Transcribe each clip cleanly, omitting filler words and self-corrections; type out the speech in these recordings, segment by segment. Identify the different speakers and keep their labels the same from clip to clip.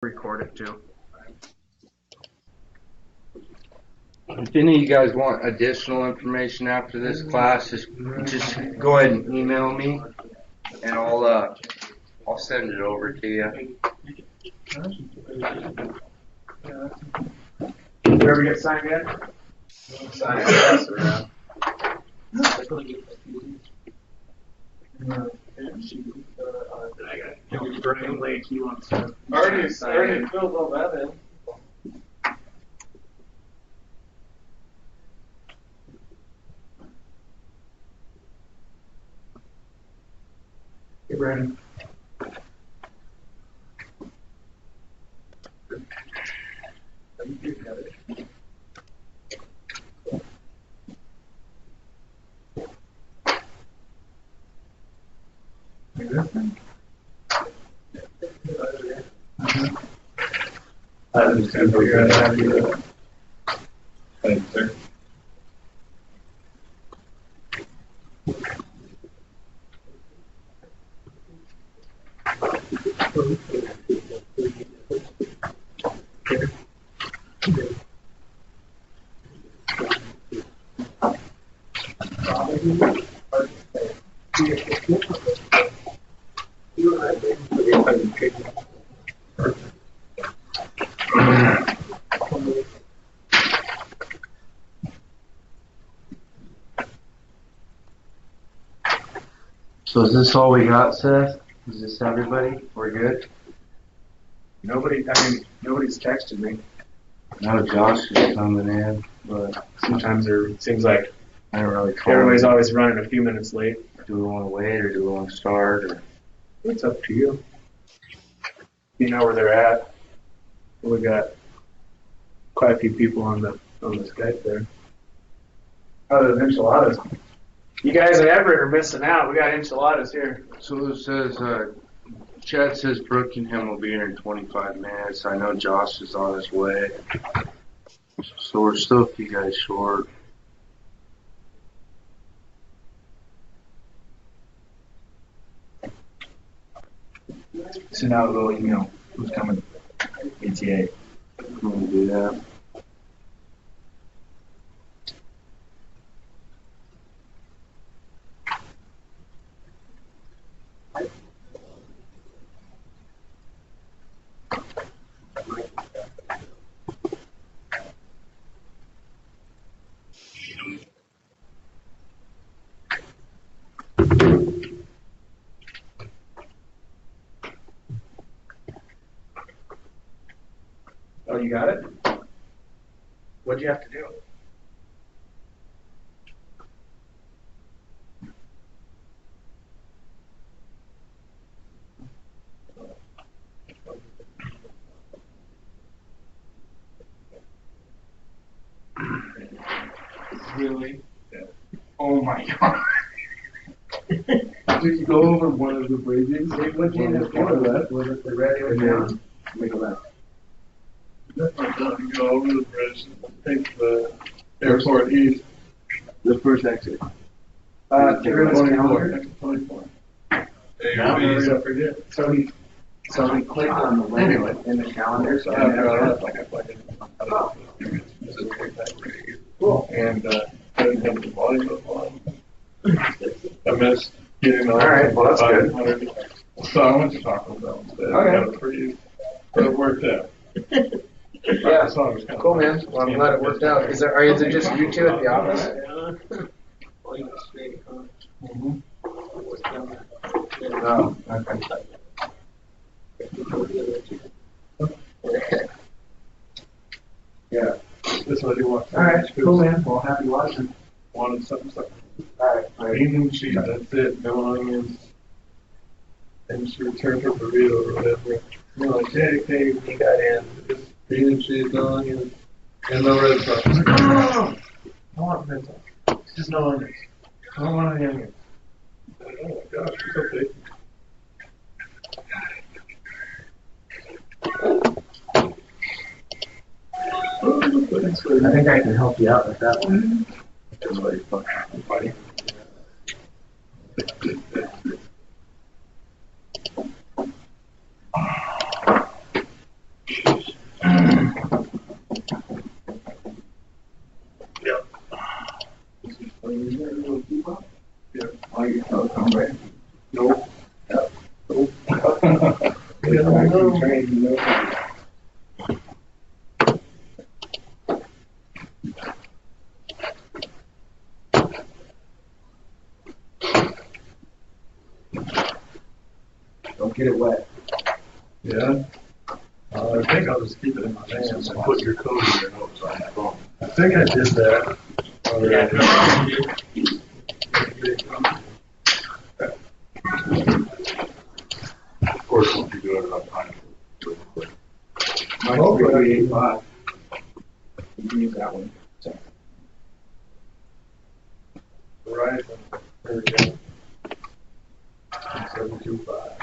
Speaker 1: record it too.
Speaker 2: If any of you guys want additional information after this class, just go ahead and email me, and I'll send it over to you.
Speaker 1: You ever get signed yet? Sign us around. Can we bring Lake? He wants to.
Speaker 3: Already filled all that in.
Speaker 1: Hey, Brandon. I just can't figure out how to do that. Thanks, sir.
Speaker 2: So is this all we got, Seth? Is this everybody? We're good?
Speaker 1: Nobody's texted me.
Speaker 2: No, Josh is coming in, but
Speaker 1: Sometimes it seems like
Speaker 2: I don't really call
Speaker 1: everybody's
Speaker 2: him.
Speaker 1: always running a few minutes late.
Speaker 2: Do we want to wait or do we want to start? Or
Speaker 1: It's up to you. You know where they're at. We got quite a few people on the Skype there. Other than enchiladas. You guys at Everett are missing out. We got enchiladas here.
Speaker 2: So it says, Chad says Burck and him will be here in 25 minutes. I know Josh is on his way. So we're still a few guys short.
Speaker 3: So now we'll email who's coming. ETA.
Speaker 2: I'm going to do that.
Speaker 1: Oh, you got it? What'd you have to do?
Speaker 3: Really? Yeah. Oh my god. Did you go over one of the bridges?
Speaker 1: What'd you end up doing with it? Was it the radio down? Let me go back.
Speaker 3: You go over the bridge and take the airport east.
Speaker 2: The first exit.
Speaker 1: Everyone's calendar.
Speaker 3: 24.
Speaker 1: Now I forget. So he clicked on the link in the calendar. So
Speaker 3: Cool. And I didn't have the volume up on. I missed getting on.
Speaker 1: All right, well, that's good.
Speaker 3: 500. So I went to Taco Bell instead.
Speaker 1: Okay.
Speaker 3: Got it for you. But it worked out.
Speaker 1: Yeah.
Speaker 3: The song was kind of
Speaker 1: Cool, man. Well, I'm glad it worked out. Is it just you two at the office?
Speaker 3: Mhm.
Speaker 1: Oh, okay. Yeah.
Speaker 3: That's what he wants.
Speaker 1: All right, cool, man. Well, happy watching.
Speaker 3: Wanted something.
Speaker 1: All right.
Speaker 3: Evening cheese, that's it. No onions. And she returned her burrito or whatever. We're like, hey, we got in. Just bean and cheese, no onions. And no red sauce. I was like, no. I want red sauce. Just no onions. I don't want any onions. Like, oh my gosh, it's okay.
Speaker 1: I think I can help you out with that one.
Speaker 3: That's why you're fucking funny. Yeah, I don't know.
Speaker 1: Trane, you know. Don't get it wet.
Speaker 3: Yeah. I think I'll just keep it in my hands and put your code in your notes on my phone. I think I did that. Of course, if you do it enough time.
Speaker 1: Mine's 385. You can use that one. So.
Speaker 3: Right. There we go. 725.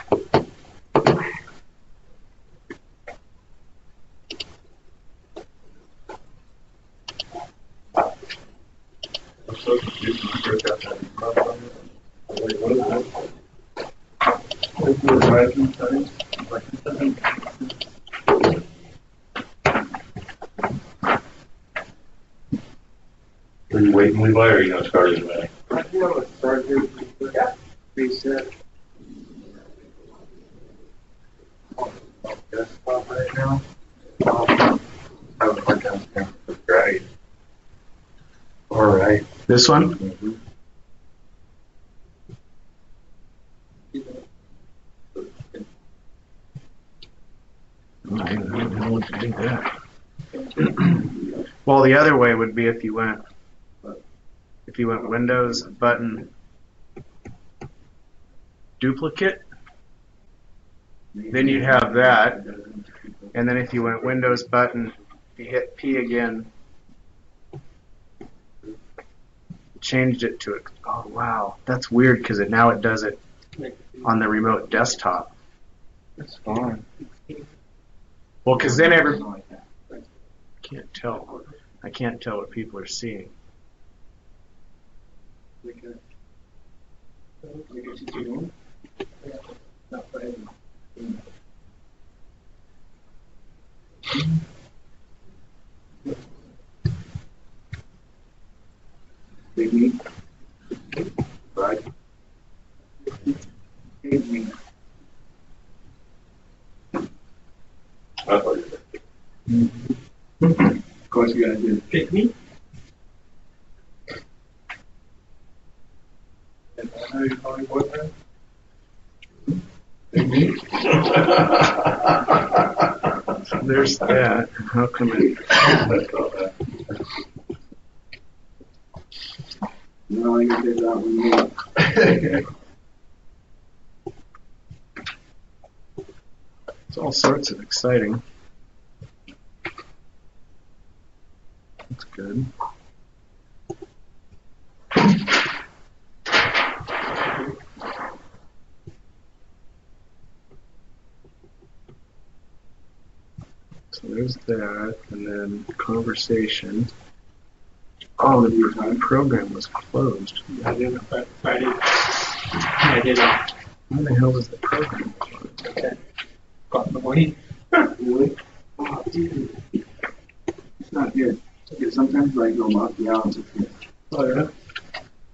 Speaker 3: I'm so confused when I first got that. Wait, what is that? Authorization Code?
Speaker 4: Are you waiting, Levi, or are you gonna start in a minute?
Speaker 1: I think I'm gonna start here. Yeah. Reset.
Speaker 3: Desktop right now?
Speaker 4: I was working on it. Great. All right.
Speaker 5: This one? Well, the other way would be if you went Windows button duplicate, then you'd have that, and then if you went Windows button, if you hit P again, changed it to it. Oh wow, that's weird because now it does it on the remote desktop.
Speaker 1: That's fine.
Speaker 5: Well, because then can't tell. I can't tell what people are seeing.
Speaker 1: Big meat. Right. Big meat.
Speaker 4: I thought you were.
Speaker 1: Of course, you gotta do big meat.
Speaker 3: And I know you call me boyfriend?
Speaker 5: There's that. How come it?
Speaker 4: That's not bad.
Speaker 1: No, you did that one more.
Speaker 5: It's all sorts of exciting. That's good. So there's that, and then conversation. Oh, the program was closed.
Speaker 3: I did it. I did it.
Speaker 5: Why the hell is the program closed?
Speaker 3: Okay. Got the money.
Speaker 1: Really? Oh, dude. It's not good. Because sometimes I go off the hours of it.
Speaker 3: Oh, yeah?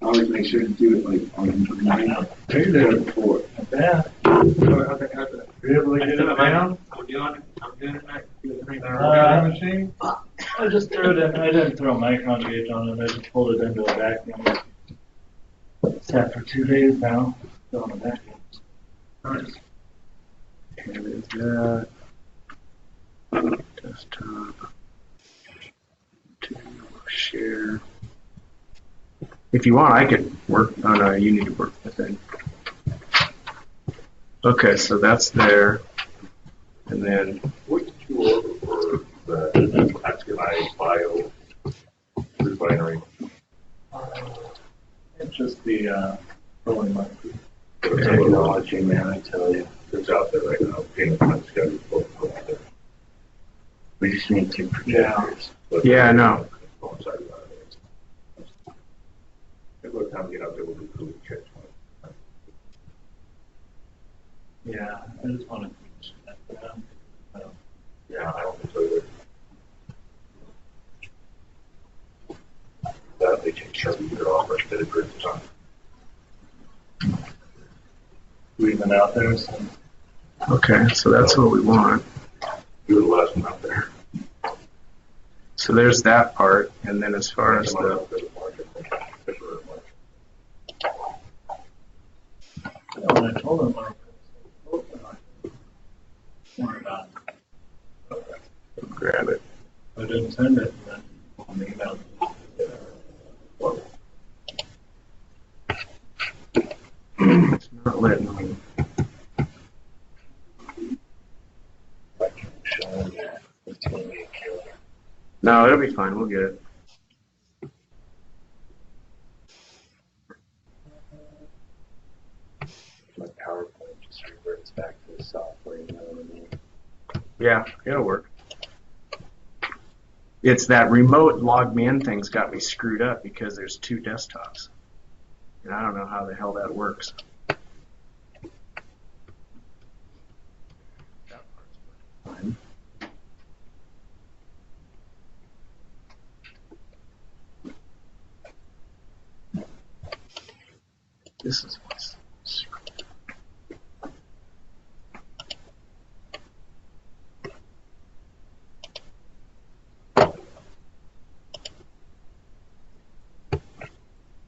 Speaker 1: I always make sure to do it like on 9
Speaker 3: Maybe they're
Speaker 1: before.
Speaker 3: not bad. How'd that happen? Were you able to get it down?
Speaker 6: I'm doing it
Speaker 3: The machine?
Speaker 6: I just threw it in. I didn't throw a micron gauge on it. I just pulled it into a vacuum. Sat for 2 days now. Still in a vacuum.
Speaker 3: Nice.
Speaker 5: Okay, there's that. Desktop. To share. If you want, I could work. Oh no, you need to work the thing. Okay, so that's there. And then
Speaker 4: What did you order for the Actonite bio refinery?
Speaker 3: It's just the rolling money.
Speaker 4: Technology, man, I tell you. It's out there right now. Payment plans got to be both. We just need to projectors.
Speaker 5: yeah, I know.
Speaker 4: Oh, I'm sorry about it. By the time we get out there, we'll do food checks.
Speaker 6: Yeah, I just wanted to finish that.
Speaker 4: Yeah, I don't think so either. That they take sure we get it off our steady grids on.
Speaker 6: We've been out there since
Speaker 5: Okay, so that's what we want.
Speaker 4: Do the last one up there.
Speaker 5: So there's that part, and then as far as the
Speaker 6: When I told him,
Speaker 5: grab it.
Speaker 6: I didn't send it, and then on the email.
Speaker 5: It's not lit. No, it'll be fine. We'll get it.
Speaker 7: My PowerPoint just reverts back to the software, you know what I mean?
Speaker 5: Yeah, it'll work. It's that remote log me in thing's got me screwed up because there's two desktops. And I don't know how the hell that works. That part's fine. This is what's screwed.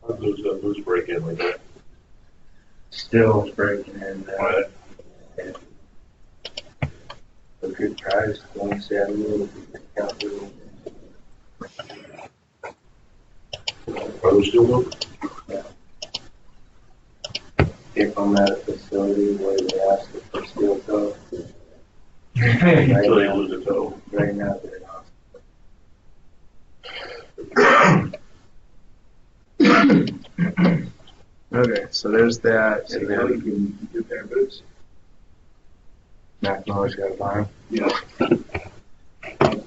Speaker 4: How's those break in like that?
Speaker 7: Still breaking in,
Speaker 4: Right.
Speaker 7: a good price, 170, calculated.
Speaker 4: Are those still working?
Speaker 7: If I'm at a facility where they ask for steel toe,
Speaker 4: Until they lose a toe.
Speaker 7: right now they're not.
Speaker 5: Okay, so there's that,
Speaker 4: So
Speaker 5: and
Speaker 4: now you
Speaker 5: then
Speaker 4: can do their boots.
Speaker 7: McNally's got a farm.
Speaker 4: Yeah.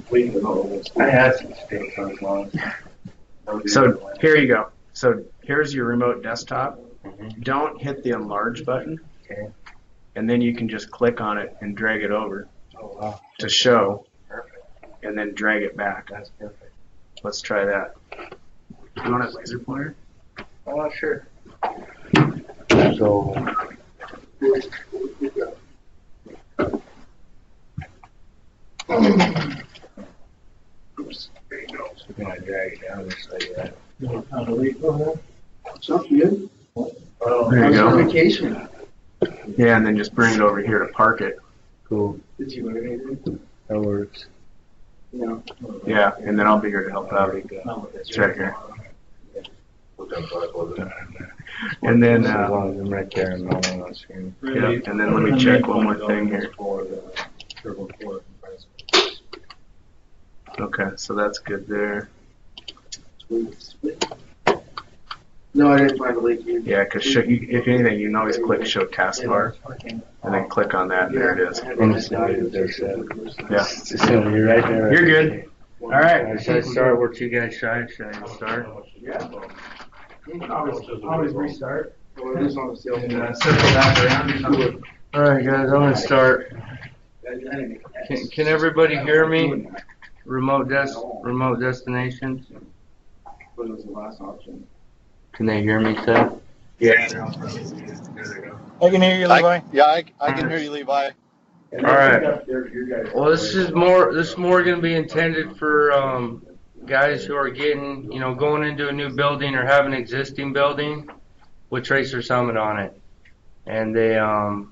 Speaker 4: Clean the whole.
Speaker 7: I had some steel toes once.
Speaker 5: so here you go. So here's your remote desktop.
Speaker 7: Mhm.
Speaker 5: Don't hit the enlarge button,
Speaker 7: Okay.
Speaker 5: and then you can just click on it and drag it over
Speaker 7: Oh, wow.
Speaker 5: to show,
Speaker 7: Perfect.
Speaker 5: and then drag it back.
Speaker 7: That's perfect.
Speaker 5: Let's try that. You want a laser pointer?
Speaker 7: Oh, sure. So,
Speaker 4: Oops. There you go.
Speaker 7: we're gonna drag it down just like that.
Speaker 6: How do we go ahead?
Speaker 4: What's up, dude?
Speaker 7: Oh,
Speaker 5: There you go.
Speaker 4: Vacation.
Speaker 5: Yeah, and then just bring it over here to park it.
Speaker 7: cool.
Speaker 4: Did you learn anything?
Speaker 7: That works.
Speaker 4: No.
Speaker 5: Yeah, and then I'll be here to help out.
Speaker 7: There you go.
Speaker 5: It's right here.
Speaker 4: What kind of product was it?
Speaker 5: And then,
Speaker 7: So as long as I'm right there and not on the screen.
Speaker 5: yeah, and then let me check one more thing here.
Speaker 6: For the turbo four compressor.
Speaker 5: Okay, so that's good there.
Speaker 4: No, I didn't find the link.
Speaker 5: Yeah, because if anything, you can always click show taskbar, and then click on that, and there it is.
Speaker 7: And it's not even there, so.
Speaker 5: Yeah.
Speaker 7: So you're right there.
Speaker 5: You're good. All right.
Speaker 2: Should I start where two guys shy? Should I start?
Speaker 1: Yeah. You can always restart.
Speaker 4: Well, it is on the sales.
Speaker 1: Circle back around.
Speaker 2: All right, guys, I'm gonna start. Can everybody hear me? Remote destinations.
Speaker 1: What was the last option?
Speaker 2: Can they hear me, Seth?
Speaker 5: Yeah.
Speaker 8: I can hear you, Levi. I can hear you, Levi.
Speaker 2: All right. Well, this is more going to be intended for guys who are going into a new building or have an existing building with Tracer Summit on it, and they want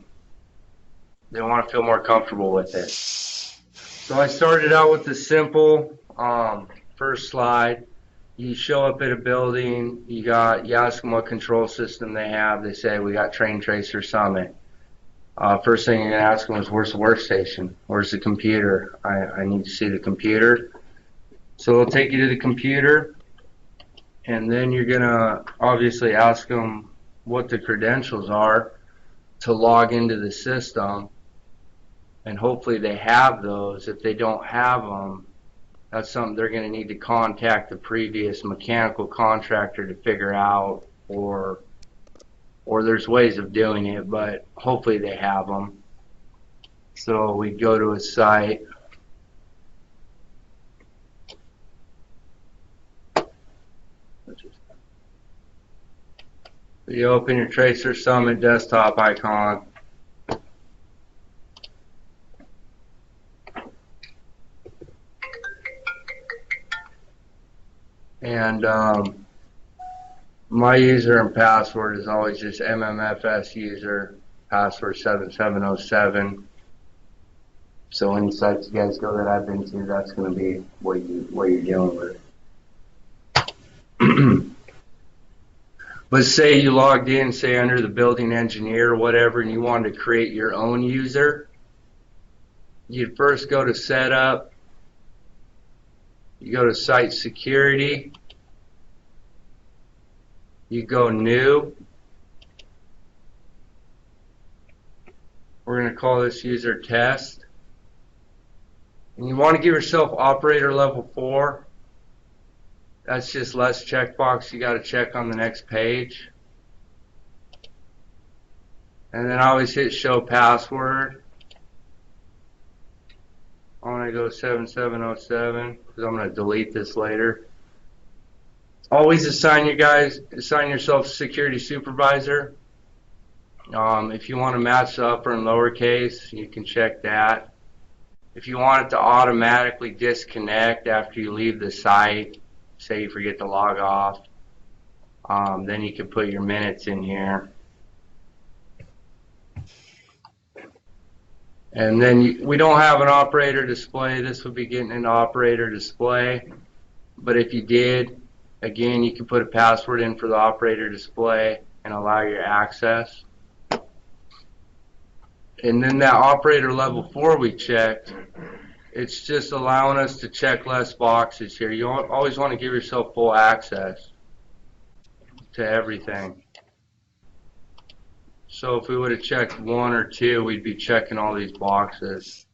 Speaker 2: to feel more comfortable with it. So I started out with the simple first slide. You show up at a building, you ask them what control system they have. They say, we got Trane Tracer Summit. First thing you're going to ask them is, where's the workstation? Where's the computer? I need to see the computer. So they'll take you to the computer, and then you're going to obviously ask them what the credentials are to log into the system, and hopefully they have those. If they don't have them, that's something they're going to need to contact the previous mechanical contractor to figure out, or there's ways of doing it, but hopefully they have them. So we go to a site. You open your Tracer Summit desktop icon. And my user and password is always just MMFS user, password 7707. So any sites you guys go that I've been to, that's going to be what you're dealing with. But say you logged in, say under the building engineer or whatever, and you wanted to create your own user, you'd first go to setup, you go to site security, you go new. We're going to call this user test. And you want to give yourself operator level 4. That's just less checkbox you got to check on the next page. And then always hit show password. I'm going to go 7707 because I'm going to delete this later. Always assign yourself security supervisor. If you want to match the upper and lowercase, you can check that. If you want it to automatically disconnect after you leave the site, say you forget to log off, then you can put your minutes in here. And then we don't have an operator display. This would be getting an operator display. But if you did, again, you can put a password in for the operator display and allow your access. And then that operator level 4 we checked, it's just allowing us to check less boxes here. You always want to give yourself full access to everything. So if we would have checked 1 or 2, we'd be checking all these boxes.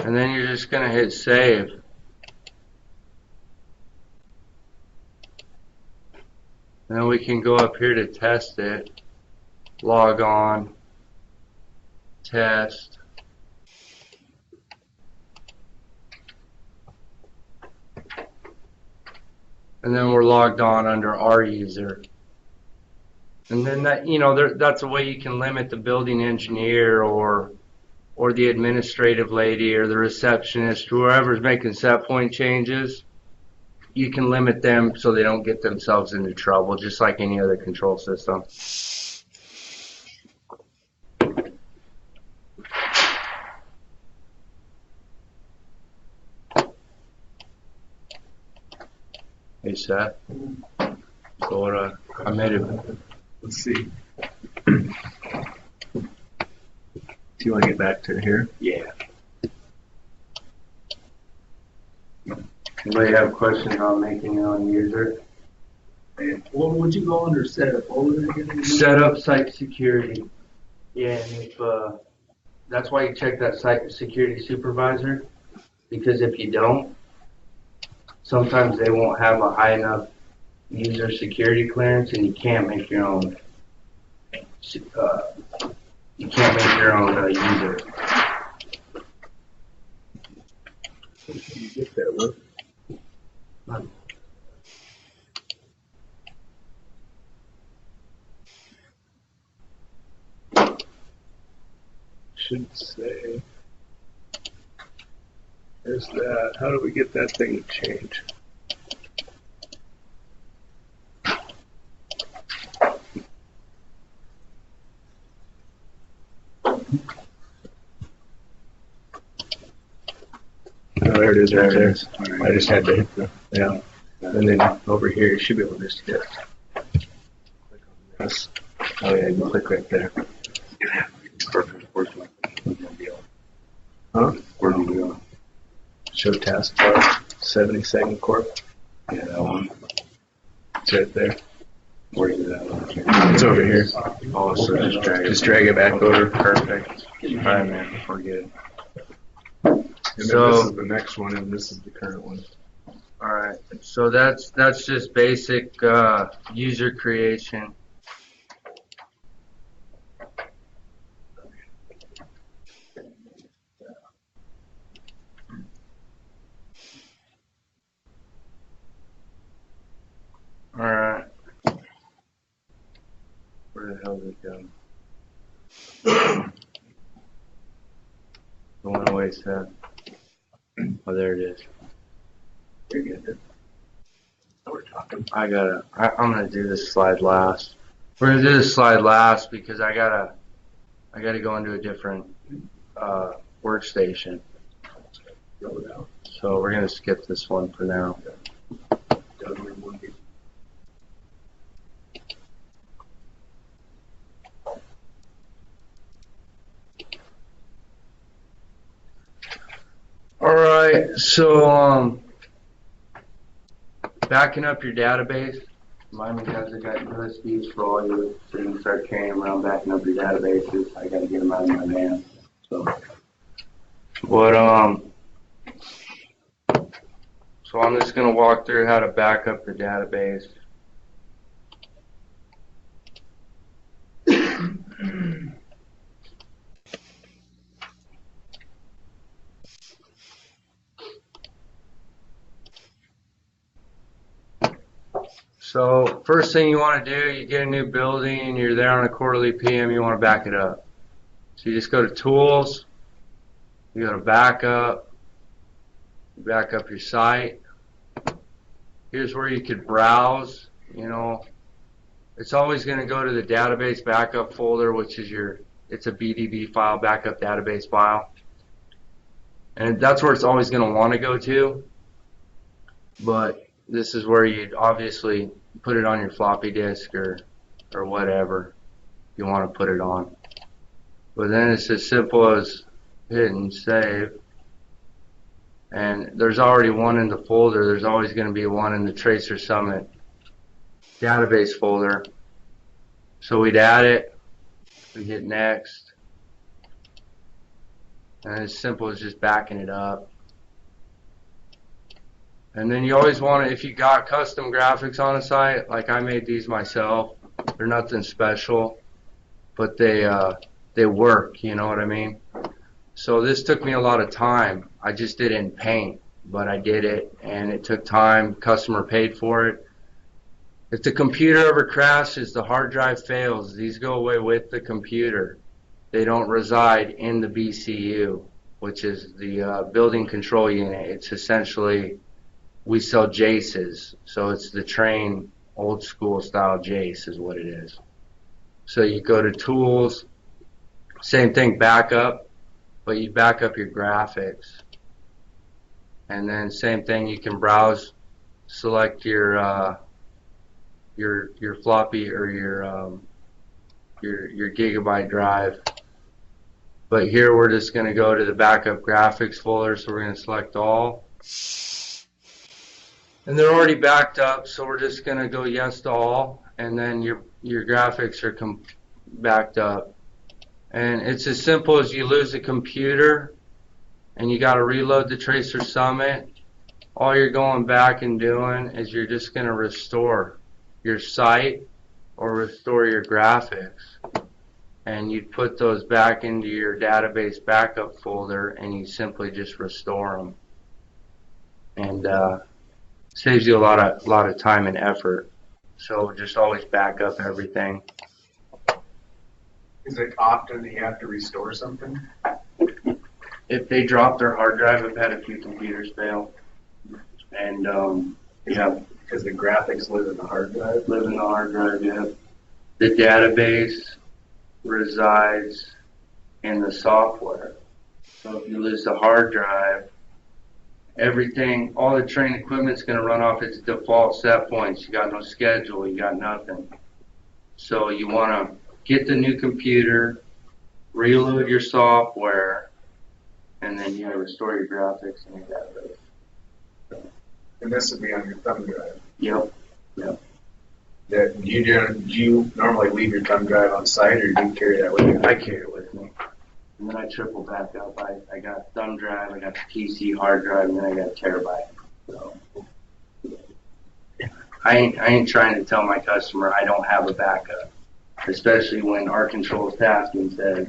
Speaker 2: And then you're just going to hit save. And then we can go up here to test it, log on, test. And then we're logged on under our user. And then that, that's a way you can limit the building engineer or the administrative lady or the receptionist, whoever's making set point changes. You can limit them so they don't get themselves into trouble, just like any other control system. Hey Seth, so I made it.
Speaker 5: Let's see. Do you want to get back to here?
Speaker 2: Yeah. Anybody have questions on making your own user?
Speaker 3: What would you go under setup? What was it again?
Speaker 2: Setup site security. Yeah, and if that's why you check that site security supervisor, because if you don't, sometimes they won't have a high enough user security clearance, and you can't make your own. You can't make your own user.
Speaker 5: You get that one. Should say. There's that. How do we get that thing to change? Oh, there it is, right there. I just had to hit the, yeah. And then over here, you should be able to just hit. Click on this. Oh yeah, you can click right there. Huh?
Speaker 4: Where do we go?
Speaker 5: Show taskbar, 70-second corp.
Speaker 4: Yeah, that one.
Speaker 5: It's right there.
Speaker 4: Where is that one?
Speaker 5: It's over here.
Speaker 2: Oh, so
Speaker 5: Just drag it back over.
Speaker 2: Perfect. All right, man. We're good.
Speaker 5: And then this is the next one, and this is the current one.
Speaker 2: All right. So that's just basic user creation. All right. Where the hell did it go? It went away, Seth. Oh, there it is.
Speaker 5: You're good.
Speaker 2: I'm gonna do this slide last. We're gonna do this slide last because I gotta go into a different workstation. So we're gonna skip this one for now. All right, so backing up your database. Remind me, guys, I got USBs for all you, so you can start carrying around backing up your databases. I got to get them out of my van. So I'm just going to walk through how to back up the database. So first thing you want to do, you get a new building, you're there on a quarterly PM, you want to back it up. So you just go to Tools, you go to Backup, you back up your site. Here's where you could browse. You know, it's always going to go to the database backup folder, which is it's a BDB file, backup database file. And that's where it's always going to want to go to. But this is where you'd obviously put it on your floppy disk or whatever you want to put it on. But then it's as simple as hitting save. And there's already one in the folder. There's always going to be one in the Tracer Summit database folder. So we'd add it. We hit next. And it's simple as just backing it up. And then you always want to, if you got custom graphics on a site, like I made these myself, they're nothing special, but they work, you know what I mean? So this took me a lot of time. I just did it in Paint, but I did it, and it took time. Customer paid for it. If the computer ever crashes, the hard drive fails, these go away with the computer. They don't reside in the BCU, which is the building control unit. It's essentially, we sell Jaces, so it's the Trane old school style Jace is what it is. So you go to Tools, same thing, Backup, but you back up your graphics. And then same thing, you can browse, select your floppy or your gigabyte drive. But here we're just going to go to the backup graphics folder, so we're going to select all. And they're already backed up, so we're just going to go yes to all, and then your graphics are backed up. And it's as simple as you lose a computer and you got to reload the Tracer Summit. All you're going back and doing is you're just going to restore your site or restore your graphics. And you put those back into your database backup folder and you simply just restore them. And saves you a lot of time and effort. So just always back up everything.
Speaker 1: Is it often that you have to restore something?
Speaker 2: If they drop their hard drive, I've had a few computers fail. And yeah.
Speaker 1: Because the graphics live in the hard drive?
Speaker 2: Live in the hard drive, yeah. The database resides in the software. So if you lose the hard drive, everything, all the Trane equipment's going to run off its default set points. You got no schedule, you got nothing. So you want to get the new computer, reload your software, and then you restore your graphics and your database.
Speaker 1: And this would be on your thumb drive.
Speaker 2: Yep.
Speaker 1: Do you normally leave your thumb drive on site, or do you carry that with you?
Speaker 2: I carry it with me. And then I triple back up. I got thumb drive, I got the PC hard drive, and then I got a terabyte. So I ain't trying to tell my customer I don't have a backup, especially when our controls tasking says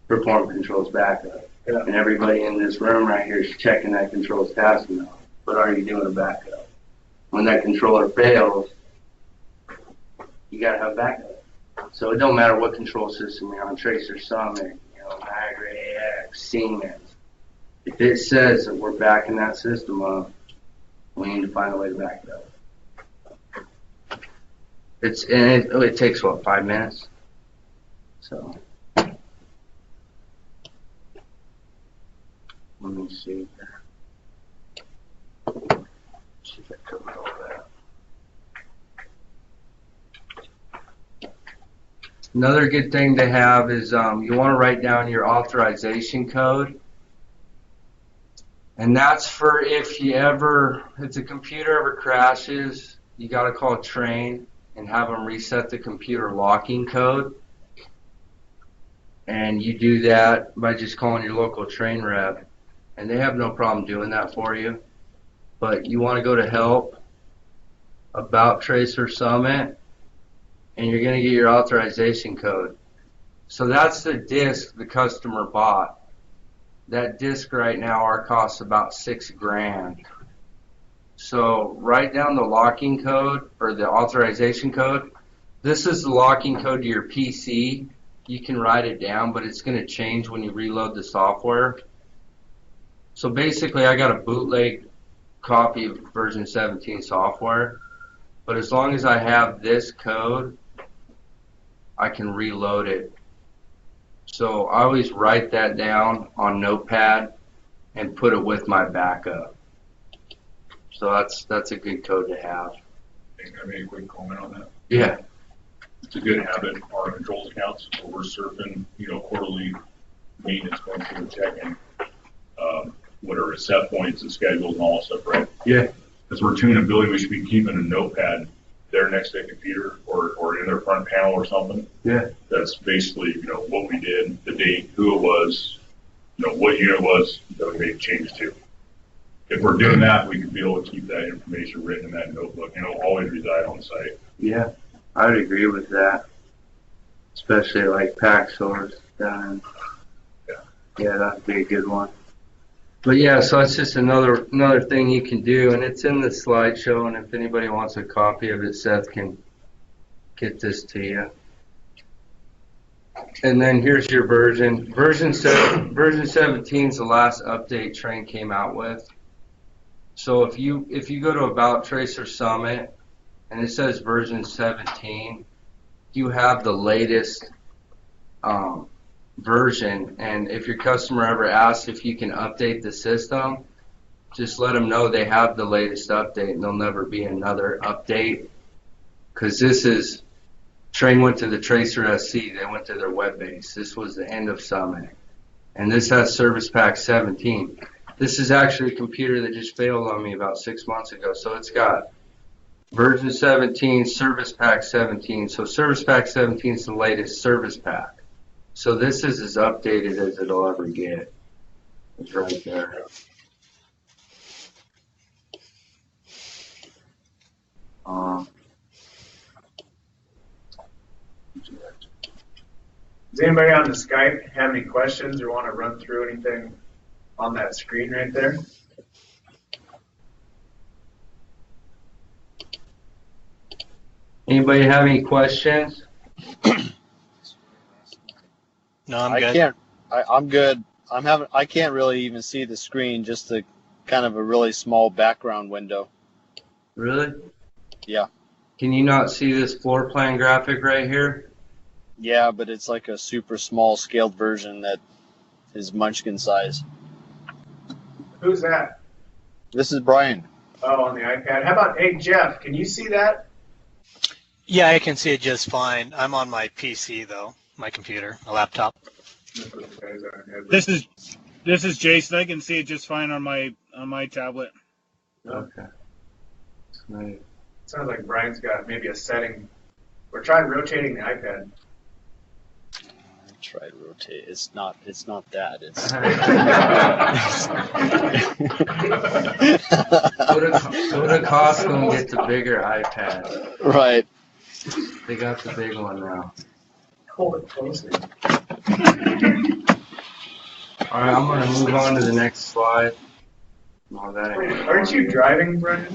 Speaker 2: perform controls backup. Yeah. And everybody in this room right here is checking that controls tasking off. But are you doing a backup? When that controller fails, you gotta have backup. So it don't matter what control system you're on, Tracer Summit, Niagara AX, Siemens. If it says that we're backing that system up, we need to find a way to back it up. It takes what, 5 minutes? So let me see here. See if I covered all that. Another good thing to have is you want to write down your authorization code. And that's for if the computer ever crashes, you got to call Trane and have them reset the computer locking code. And you do that by just calling your local Trane rep. And they have no problem doing that for you. But you want to go to Help, About Tracer Summit, and you're going to get your authorization code. So that's the disk the customer bought. That disk right now, our costs about $6,000. So write down the locking code or the authorization code. This is the locking code to your PC. You can write it down, but it's going to change when you reload the software. So basically, I got a bootleg copy of version 17 software, but as long as I have this code, I can reload it. So I always write that down on Notepad and put it with my backup. So that's a good code to have.
Speaker 4: Can I make a quick comment on that?
Speaker 2: Yeah.
Speaker 4: It's a good habit. Our controls accounts, we're surfing, quarterly maintenance, going through and checking whatever set points and schedules and all that stuff, right?
Speaker 2: Yeah.
Speaker 4: As we're tuning and building, we should be keeping a notepad there next to a computer or in their front panel or something.
Speaker 2: Yeah.
Speaker 4: That's basically, what we did, the date, who it was, what unit it was that we made changes to. If we're doing that, we can be able to keep that information written in that notebook, and it'll always reside on site.
Speaker 2: Yeah, I would agree with that. Especially like pack source done. Yeah, that'd be a good one. But yeah, so it's just another thing you can do, and it's in the slideshow, and if anybody wants a copy of it, Seth can get this to you. And then here's your version. Version 17 is the last update Trane came out with. So if you go to About Tracer Summit and it says version 17, you have the latest version, and if your customer ever asks if you can update the system, just let them know they have the latest update and there'll never be another update, because this is Trane went to the Tracer SC, they went to their web base. This was the end of Summit, and this has Service Pack 17. This is actually a computer that just failed on me about 6 months ago, so it's got version 17, Service Pack 17. So Service Pack 17 is the latest Service Pack. So this is as updated as it'll ever get. It's right there.
Speaker 1: Does anybody on the Skype have any questions or want to run through anything on that screen right there?
Speaker 2: Anybody have any questions?
Speaker 9: No, I'm good.
Speaker 8: I'm good. I can't really even see the screen, just a kind of a really small background window.
Speaker 2: Really?
Speaker 8: Yeah.
Speaker 2: Can you not see this floor plan graphic right here?
Speaker 8: Yeah, but it's like a super small scaled version that is Munchkin size.
Speaker 1: Who's that?
Speaker 8: This is Brian.
Speaker 1: Oh, on the iPad. How about, hey, Jeff, can you see that?
Speaker 9: Yeah, I can see it just fine. I'm on my PC though, my computer, a laptop.
Speaker 10: This is Jason. I can see it just fine on my tablet.
Speaker 2: Okay. Right.
Speaker 1: Sounds like Brian's got maybe a setting. Or try rotating the iPad.
Speaker 8: Try to rotate. It's not that. It's
Speaker 2: go to Costco and get the bigger iPad.
Speaker 8: Right.
Speaker 2: They got the big one now.
Speaker 1: Hold it closer.
Speaker 2: All right, I'm gonna move on to the next slide. Oh, that ain't
Speaker 1: Aren't you driving, Brian?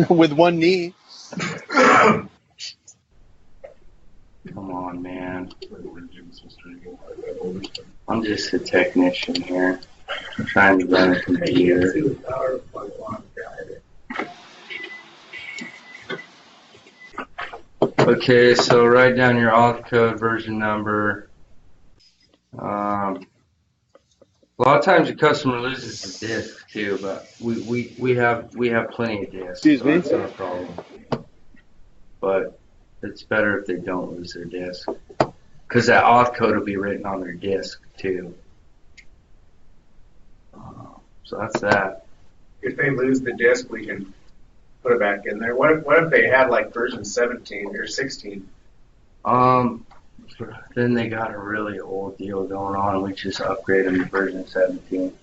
Speaker 8: With one knee.
Speaker 2: Come on, man. I'm just a technician here. I'm trying to run a computer. Okay, so write down your auth code version number. A lot of times the customer loses the disk too, but we have plenty of disks.
Speaker 8: Excuse
Speaker 2: so
Speaker 8: me?
Speaker 2: That's not a problem. But it's better if they don't lose their disk, because that auth code will be written on their disk too. So that's that.
Speaker 1: If they lose the disk, we can put it back in there. What if they had like version 17 or 16?
Speaker 2: Then they got a really old deal going on, and we just upgrade them to version 17.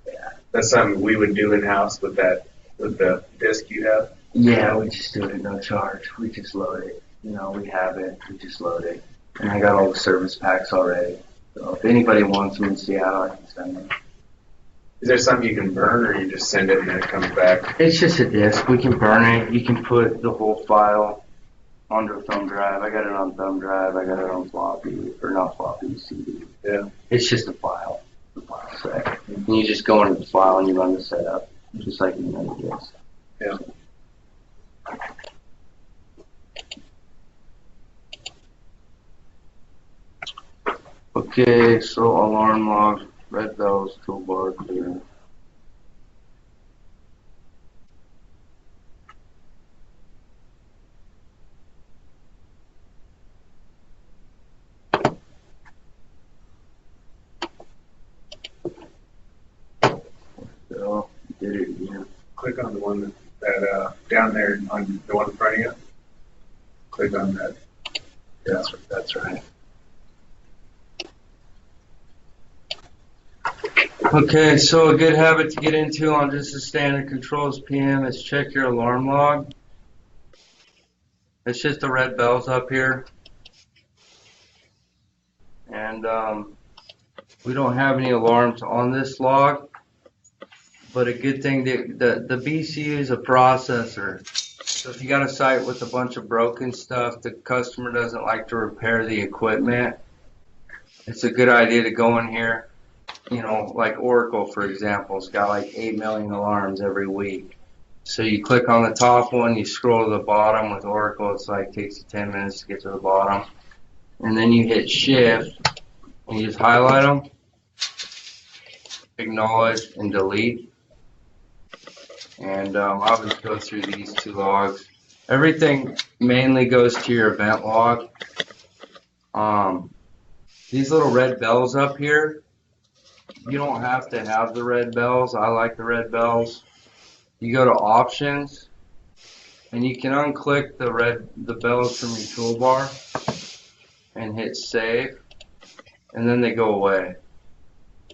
Speaker 1: Yeah, that's something we would do in house with the disk you have.
Speaker 2: Yeah, we just do it at no charge. We just load it. You know, we have it. We just load it. And I got all the service packs already. So if anybody wants them in Seattle, I can send them.
Speaker 1: Is there something you can burn, or you just send it and then it comes back?
Speaker 2: It's just a disk. We can burn it. You can put the whole file onto a thumb drive. I got it on thumb drive. I got it on floppy, or not floppy, CD.
Speaker 1: Yeah.
Speaker 2: It's just a file. The file set. And you just go into the file and you run the setup, just like you know the disk.
Speaker 1: Yeah.
Speaker 2: Okay, so alarm log, red bells, toolbar clear. So, did it again.
Speaker 1: Click on the one that down there on the one in front of you. Click on that.
Speaker 2: That's right. Okay, so a good habit to get into on just a standard controls PM is check your alarm log. It's just the red bells up here. And we don't have any alarms on this log, but a good thing that the BCU is a processor. So if you got a site with a bunch of broken stuff, the customer doesn't like to repair the equipment, it's a good idea to go in here. You know, like Oracle, for example, it's got like 8 million alarms every week. So you click on the top one, you scroll to the bottom. With Oracle, it's like takes you 10 minutes to get to the bottom. And then you hit Shift, and you just highlight them, acknowledge, and delete. And I'll just go through these two logs. Everything mainly goes to your event log. These little red bells up here, you don't have to have the red bells. I like the red bells. You go to options, and you can unclick the bells from your toolbar and hit save, and then they go away.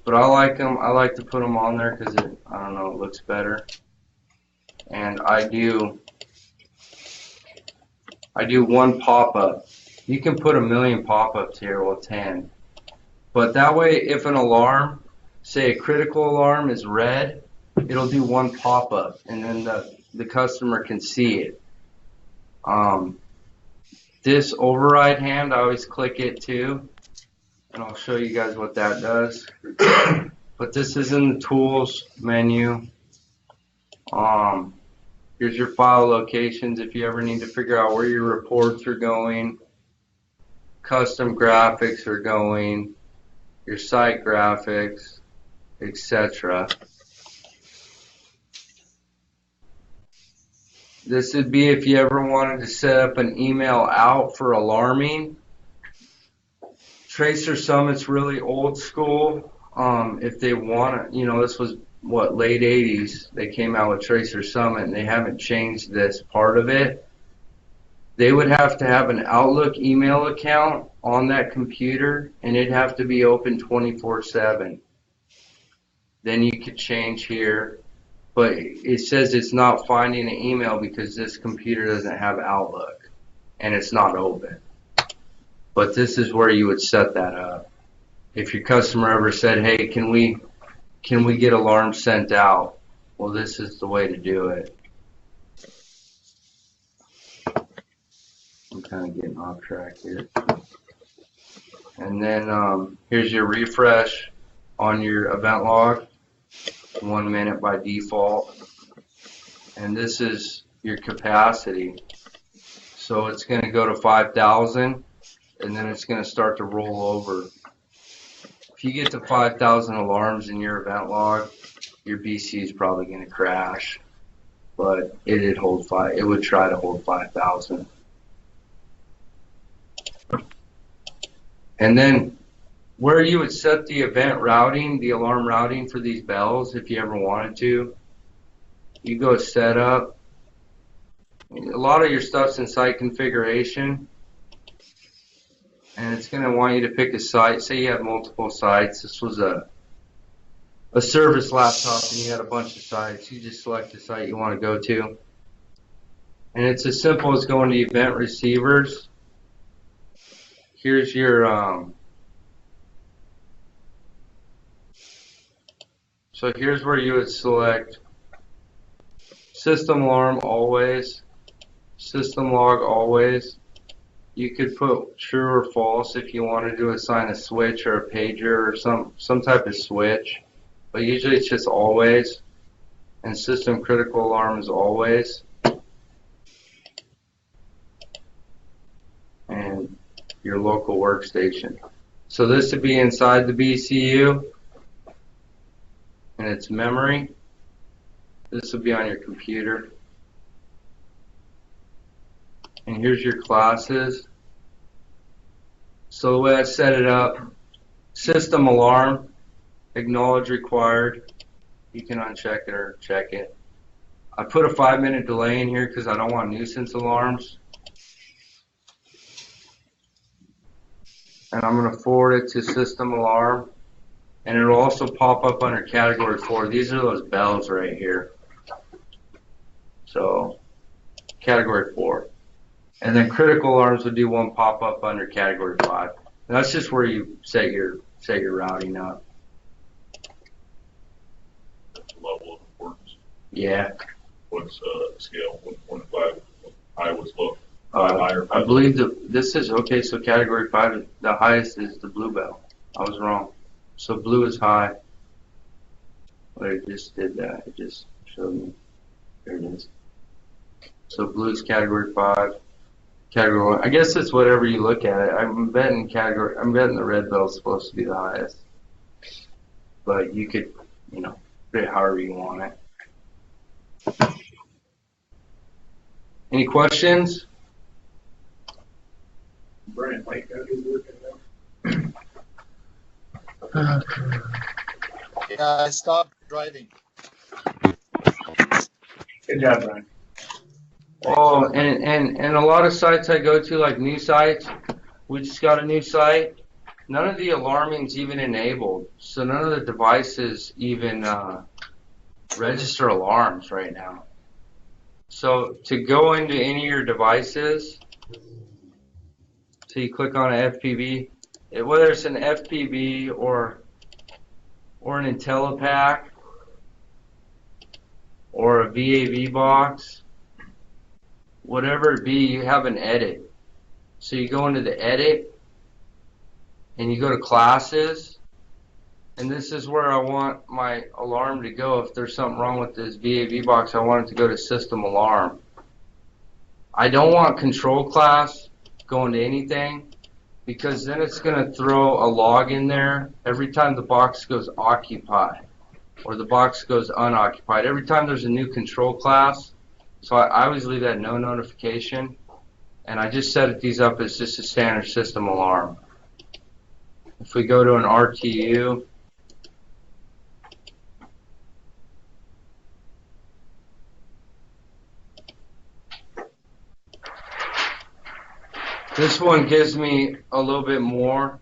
Speaker 2: But I like them. I like to put them on there because it looks better. And I do one pop-up. You can put 1,000,000 pop-ups here, well 10. But that way, if an alarm, say a critical alarm is red, it'll do one pop-up, and then the customer can see it. This override hand, I always click it too, and I'll show you guys what that does. But this is in the tools menu. Here's your file locations if you ever need to figure out where your reports are going, custom graphics are going, your site graphics, etc. This would be if you ever wanted to set up an email out for alarming. Tracer Summit's really old school. If they want to, this was late 80s, they came out with Tracer Summit, and they haven't changed this part of it. They would have to have an Outlook email account on that computer, and it'd have to be open 24/7. Then you could change here, but it says it's not finding an email because this computer doesn't have Outlook, and it's not open. But this is where you would set that up. If your customer ever said, hey, can we get alarms sent out? Well, this is the way to do it. I'm kind of getting off track here. And then here's your refresh on your event log, 1 minute by default. And this is your capacity. So it's going to go to 5,000, and then it's going to start to roll over. If you get to 5,000 alarms in your event log, your BC is probably going to crash, but it would try to hold 5,000. And then where you would set the event routing, the alarm routing for these bells, if you ever wanted to, you go setup. A lot of your stuff's in site configuration, and it's going to want you to pick a site. Say you have multiple sites. This was a service laptop, and you had a bunch of sites. You just select the site you want to go to, and it's as simple as going to event receivers. Here's your so here's where you would select system alarm always, system log always. You could put true or false if you wanted to assign a switch or a pager or some type of switch, but usually it's just always, and system critical alarm is always, and your local workstation. So this would be inside the BCU, and it's memory. This will be on your computer. And here's your classes. So the way I set it up, system alarm, acknowledge required. You can uncheck it or check it. I put a 5-minute delay in here because I don't want nuisance alarms. And I'm going to forward it to system alarm. And it'll also pop up under category 4. These are those bells right here. So category 4. And then critical alarms would do one pop up under category 5. And that's just where you set your routing up.
Speaker 4: That's the level of importance.
Speaker 2: Yeah.
Speaker 4: What's scale? 1.5? High was low? Higher?
Speaker 2: I believe this is okay. So category 5, the highest is the blue bell. I was wrong. So blue is high. But it just did that. It just showed me. There it is. So blue is category 5. Category 1. I guess it's whatever you look at it. I'm betting the red bell is supposed to be the highest. But you could, put it however you want it. Any questions?
Speaker 3: Brian, Mike, how do you work now?
Speaker 8: Yeah, I stopped driving.
Speaker 1: Good job, Brian.
Speaker 2: Oh, and a lot of sites I go to, like new sites, we just got a new site. None of the alarming's even enabled, so none of the devices even register alarms right now. So to go into any of your devices, so you click on an FPV, whether it's an FPV or an IntelliPack or a VAV box, whatever it be, you have an edit. So you go into the edit and you go to classes, and this is where I want my alarm to go. If there's something wrong with this VAV box, I want it to go to system alarm. I don't want control class going to anything, because then it's going to throw a log in there every time the box goes occupied or the box goes unoccupied. Every time there's a new control class. So I always leave that no notification, and I just set these up as just a standard system alarm. If we go to an RTU, this one gives me a little bit more.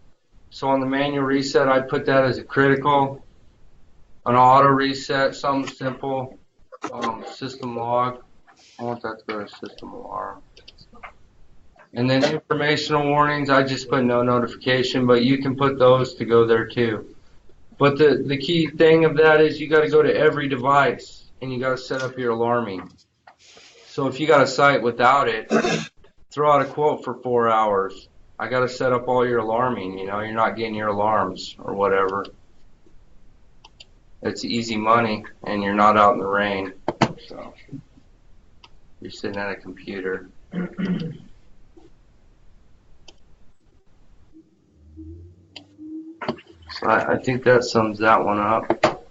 Speaker 2: So on the manual reset, I put that as a critical. An auto reset, something simple, system log. I want that to go to system alarm. And then informational warnings, I just put no notification, but you can put those to go there too. But the key thing of that is you got to go to every device and you got to set up your alarming. So if you got a site without it, throw out a quote for 4 hours. I got to set up all your alarming, you're not getting your alarms or whatever. It's easy money and you're not out in the rain. So you're sitting at a computer. I think that sums that one up.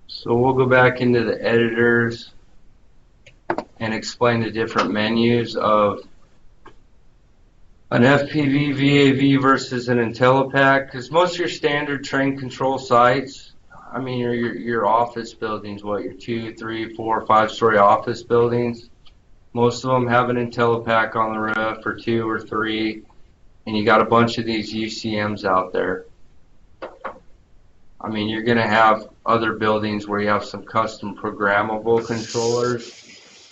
Speaker 2: So we'll go back into the editors and explain the different menus of an FPV VAV versus an IntelliPack, because most of your standard train control sites, I mean your office buildings, what, your 2, 3, 4, 5-story office buildings, most of them have an IntelliPack on the roof, or 2 or 3, and you got a bunch of these UCMs out there. I mean, you're going to have other buildings where you have some custom programmable controllers.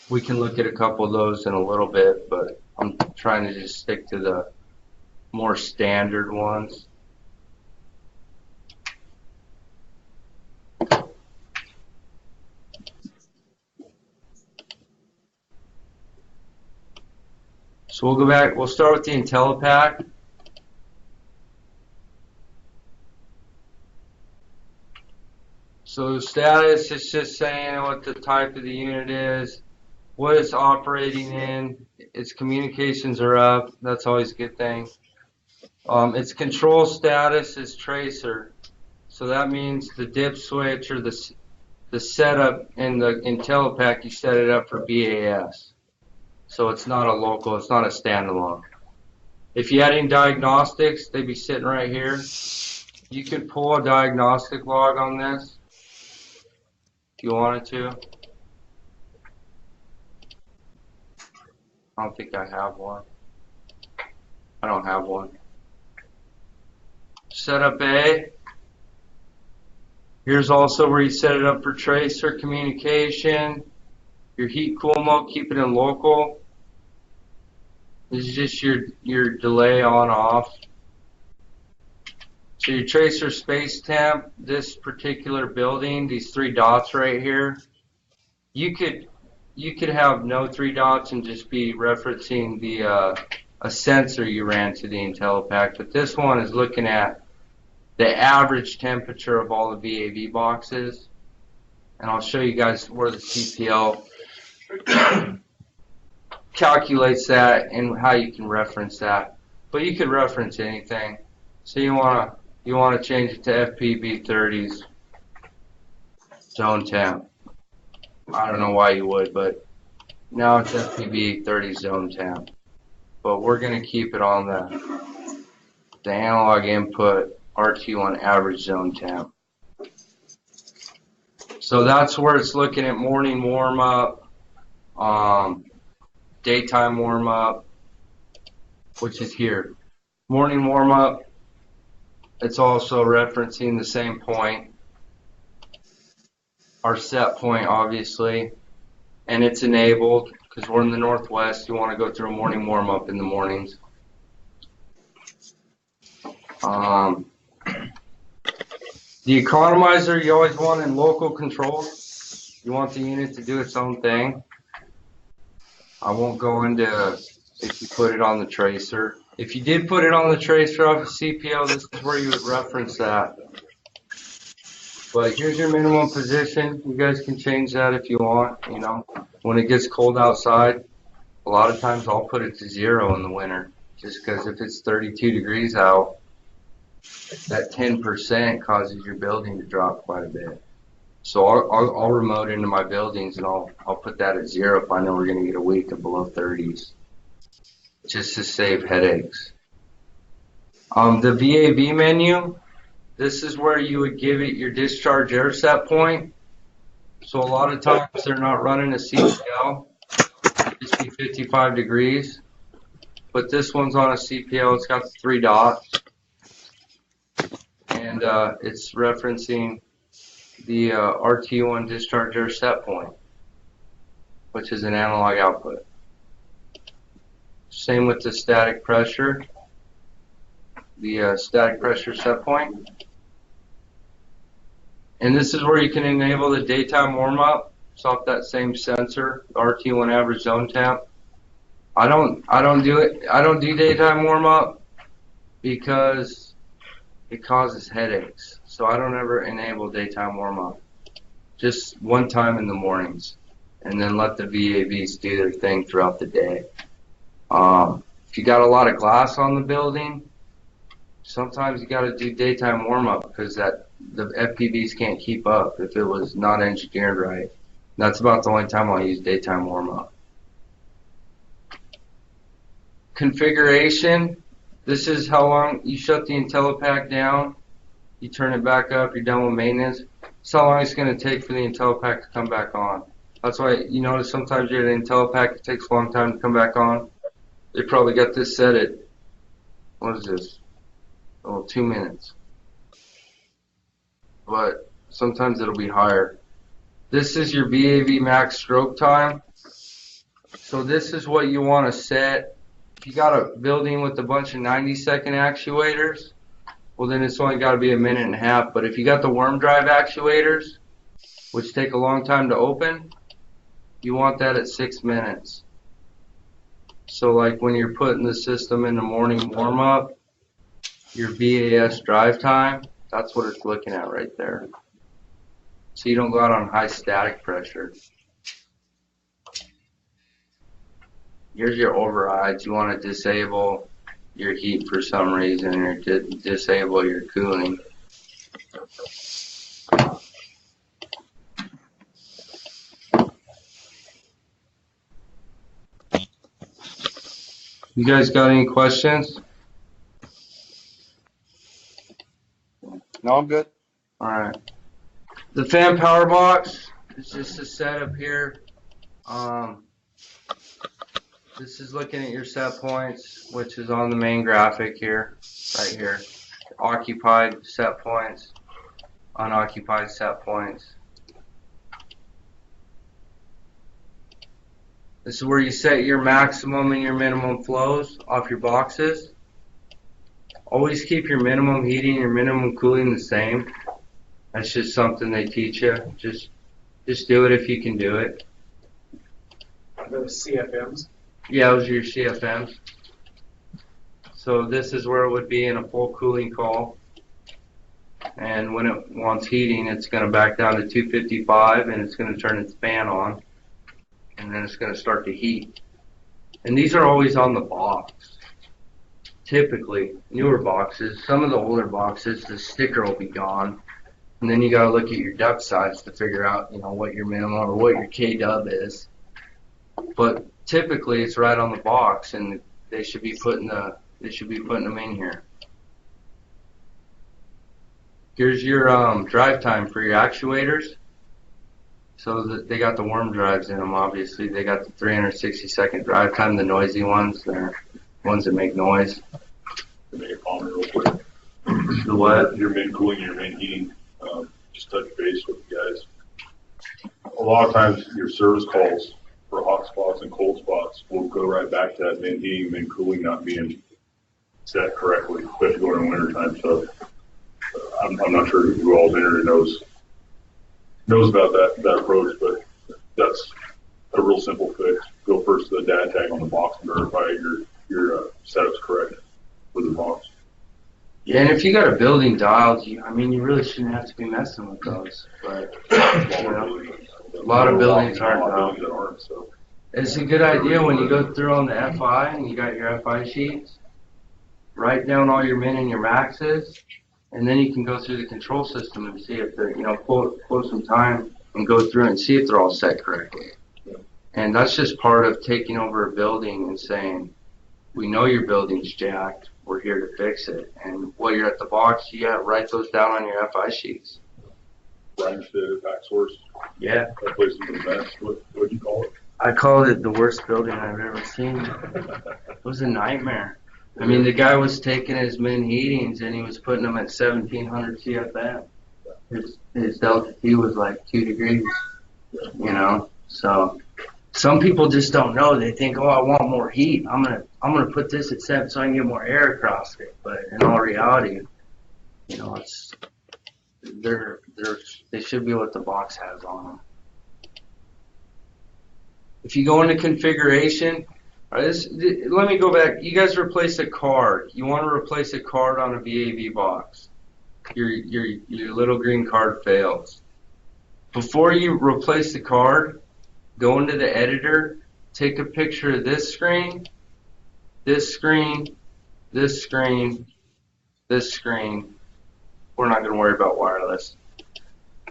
Speaker 2: We can look at a couple of those in a little bit, but I'm trying to just stick to the more standard ones. So we'll go back, we'll start with the IntelliPack. So the status is just saying what the type of the unit is, what it's operating in, its communications are up, that's always a good thing. Its control status is tracer, so that means the dip switch or the setup in the IntelliPack, you set it up for BAS. So it's not a local, it's not a standalone. If you had any diagnostics, they'd be sitting right here. You could pull a diagnostic log on this if you wanted to. I don't think I have one. I don't have one. Setup A. Here's also where you set it up for tracer communication. Your heat cool mode, keep it in local. This is just your delay on off. So your tracer space temp, this particular building, these 3 dots right here, you could have no 3 dots and just be referencing the a sensor you ran to the IntelliPack, but this one is looking at the average temperature of all the VAV boxes, and I'll show you guys where the CPL calculates that and how you can reference that. But you could reference anything. So you wanna change it to FPV 30s zone temp. I don't know why you would, but now it's FPV 30 zone temp. But we're gonna keep it on the analog input RT1 average zone temp. So that's where it's looking at morning warm up, daytime warm up, which is here. Morning warm up, it's also referencing the same point, our set point obviously, and it's enabled because we're in the Northwest. You want to go through a morning warm up in the mornings. The economizer you always want in local control. You want the unit to do its own thing. I won't go into if you put it on the tracer. If you did put it on the tracer off of CPO, this is where you would reference that. But here's your minimum position. You guys can change that if you want. You know, when it gets cold outside, a lot of times I'll put it to 0 in the winter, just because if it's 32 degrees out, that 10% causes your building to drop quite a bit. So I'll remote into my buildings and I'll put that at 0 if I know we're going to get a week of below 30s, just to save headaches. The VAV menu, this is where you would give it your discharge air set point. So a lot of times they're not running a CPL, just be 55 degrees. But this one's on a CPL, it's got the 3 dots. And it's referencing the RT1 discharge air set point, which is an analog output. Same with the static pressure, the static pressure set point. And this is where you can enable the daytime warm-up. It's off that same sensor, RT1 average zone temp. I don't do daytime warm-up because it causes headaches. So I don't ever enable daytime warm-up. Just one time in the mornings. and then let the VAVs do their thing throughout the day. If you got a lot of glass on the building, sometimes you got to do daytime warm-up because the FPVs can't keep up if it was not engineered right. That's about the only time I'll use daytime warm-up. Configuration, this is how long you shut the IntelliPack down, you turn it back up, you're done with maintenance. It's how long it's going to take for the IntelliPack to come back on. That's why you notice sometimes you're at an IntelliPack, it takes a long time to come back on. They probably got this set at, what is this? Oh, 2 minutes. But sometimes it'll be higher. This is your VAV max stroke time. So this is what you want to set. If you got a building with a bunch of 90-second actuators, well then it's only got to be a minute and a half. But if you got the worm drive actuators, which take a long time to open, you want that at 6 minutes. So like when you're putting the system in the morning warm-up, your VAS drive time, that's what it's looking at right there. So you don't go out on high static pressure. Here's your overrides. You want to disable your heat for some reason, or disable your cooling. You guys got any questions?
Speaker 8: No, I'm good.
Speaker 2: All right. The fan power box is just a setup here. This is looking at your set points, which is on the main graphic here, right here. Occupied set points, unoccupied set points. This is where you set your maximum and your minimum flows off your boxes. Always keep your minimum heating and your minimum cooling the same. That's just something they teach you. Just do it if you can do it.
Speaker 1: Those CFMs.
Speaker 2: Yeah, those are your CFMs. So this is where it would be in a full cooling call. And when it wants heating, it's going to back down to 255 and it's going to turn its fan on. And then it's going to start to heat. And these are always on the box. Typically, newer boxes, some of the older boxes, the sticker will be gone. And then you got to look at your duct size to figure out, what your minimum or what your K-dub is. But typically, it's right on the box, and they should be putting them in here. Here's your drive time for your actuators. So they got the worm drives in them. Obviously, they got the 360-second drive time. The noisy ones, they're ones that make noise.
Speaker 4: To make a comment real quick.
Speaker 2: The what?
Speaker 4: Your main cooling, your main heating. Just touch base with you guys. A lot of times, your service calls for hot spots and cold spots will go right back to that main heating, main cooling not being set correctly, especially during winter time. So I'm not sure who all's in here knows about that approach, but that's a real simple fix. Go first to the data tag on the box and verify your setup's correct for the box.
Speaker 2: Yeah, and if you got a building dialed, you really shouldn't have to be messing with those. But a lot of buildings aren't dialed.
Speaker 4: So
Speaker 2: it's a good idea when you go through on the FI and you got your FI sheets, write down all your min and your maxes, and then you can go through the control system and see if they're, pull some time and go through and see if they're all set correctly. And that's just part of taking over a building and saying, we know your building's jacked, we're here to fix it. And while you're at the box, you gotta write those down on your FI sheets.
Speaker 4: Brian Stitt, back source.
Speaker 2: Yeah.
Speaker 4: That place is the best. What'd you call it?
Speaker 2: I called it the worst building I've ever seen. It was a nightmare. I mean, the guy was taking his min heatings and he was putting them at 1700 CFM. His delta T was like 2 degrees, So some people just don't know. They think, oh, I want more heat. I'm gonna put this at 7 so I can get more air across it. But in all reality, it's they should be what the box has on them. If you go into configuration, let me go back. You guys replace a card. You want to replace a card on a VAV box. Your little green card fails. Before you replace the card, go into the editor, take a picture of this screen, this screen, this screen, this screen. We're not going to worry about wireless.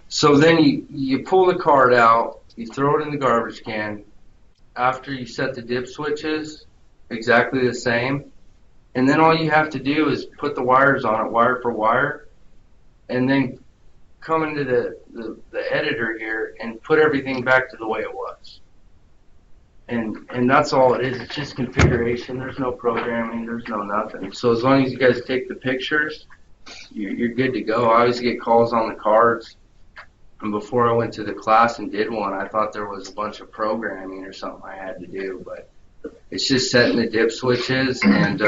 Speaker 2: So then you pull the card out, you throw it in the garbage can. After you set the dip switches, exactly the same. And then all you have to do is put the wires on it, wire for wire, and then come into the editor here and put everything back to the way it was. And that's all it is. It's just configuration. There's no programming. There's no nothing. So as long as you guys take the pictures, you're good to go. I always get calls on the cards. And before I went to the class and did one, I thought there was a bunch of programming or something I had to do. But it's just setting the dip switches and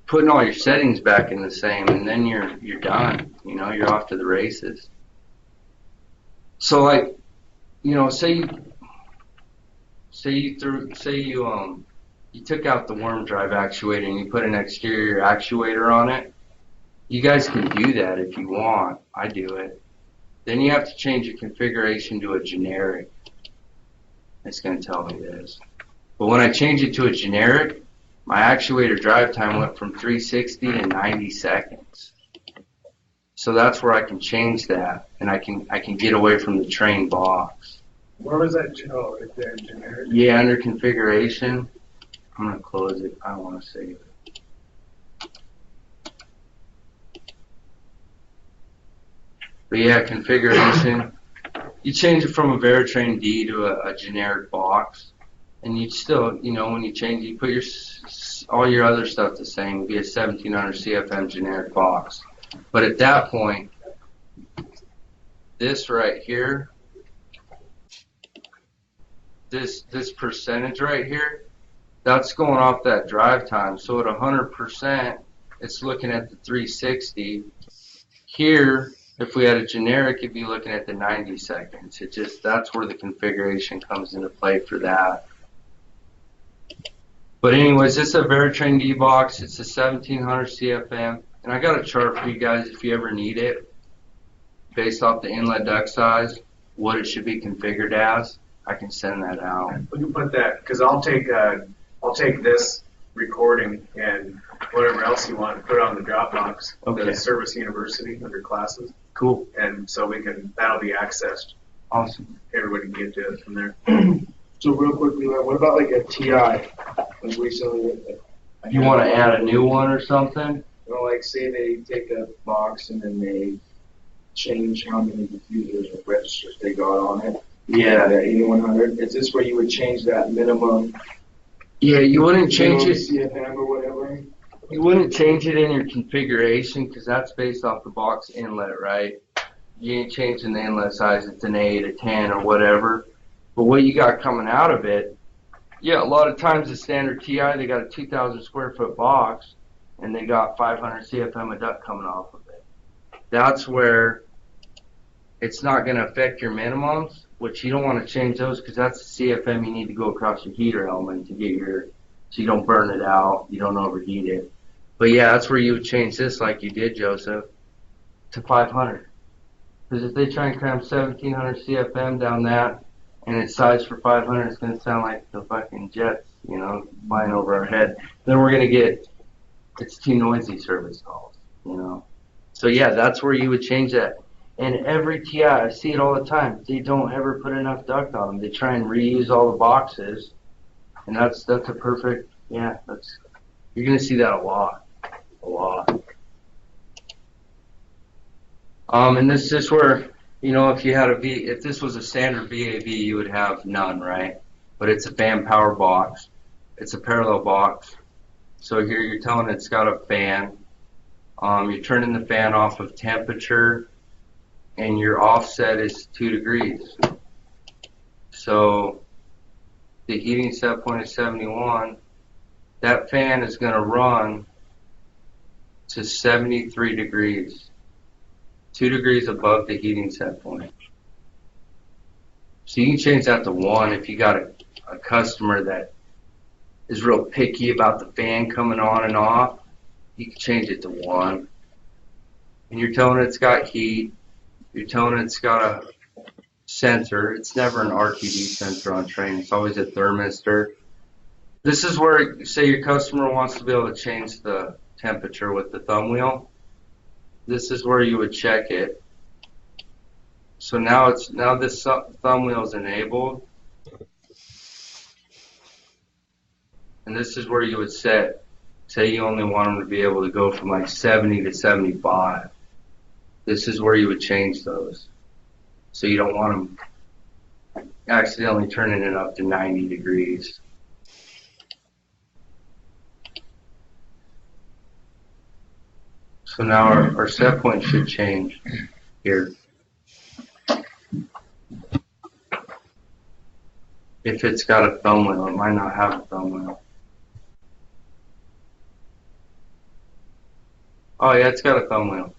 Speaker 2: putting all your settings back in the same, and then you're done. You know, you're off to the races. So like, you know, say you took out the worm drive actuator and you put an exterior actuator on it. You guys can do that if you want. I do it. Then you have to change your configuration to a generic. It's going to tell me this. But when I change it to a generic, my actuator drive time went from 360 to 90 seconds. So that's where I can change that, and I can get away from the Trane box.
Speaker 1: Where was that? Oh, right there, generic.
Speaker 2: Yeah, under configuration. I'm going to close it. I don't want to save it. But yeah, configuration. You change it from a Veritrain D to a generic box, and you still, you know, when you change, you put all your other stuff the same. It'd be a 1700 CFM generic box. But at that point, this right here, this percentage right here, that's going off that drive time. So at 100%, it's looking at the 360. Here, if we had a generic, it'd be looking at the 90 seconds. That's where the configuration comes into play for that. But anyways, this is a Veritrain D box. It's a 1700 CFM. And I got a chart for you guys if you ever need it, based off the inlet duct size, what it should be configured as. I can send that out.
Speaker 1: We can put that, because I'll take this recording and whatever else you want and put it on the Dropbox.
Speaker 2: Okay.
Speaker 1: The Service University under classes.
Speaker 2: Cool.
Speaker 1: And so that'll be accessed.
Speaker 2: Awesome.
Speaker 1: Everybody can get to it from there.
Speaker 3: So real quickly, what about like a TI? Like recently,
Speaker 2: You want to add a new one or something?
Speaker 3: you know, like say they take a box and then they change how many diffusers or registers they got on it.
Speaker 2: Yeah.
Speaker 3: That 8100. Is this where you would change that minimum?
Speaker 2: Yeah, you wouldn't change it.
Speaker 3: CFM or whatever.
Speaker 2: You wouldn't change it in your configuration because that's based off the box inlet, right? You ain't changing the inlet size. It's an 8, a 10, or whatever. But what you got coming out of it, yeah, a lot of times the standard TI, they got a 2,000 square foot box, and they got 500 CFM of duct coming off of it. That's where it's not going to affect your minimums, which you don't want to change those because that's the CFM you need to go across your heater element to get so you don't burn it out, you don't overheat it. But yeah, that's where you would change this like you did, Joseph, to 500. Because if they try and cram 1,700 CFM down that, and it's sized for 500, it's going to sound like the fucking jets, you know, flying over our head. Then we're going to get, it's too noisy service calls, you know. So yeah, that's where you would change that. And every TI, I see it all the time, they don't ever put enough duct on them. They try and reuse all the boxes, and that's a perfect, yeah, you're going to see that a lot. And this is where, you know, if this was a standard VAV, you would have none, right? But it's a fan power box. It's a parallel box. So here you're telling it's got a fan. You're turning the fan off of temperature, and your offset is 2 degrees. So the heating set point is 71. That fan is going to run to 73 degrees. 2 degrees above the heating set point. So you can change that to 1 if you got a customer that is real picky about the fan coming on and off. You can change it to 1. And you're telling it it's got heat. You're telling it it's got a sensor. It's never an RTD sensor on Trane. It's always a thermistor. This is where, say your customer wants to be able to change the temperature with the thumb wheel. This is where you would check it. So now this thumb wheel is enabled. And this is where you would set, say you only want them to be able to go from like 70 to 75. This is where you would change those. So you don't want them accidentally turning it up to 90 degrees. So now our set point should change here. If it's got a thumb wheel, it might not have a thumb wheel. Oh yeah, it's got a thumb wheel.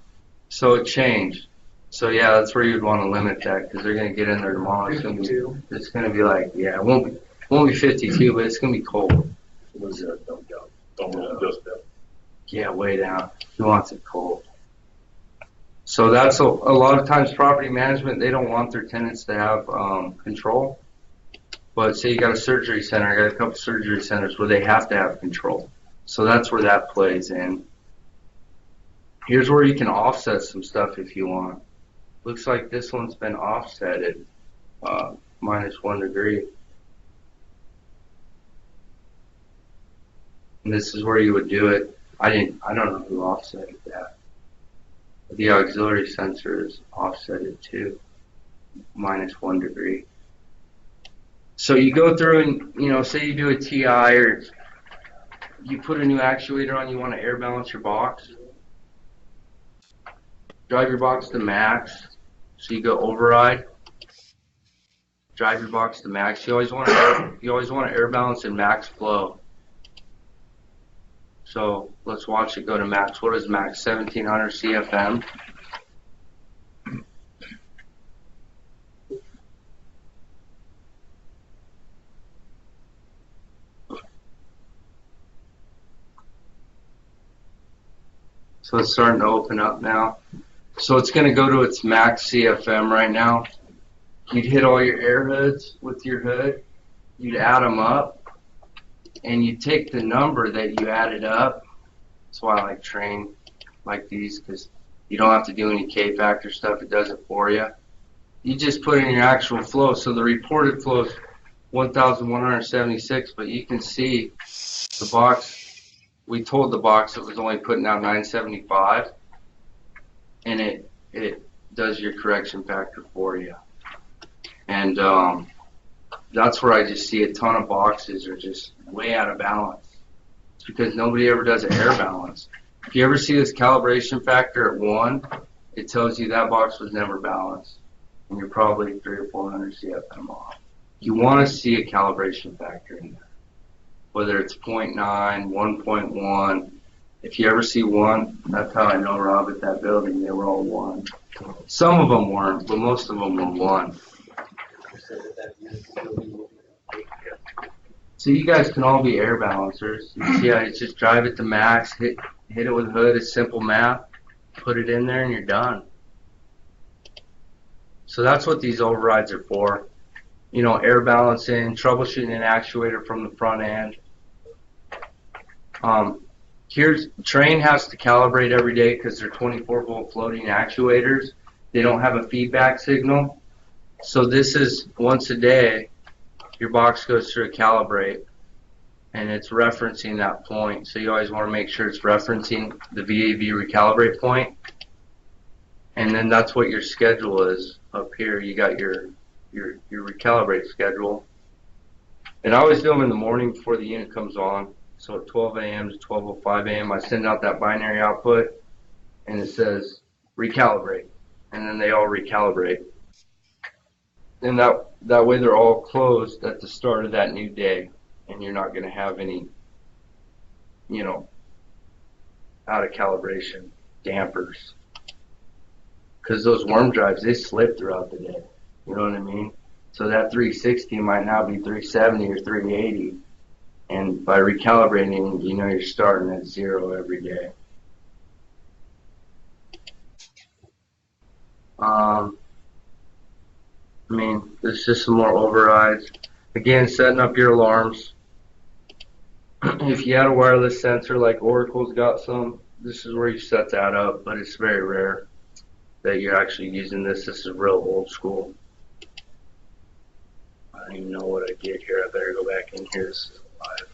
Speaker 2: So it changed. So yeah, that's where you'd want to limit that, because they're going to get in there tomorrow. It's going to be like, yeah, it won't be 52, but it's going to be cold. Yeah, way down. He wants it cold. So that's a lot of times property management, they don't want their tenants to have control. But say you got a surgery center, I got a couple surgery centers where they have to have control. So that's where that plays in. Here's where you can offset some stuff if you want. Looks like this one's been offsetted -1 degree. And this is where you would do it. I don't know who offset that. The auxiliary sensor is offsetted too, -1 degree. So you go through and, you know, say you do a TI or you put a new actuator on, you want to air balance your box. Drive your box to max. So you go override. Drive your box to max. You always want to air balance in max flow. So let's watch it go to max. What is max? 1700 CFM. So it's starting to open up now. So it's going to go to its max CFM right now. You'd hit all your air hoods with your hood. You'd add them up. And you take the number that you added up. That's why I like Trane like these, because you don't have to do any K-factor stuff. It does it for you. You just put in your actual flow. So the reported flow is 1,176, but you can see the box. We told the box it was only putting out 975, and it does your correction factor for you. And that's where I just see a ton of boxes are just way out of balance. It's because nobody ever does an air balance. If you ever see this calibration factor at 1, it tells you that box was never balanced, and you're probably 300 or 400 CFM off. You want to see a calibration factor in there, whether it's 0.9, 1.1. If you ever see 1, that's how I know, Rob, at that building, they were all 1. Some of them weren't, but most of them were 1. So you guys can all be air balancers. You see how you just drive it to max, hit it with hood, it's simple math, put it in there, and you're done. So that's what these overrides are for. You know, air balancing, troubleshooting an actuator from the front end. Trane has to calibrate every day because they're 24-volt floating actuators. They don't have a feedback signal. So this is once a day, your box goes through a calibrate, and it's referencing that point. So you always want to make sure it's referencing the VAV recalibrate point. And then that's what your schedule is up here. You got your recalibrate schedule. And I always do them in the morning before the unit comes on. So at 12 a.m. to 12:05 a.m. I send out that binary output, and it says recalibrate, and then they all recalibrate. And that way they're all closed at the start of that new day, and you're not going to have any, you know, out of calibration dampers. Because those worm drives, they slip throughout the day. You know what I mean? So that 360 might now be 370 or 380. And by recalibrating, you know you're starting at 0 every day. I mean, there's just some more overrides. Again, setting up your alarms. If you had a wireless sensor like Oracle's got some, this is where you set that up, but it's very rare that you're actually using this. This is real old school. I don't even know what I did here. I better go back in here. This is live.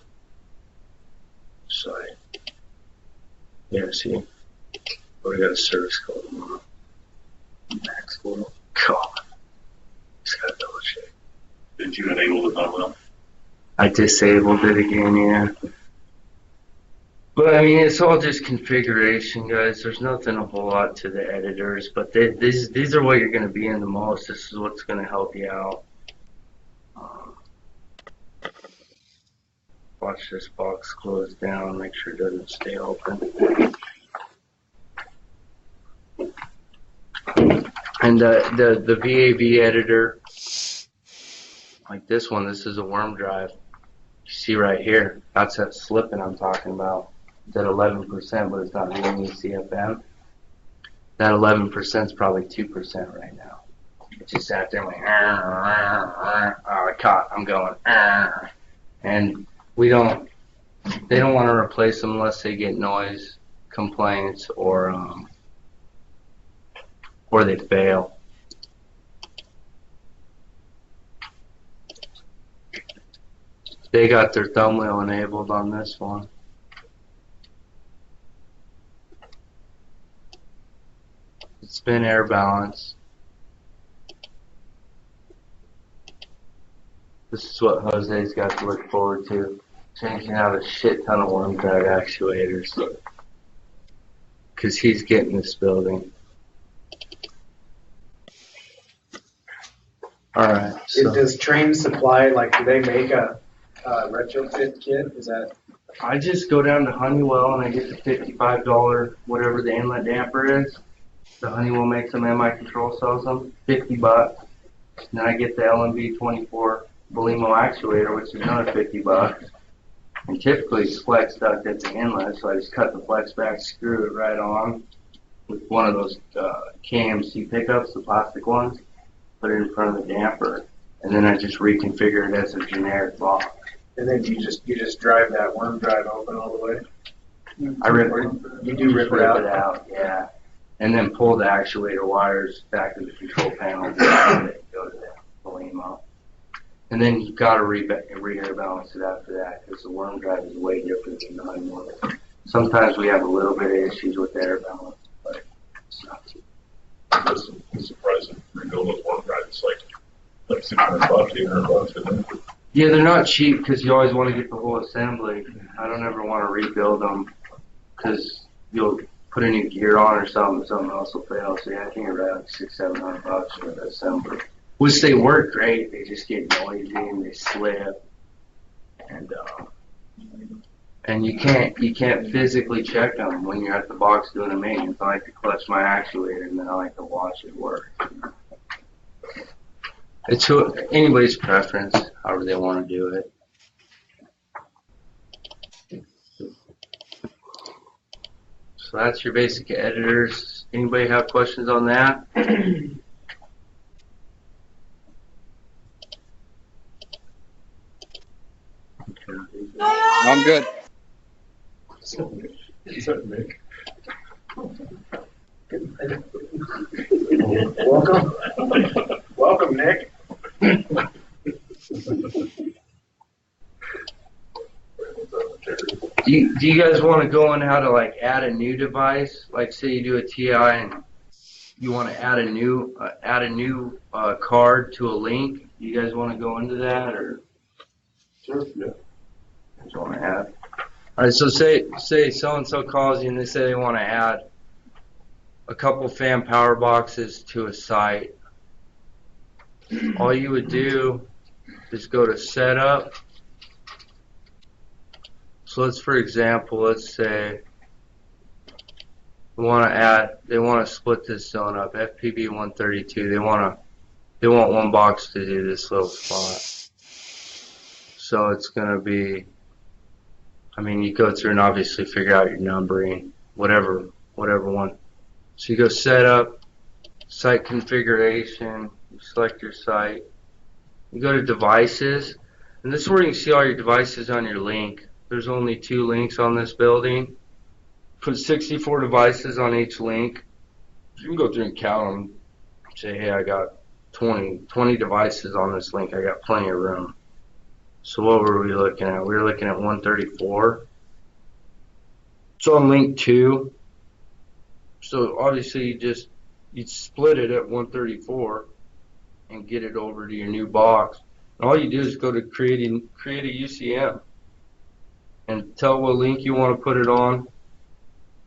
Speaker 2: Sorry. Yeah, see? We got a service code. Max level. God. Just gotta double check.
Speaker 4: Did you enable the thumbnail?
Speaker 2: I disabled it again, yeah. But I mean, it's all just configuration, guys. There's nothing a whole lot to the editors, but these are what you're going to be in the most. This is what's going to help you out. Watch this box close down, make sure it doesn't stay open. And the VAV editor, like this one, this is a worm drive. You see right here, that's that slipping I'm talking about. It's at 11%, but it's not reading CFM. That 11% is probably 2% right now. It just sat there and went, oh, I caught, I'm going, and they don't want to replace them unless they get noise complaints or they fail. They got their thumbnail enabled on this one. Spin air balance. This is what Jose's got to look forward to. Changing out a shit ton of worm drive actuators. Because he's getting this building. Alright. So
Speaker 5: Does Trane supply, like, do they make a retrofit kit? Is that?
Speaker 2: I just go down to Honeywell and I get the $55, whatever the inlet damper is. The Honeywell makes them and my control sells them, $50. And then I get the LMB 24 Belimo actuator, which is another $50. And typically it's flex duct at the inlet, so I just cut the flex back, screw it right on with one of those KMC pickups, the plastic ones, put it in front of the damper, and then I just reconfigure it as a generic box.
Speaker 5: And then you just drive that worm drive open all the way?
Speaker 2: I rip
Speaker 5: rip it out?
Speaker 2: Yeah. And then pull the actuator wires back to the control panel and go to the Belimo. And then you've got to re-air balance it after that because the worm drive is way different than the Honeywell. Sometimes we have a little bit of issues with the air balance, but it's not too
Speaker 4: bad. I'm surprised that rebuild those worm drives. It's like $600, $800, isn't it?
Speaker 2: Yeah, they're not cheap because you always want to get the whole assembly. I don't ever want to rebuild them because you'll put a new gear on or something else will fail. So yeah, I think around $600-700 for the assembly. Which they work great, they just get noisy and they slip. And you can't physically check them when you're at the box doing a maintenance. I like to clutch my actuator and then I like to watch it work. It's anybody's preference, however they want to do it. So that's your basic editors. Anybody have questions on that?
Speaker 8: I'm good.
Speaker 5: Welcome. Welcome, Nick.
Speaker 2: Do you guys want to go on how to like add a new device? Like say you do a TI and you want to add a new card to a link. Do you guys want to go into that or?
Speaker 3: Sure, yeah.
Speaker 2: You want to add? All right. So say so and so calls you and they say they want to add a couple fan power boxes to a site. All you would do is go to setup. So let's, for example, let's say they want to split this zone up, FPB 132. They want one box to do this little spot. So it's going to be, I mean, you go through and obviously figure out your numbering, whatever one. So you go setup, site configuration, You select your site. You go to devices, and this is where you can see all your devices on your link. There's only 2 links on this building. Put 64 devices on each link. You can go through and count them. Say, hey, I got 20 devices on this link. I got plenty of room. So what were we looking at? We were looking at 134. So on link 2. So obviously you'd split it at 134 and get it over to your new box. And all you do is go to create a UCM and tell what link you want to put it on.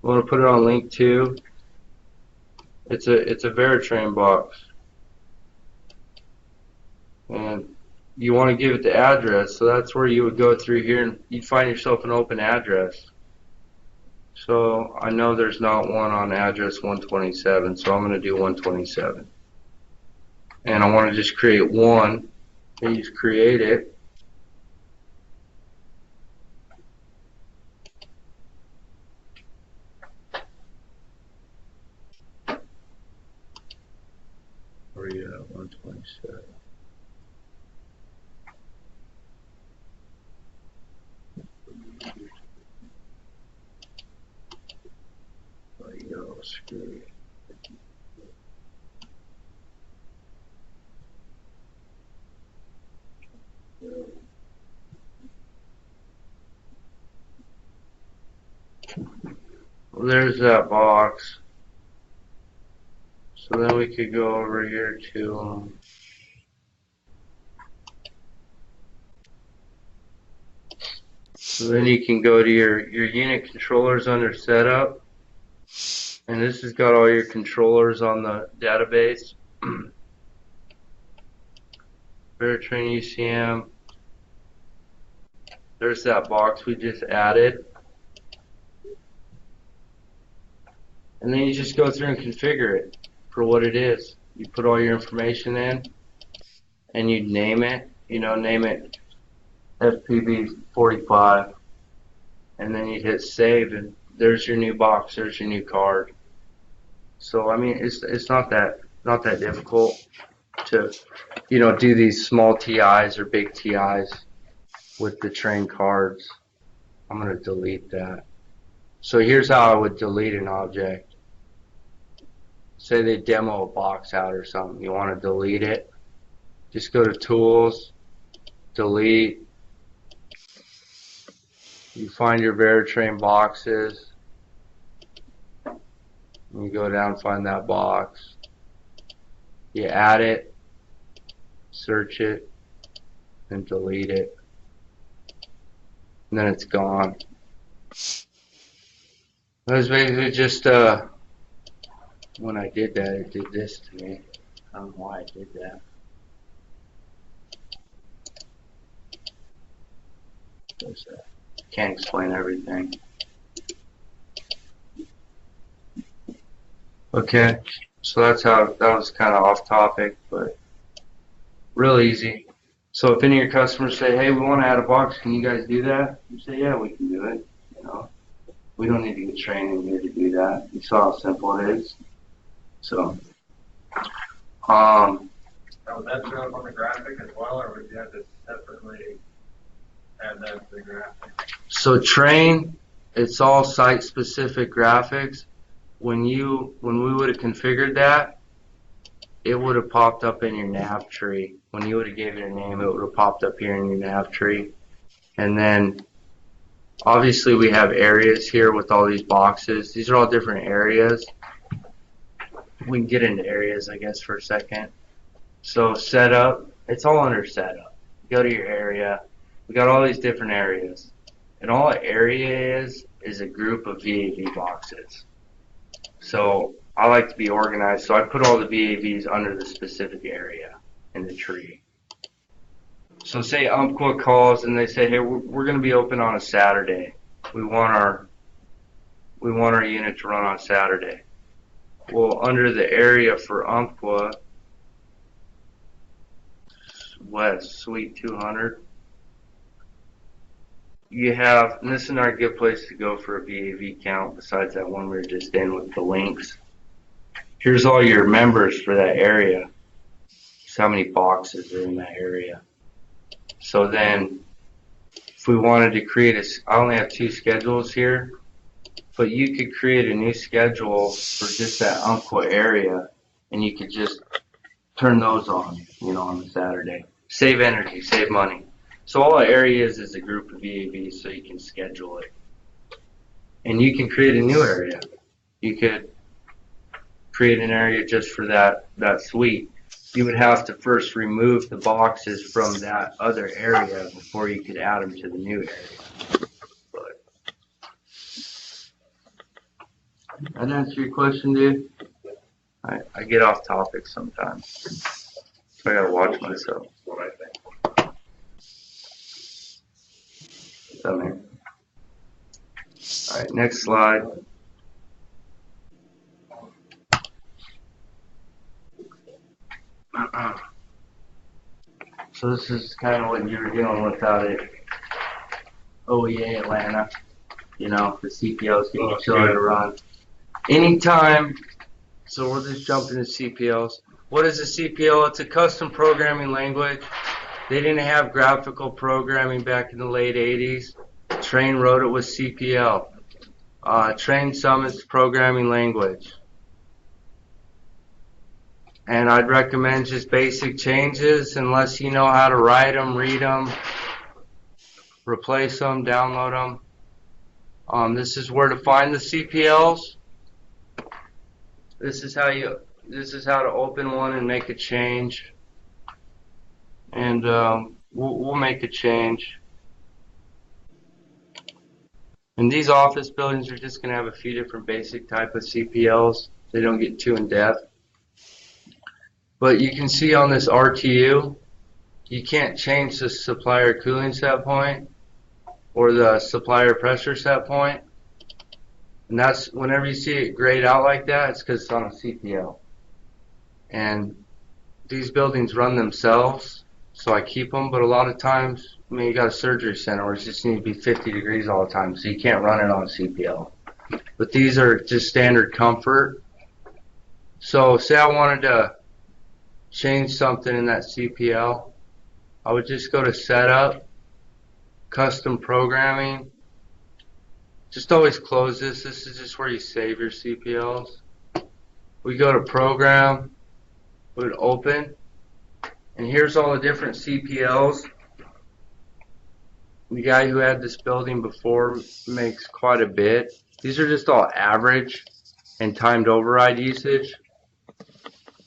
Speaker 2: You want to put it on link 2. It's a Veritrain box. And you want to give it the address, so that's where you would go through here and you'd find yourself an open address. So I know there's not one on address 127, so I'm going to do 127. And I want to just create one, and you just create it. Where are you at? 127. Screw it. Well, there's that box. So then we could go over here to so then you can go to your unit controllers under setup. And this has got all your controllers on the database. Veritrain UCM. There's that box we just added. And then you just go through and configure it for what it is. You put all your information in and you name it. Name it FPV45. And then you hit save and there's your new box, there's your new card. So I mean, it's not that difficult to do these small TIs or big TIs with the Trane cards. I'm going to delete that. So here's how I would delete an object. Say they demo a box out or something. You want to delete it. Just go to Tools, Delete. You find your Veritrain boxes. You go down, find that box. You add it, search it, and delete it. And then it's gone. It was basically just when I did that, it did this to me. I don't know why I did that. Can't explain everything. Okay, so that was kind of off topic, but real easy. So if any of your customers say, hey, we want to add a box, can you guys do that? You say, yeah, we can do it. We don't need to get training here to do that. You saw how simple it is. So,
Speaker 1: Now, would that show up on the graphic as well, or would you have to separately add that to the graphic?
Speaker 2: So Trane, it's all site-specific graphics. When we would have configured that, it would have popped up in your nav tree. When you would have gave it a name, it would have popped up here in your nav tree. And then, obviously, we have areas here with all these boxes. These are all different areas. We can get into areas, I guess, for a second. So setup, it's all under setup. Go to your area. We got all these different areas. And all an area is a group of VAV boxes. So I like to be organized, so I put all the VAVs under the specific area in the tree. So say Umpqua calls and they say, hey, we're going to be open on a Saturday. We want our unit to run on Saturday. Well, under the area for Umpqua, West Suite 200, you have, and this is not a good place to go for a VAV count besides that one we were just in with the links. Here's all your members for that area. how many boxes are in that area. So then, if we wanted to create I only have 2 schedules here, but you could create a new schedule for just that Umpqua area, and you could just turn those on, on the Saturday. Save energy, save money. So all the areas is a group of VAVs, so you can schedule it. And you can create a new area. You could create an area just for that suite. You would have to first remove the boxes from that other area before you could add them to the new area. But that answer your question, dude? I get off topic sometimes. So I gotta watch myself. That's what I think. So, man. All right, next slide. So this is kind of what you were dealing with out at OEA Atlanta. The CPLs getting chiller to run. Anytime, so we'll just jump into CPLs. What is a CPL? It's a custom programming language. They didn't have graphical programming back in the late 80s. Trane wrote it with CPL. Trane Summit's programming language. And I'd recommend just basic changes unless you know how to write them, read them, replace them, download them. This is where to find the CPLs. This is how to open one and make a change. And we'll make a change. And these office buildings are just going to have a few different basic type of CPLs. They don't get too in depth. But you can see on this RTU, you can't change the supplier cooling set point or the supplier pressure set point. And that's whenever you see it grayed out like that, it's because it's on a CPL. And these buildings run themselves, so I keep them. But a lot of times, you got a surgery center where it just needs to be 50 degrees all the time, so you can't run it on a CPL. But these are just standard comfort. So say I wanted to change something in that CPL, I would just go to Setup, Custom Programming. Just always close this. This is just where you save your CPLs. We go to Program, we would open, and here's all the different CPLs. The guy who had this building before makes quite a bit. These are just all average and timed override usage.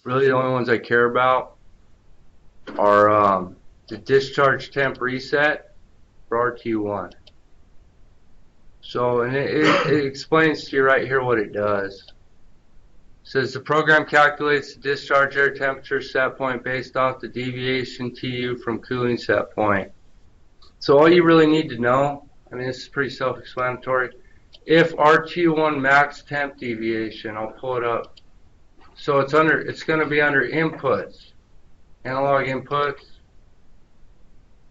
Speaker 2: Really the only ones I care about are the discharge temp reset for RT1. So, and it explains to you right here what it does. It says the program calculates the discharge air temperature set point based off the deviation TU from cooling set point. So all you really need to know, this is pretty self-explanatory. If RT1 max temp deviation, I'll pull it up. So it's going to be under inputs, analog inputs,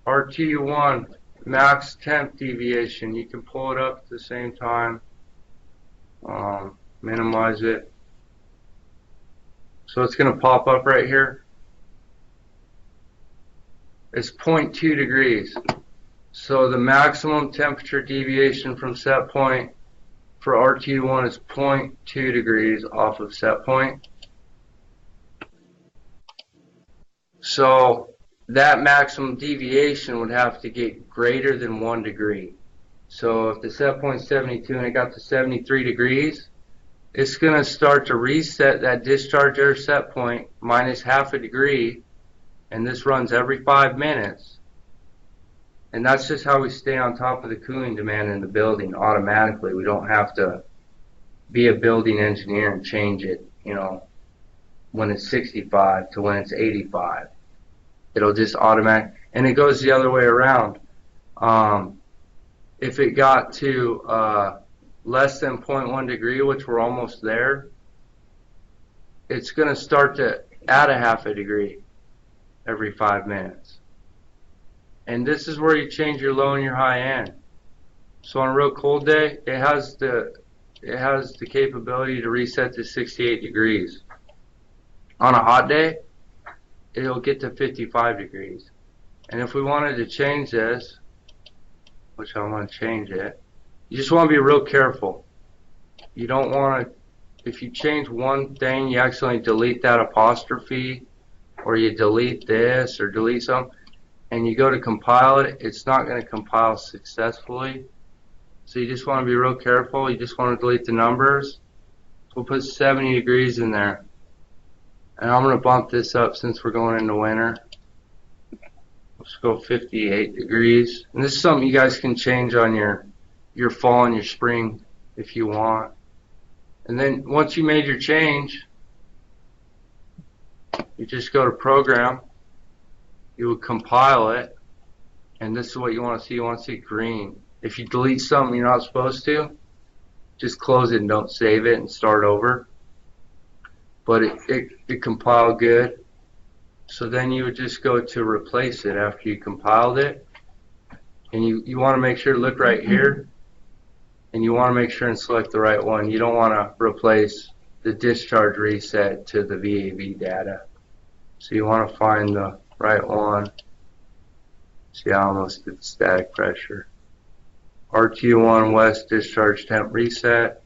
Speaker 2: RT1 max temp deviation. You can pull it up at the same time, minimize it. So it's going to pop up right here. It's 0.2 degrees. So the maximum temperature deviation from set point for RT1 is 0.2 degrees off of set point. So that maximum deviation would have to get greater than 1 degree. So if the set point's 72 and it got to 73 degrees, it's going to start to reset that discharge air set point minus half a degree, and this runs every 5 minutes. And that's just how we stay on top of the cooling demand in the building automatically. We don't have to be a building engineer and change it, when it's 65 to when it's 85. It'll just automatic, and it goes the other way around. If it got to less than 0.1 degree, which we're almost there, it's going to start to add a half a degree every 5 minutes. And this is where you change your low and your high end. So on a real cold day, it has the capability to reset to 68 degrees. On a hot day, it'll get to 55 degrees. And if we wanted to change this, which I want to change it, you just want to be real careful. You don't want to, if you change one thing, you accidentally delete that apostrophe, or you delete this, or delete something, and you go to compile it, it's not going to compile successfully. So you just want to be real careful. You just want to delete the numbers. So we'll put 70 degrees in there. And I'm going to bump this up since we're going into winter. Let's go 58 degrees. And this is something you guys can change on your fall and your spring if you want. And then once you made your change, you just go to program, you would compile it, and this is what you want to see. You want to see green. If you delete something you're not supposed to, just close it and don't save it and start over. But it compiled good. So then you would just go to replace it after you compiled it. And you want to make sure to look right here. And you want to make sure and select the right one. You don't want to replace the discharge reset to the VAV data. So you want to find the right one. See, I almost did static pressure. RTU1 West discharge temp reset.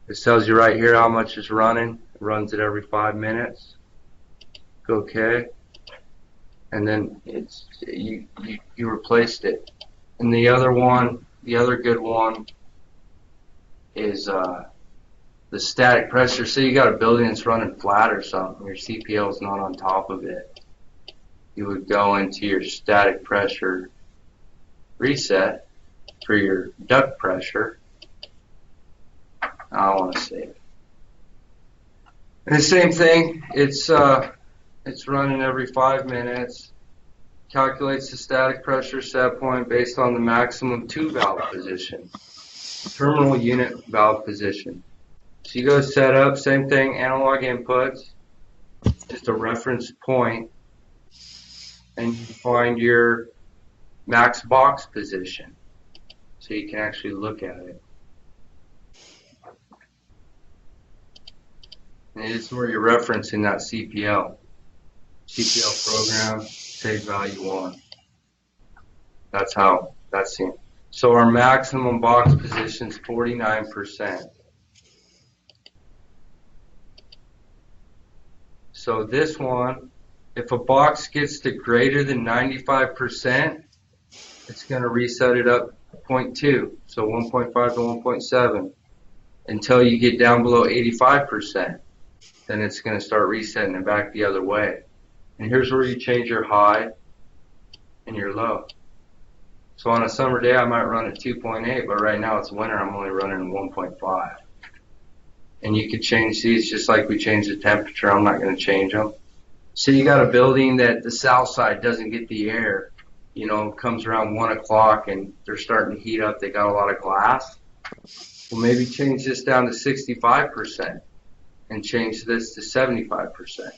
Speaker 2: It tells you right here how much is running. It runs it every 5 minutes. Go OK. And then you replaced it. And the other one, the other good one is the static pressure. So you got a building that's running flat or something. Your CPL is not on top of it. You would go into your static pressure reset for your duct pressure. I want to save it. And the same thing, it's running every 5 minutes. Calculates the static pressure set point based on the maximum 2 valve position, terminal unit valve position. So you go set up, same thing, analog inputs, just a reference point, and you find your max box position so you can actually look at it. And it's where you're referencing that CPL program, save value 1. That's how that's seen. So our maximum box position is 49%. So this one, if a box gets to greater than 95%, it's going to reset it up 0.2, so 1.5 to 1.7, until you get down below 85%. Then it's going to start resetting it back the other way. And here's where you change your high and your low. So on a summer day, I might run at 2.8, but right now it's winter, I'm only running 1.5. And you could change these just like we changed the temperature. I'm not going to change them. So you got a building that the south side doesn't get the air, comes around 1 o'clock and they're starting to heat up. They got a lot of glass. Well, maybe change this down to 65% and change this to 75%.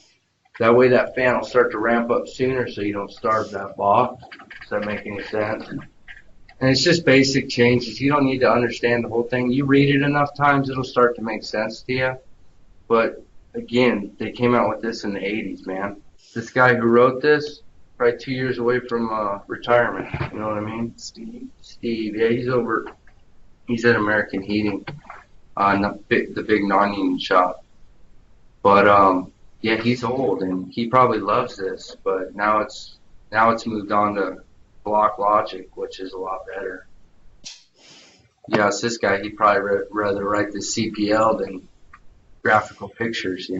Speaker 2: That way that fan will start to ramp up sooner so you don't starve that box. Does that make any sense? And it's just basic changes. You don't need to understand the whole thing. You read it enough times, it'll start to make sense to you. But again, they came out with this in the 80s, man. This guy who wrote this, probably 2 years away from retirement. You know what I mean? Steve. Yeah, he's at American Heating, the big non-union shop. But yeah, he's old and he probably loves this. But now it's moved on to block logic, which is a lot better. Yeah, it's this guy. He'd probably rather write the CPL than graphical pictures,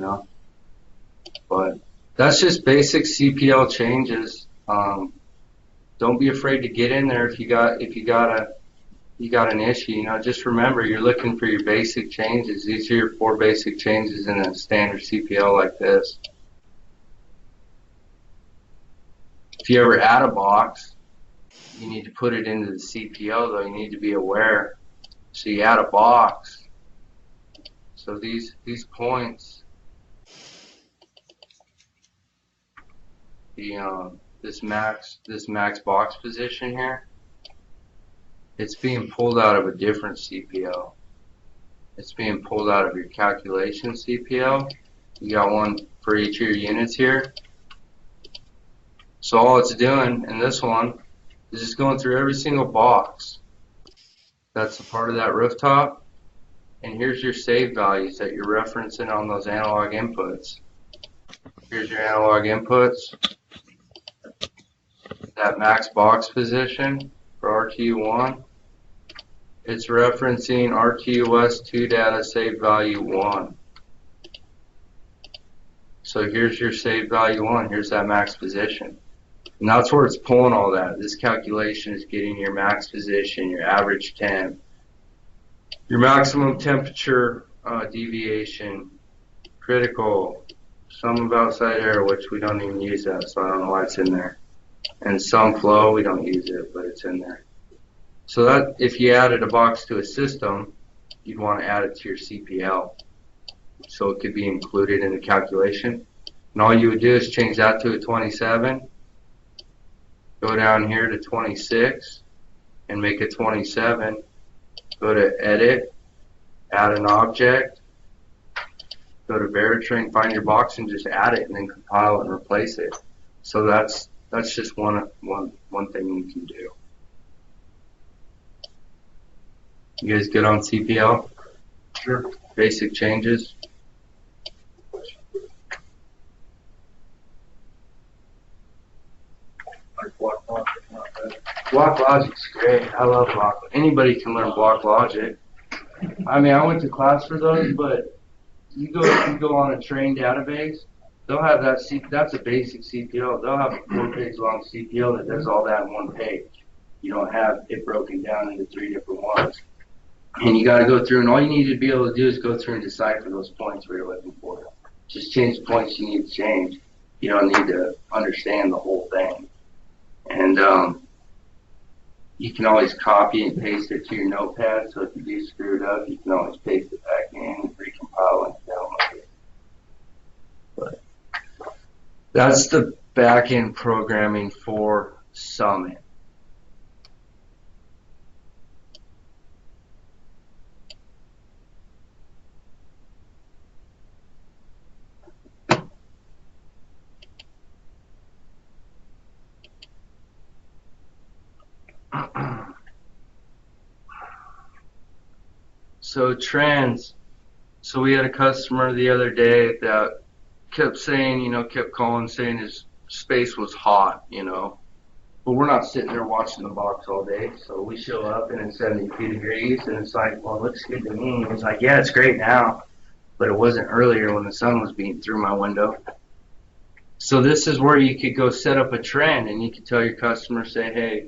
Speaker 2: But that's just basic CPL changes. Don't be afraid to get in there if you got an issue. Just remember you're looking for your basic changes. These are your 4 basic changes in a standard CPL like this. If you ever add a box, you need to put it into the CPL, though. You need to be aware. So you add a box. So these points, this max box position here, it's being pulled out of a different CPL. It's being pulled out of your calculation CPL. You got one for each of your units here. So all it's doing in this one is just going through every single box that's a part of that rooftop. And here's your save values that you're referencing on those analog inputs. Here's your analog inputs. That max box position for RTU1. It's referencing RTUS2 data save value 1. So here's your save value 1. Here's that max position. And that's where it's pulling all that. This calculation is getting your max position, your average temp, your maximum temperature deviation, critical, some of outside air, which we don't even use that, so I don't know why it's in there. And some flow, we don't use it, but it's in there. So that if you added a box to a system, you'd want to add it to your CPL. So it could be included in the calculation. And all you would do is change that to a 27, go down here to 26, and make it 27. Go to Edit, add an object, go to Veritrain, find your box, and just add it, and then compile and replace it. So that's just one thing you can do. You guys good on CPL?
Speaker 3: Sure.
Speaker 2: Basic changes?
Speaker 3: Like block logic, not bad.
Speaker 2: Block Logic's great. I love Block. Anybody can learn Block Logic. I mean, I went to class for those, but you go on a Trane database, they'll have that. That's a basic CPL. They'll have a 4-page long CPL that does all that in one page. You don't have it broken down into 3 different ones. And you got to go through, and all you need to be able to do is go through and decipher those points where you're looking for. Just change the points you need to change. You don't need to understand the whole thing. And you can always copy and paste it to your notepad, so if you do screw it up, you can always paste it back in, recompile, and download it. But that's the back-end programming for Summit. So trends. So we had a customer the other day that kept saying, kept calling saying his space was hot, But we're not sitting there watching the box all day. So we show up and it's 72 degrees and it's like, well, it looks good to me. And it's like, yeah, it's great now. But it wasn't earlier when the sun was beating through my window. So this is where you could go set up a trend and you could tell your customer, say, hey,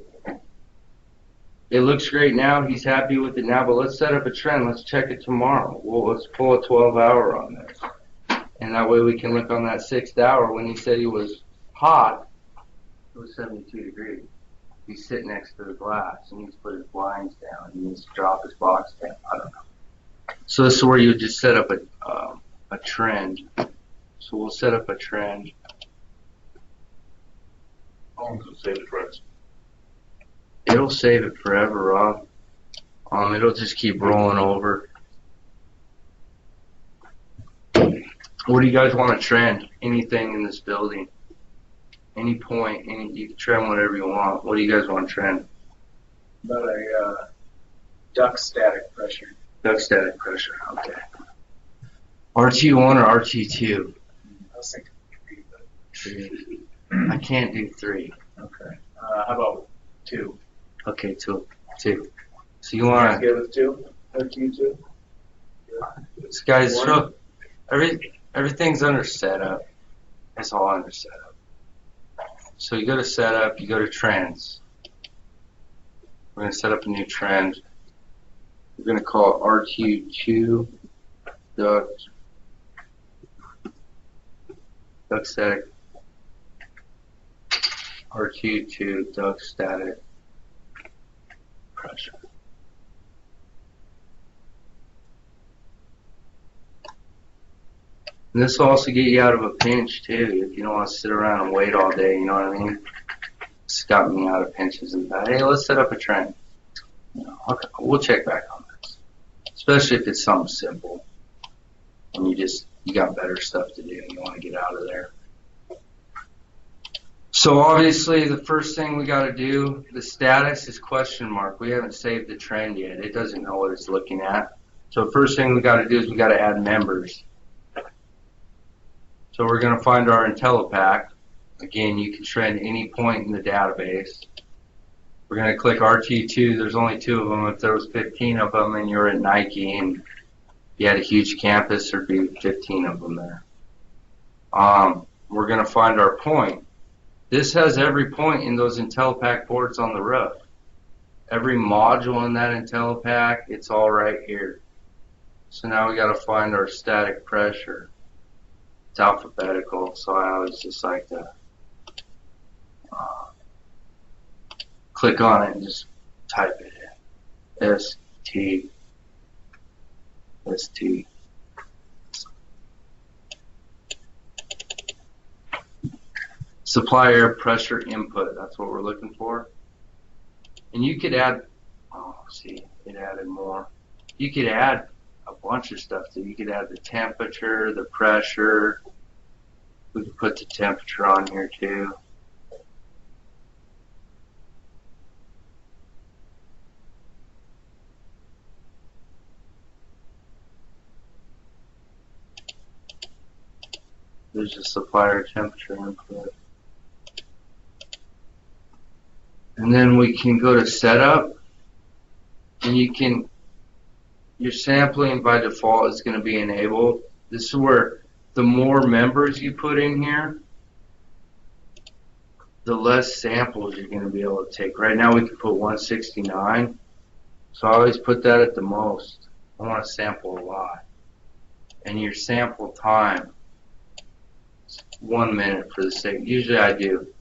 Speaker 2: it looks great now. He's happy with it now, but let's set up a trend. Let's check it tomorrow. Well, let's pull a 12-hour on this. And that way we can look on that 6th hour when he said he was hot, it was 72 degrees. He's sitting next to the glass. He needs to put his blinds down. He needs to drop his box down. I don't know. So this is where you just set up a trend. So we'll set up a trend.
Speaker 4: How long does it save the trends?
Speaker 2: It'll save it forever, Rob. It'll just keep rolling over. What do you guys want to trend? Anything in this building? Any point? You can trend whatever you want. What do you guys want to trend?
Speaker 1: About a duct static pressure.
Speaker 2: Duct static pressure, okay. RT1 or RT2?
Speaker 1: I was thinking 3, but
Speaker 2: 3. I can't do 3.
Speaker 1: okay. How about 2?
Speaker 2: Okay, 2. So you
Speaker 1: Guys
Speaker 2: want
Speaker 1: good with 2? RT2?
Speaker 2: this guy's show everything's under setup. It's all under setup. So you go to setup, you go to trends. We're going to set up a new trend. We're going to call it RT2 duct static. RT2 duct static pressure. And this will also get you out of a pinch too, if you don't want to sit around and wait all day, you know what I mean? It's got me out of pinches and that. Hey, let's set up a trend. Okay, we'll check back on this. Especially if it's something simple. And you got better stuff to do and you want to get out of there. So obviously the first thing we got to do, the status is question mark. We haven't saved the trend yet. It doesn't know what it's looking at. So first thing we got to do is we got to add members. So we're going to find our IntelliPack. Again, you can trend any point in the database. We're going to click RT2. There's only 2 of them. If there was 15 of them and you're at Nike and you had a huge campus, there'd be 15 of them there. We're going to find our point. This has every point in those IntelliPack boards on the roof. Every module in that IntelliPack, it's all right here. So now we got to find our static pressure. It's alphabetical, so I always just like to click on it and just type it in. ST. Supply air pressure input, that's what we're looking for. And you could add, see, it added more. You could add a bunch of stuff. So you could add the temperature, the pressure. We could put the temperature on here too. There's a supplier temperature input. And then we can go to setup, and your sampling by default is going to be enabled. This is where the more members you put in here, the less samples you're going to be able to take. Right now we can put 169, so I always put that at the most. I want to sample a lot. And your sample time is 1 minute for the sake. Usually I do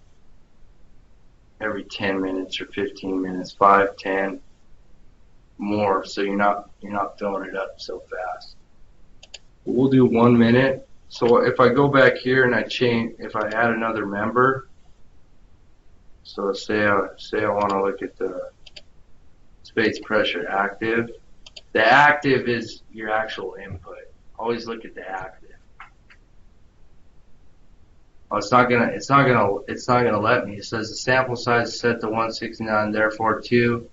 Speaker 2: every 10 minutes or 15 minutes, 5, 10, more, so you're not filling it up so fast. We'll do 1 minute. So if I go back here and if I add another member, so say I want to look at the space pressure active. The active is your actual input. Always look at the active. Oh, it's not gonna let me. It says the sample size is set to 169, therefore 2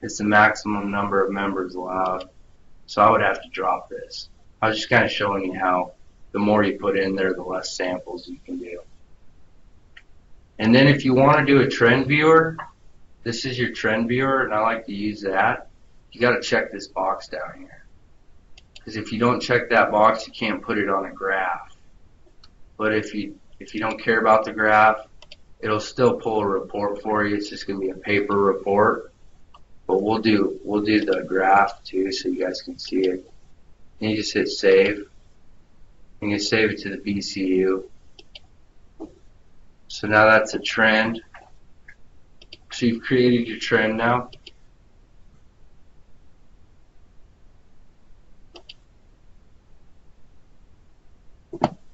Speaker 2: is the maximum number of members allowed. So I would have to drop this. I was just kind of showing you how the more you put in there, the less samples you can do. And then if you want to do a trend viewer, this is your trend viewer, and I like to use that. You got to check this box down here, because if you don't check that box, you can't put it on a graph. But if you don't care about the graph, it'll still pull a report for you. It's just going to be a paper report. But we'll do the graph too, so you guys can see it. And you just hit save. And you save it to the BCU. So now that's a trend. So you've created your trend now.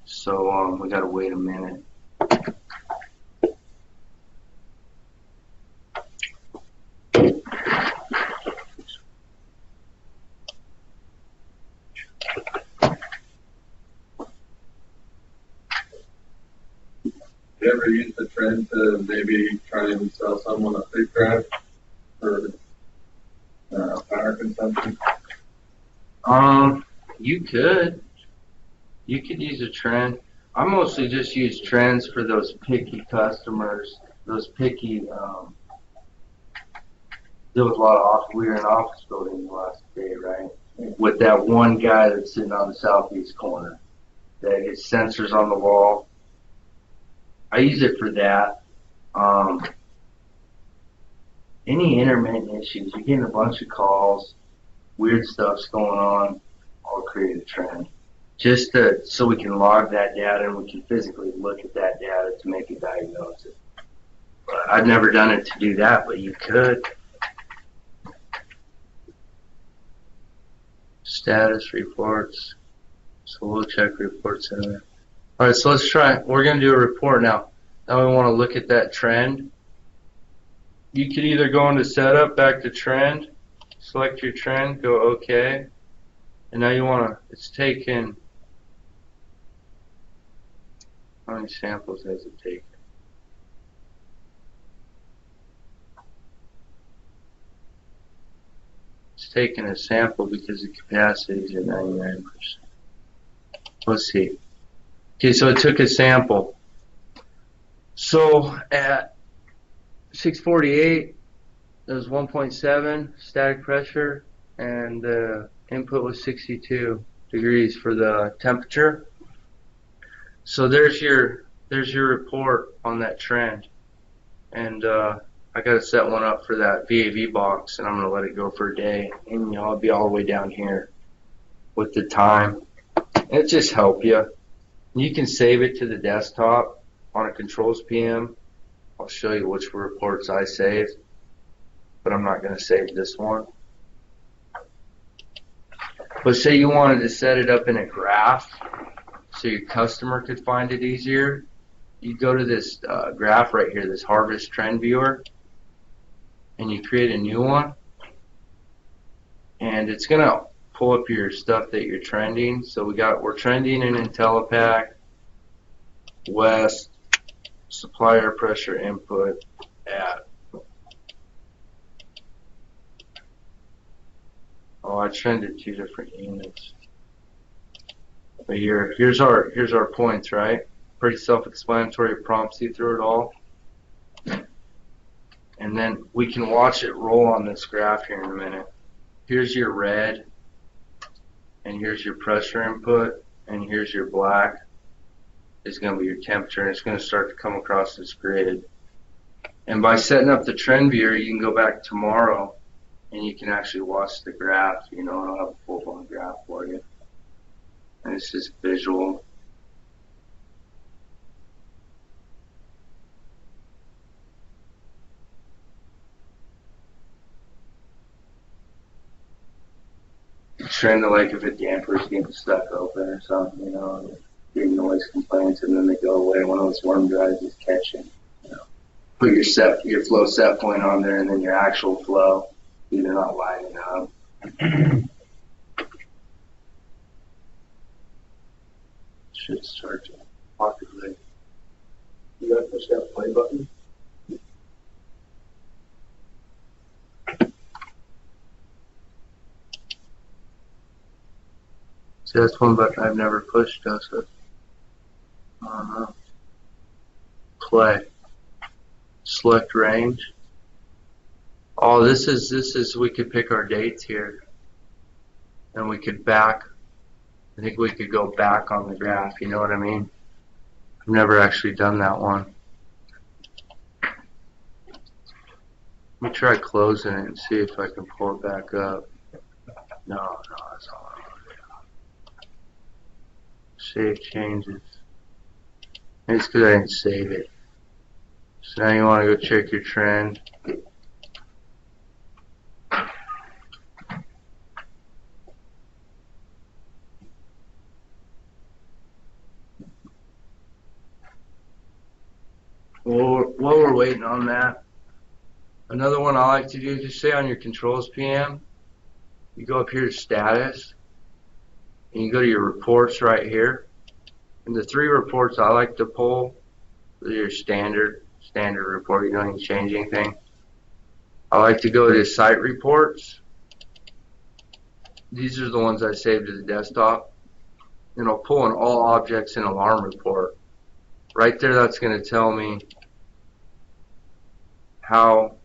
Speaker 2: So we gotta wait a minute.
Speaker 3: You ever use the trend to maybe try and sell someone a free graph for power consumption?
Speaker 2: You could use a trend. I mostly just use trends for those picky customers, those picky, deal with a lot of we were in office buildings last day, right? With that one guy that's sitting on the southeast corner that gets sensors on the wall. I use it for that. Any intermittent issues, you're getting a bunch of calls, weird stuff's going on, I'll create a trend. Just so we can log that data and we can physically look at that data to make a diagnosis. I've never done it to do that, but you could. Status reports. So we'll check reports in there. Alright, so let's try. We're going to do a report now. Now we want to look at that trend. You could either go into setup, back to trend, select your trend, go OK. And now you want to, it's taken, how many samples has it taken? It's taking a sample because the capacity is at 99%. Let's see. Okay, so it took a sample. So at 648, it was 1.7 static pressure, and the input was 62 degrees for the temperature. So there's your report on that trend, and I got to set one up for that VAV box, and I'm going to let it go for a day, and I'll be all the way down here with the time. It just help you. You can save it to the desktop on a controls PM. I'll show you which reports I saved, but I'm not going to save this one. But say you wanted to set it up in a graph so your customer could find it easier. You go to this graph right here, this Harvest Trend Viewer, and you create a new one, and it's going to pull up your stuff that you're trending. So we're trending in IntelliPack, West, supplier pressure input at. Oh, I trended 2 different units. But here's our points, right? Pretty self-explanatory. It prompts you through it all. And then we can watch it roll on this graph here in a minute. Here's your red, and here's your pressure input, and here's your black. Is going to be your temperature, and it's going to start to come across this grid. And by setting up the trend viewer, you can go back tomorrow, and you can actually watch the graph. And I'll have a full-blown graph for you. And it's just visual. Trend to like if a damper's getting stuck open or something, getting noise complaints, and then they go away. One of those worm drives is catching. Put your flow set point on there, and then your actual flow. Either not lining up. Should start to populate. You gotta push that play button. See, that's one button I've never pushed, does it? I don't know. Play. Select range. Oh, this is we could pick our dates here. And we could back. I think we could go back on the graph, you know what I mean? I've never actually done that one. Let me try closing it and see if I can pull it back up. No, that's all I want to do. Save changes. Maybe it's because I didn't save it. So now you want to go check your trend. While we're waiting on that, another one I like to do, just say on your controls PM, you go up here to status, and you go to your reports right here. And the 3 reports I like to pull are your standard report. You don't need to change anything. I like to go to site reports. These are the ones I saved to the desktop. And I'll pull an all objects and alarm report. Right there, that's going to tell me how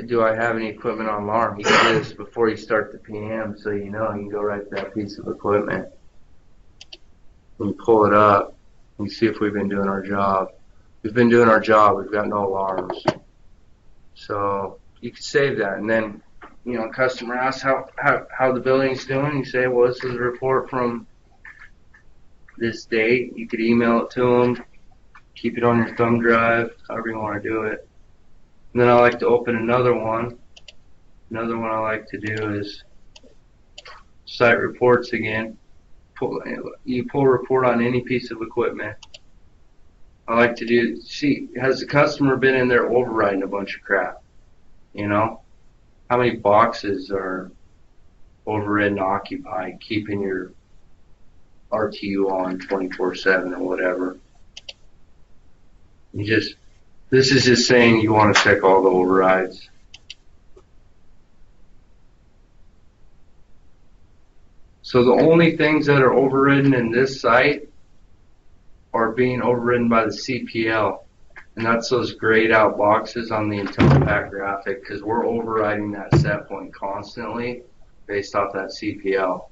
Speaker 2: do I have any equipment on alarm. You can do this before you start the PM, so you can go right to that piece of equipment. And you pull it up and you see if we've been doing our job. We've been doing our job. We've got no alarms. So you can save that, and then customer asks how the building's doing. You say, well, this is a report from this date. You could email it to them. Keep it on your thumb drive, however you want to do it. And then I like to open another one. Another one I like to do is site reports again. You pull a report on any piece of equipment. I like to do, has the customer been in there overriding a bunch of crap? How many boxes are overridden, occupied, keeping your RTU on 24/7 or whatever? This is just saying you want to check all the overrides. So the only things that are overridden in this site are being overridden by the CPL. And that's those grayed out boxes on the IntelliPack graphic, because we're overriding that set point constantly based off that CPL.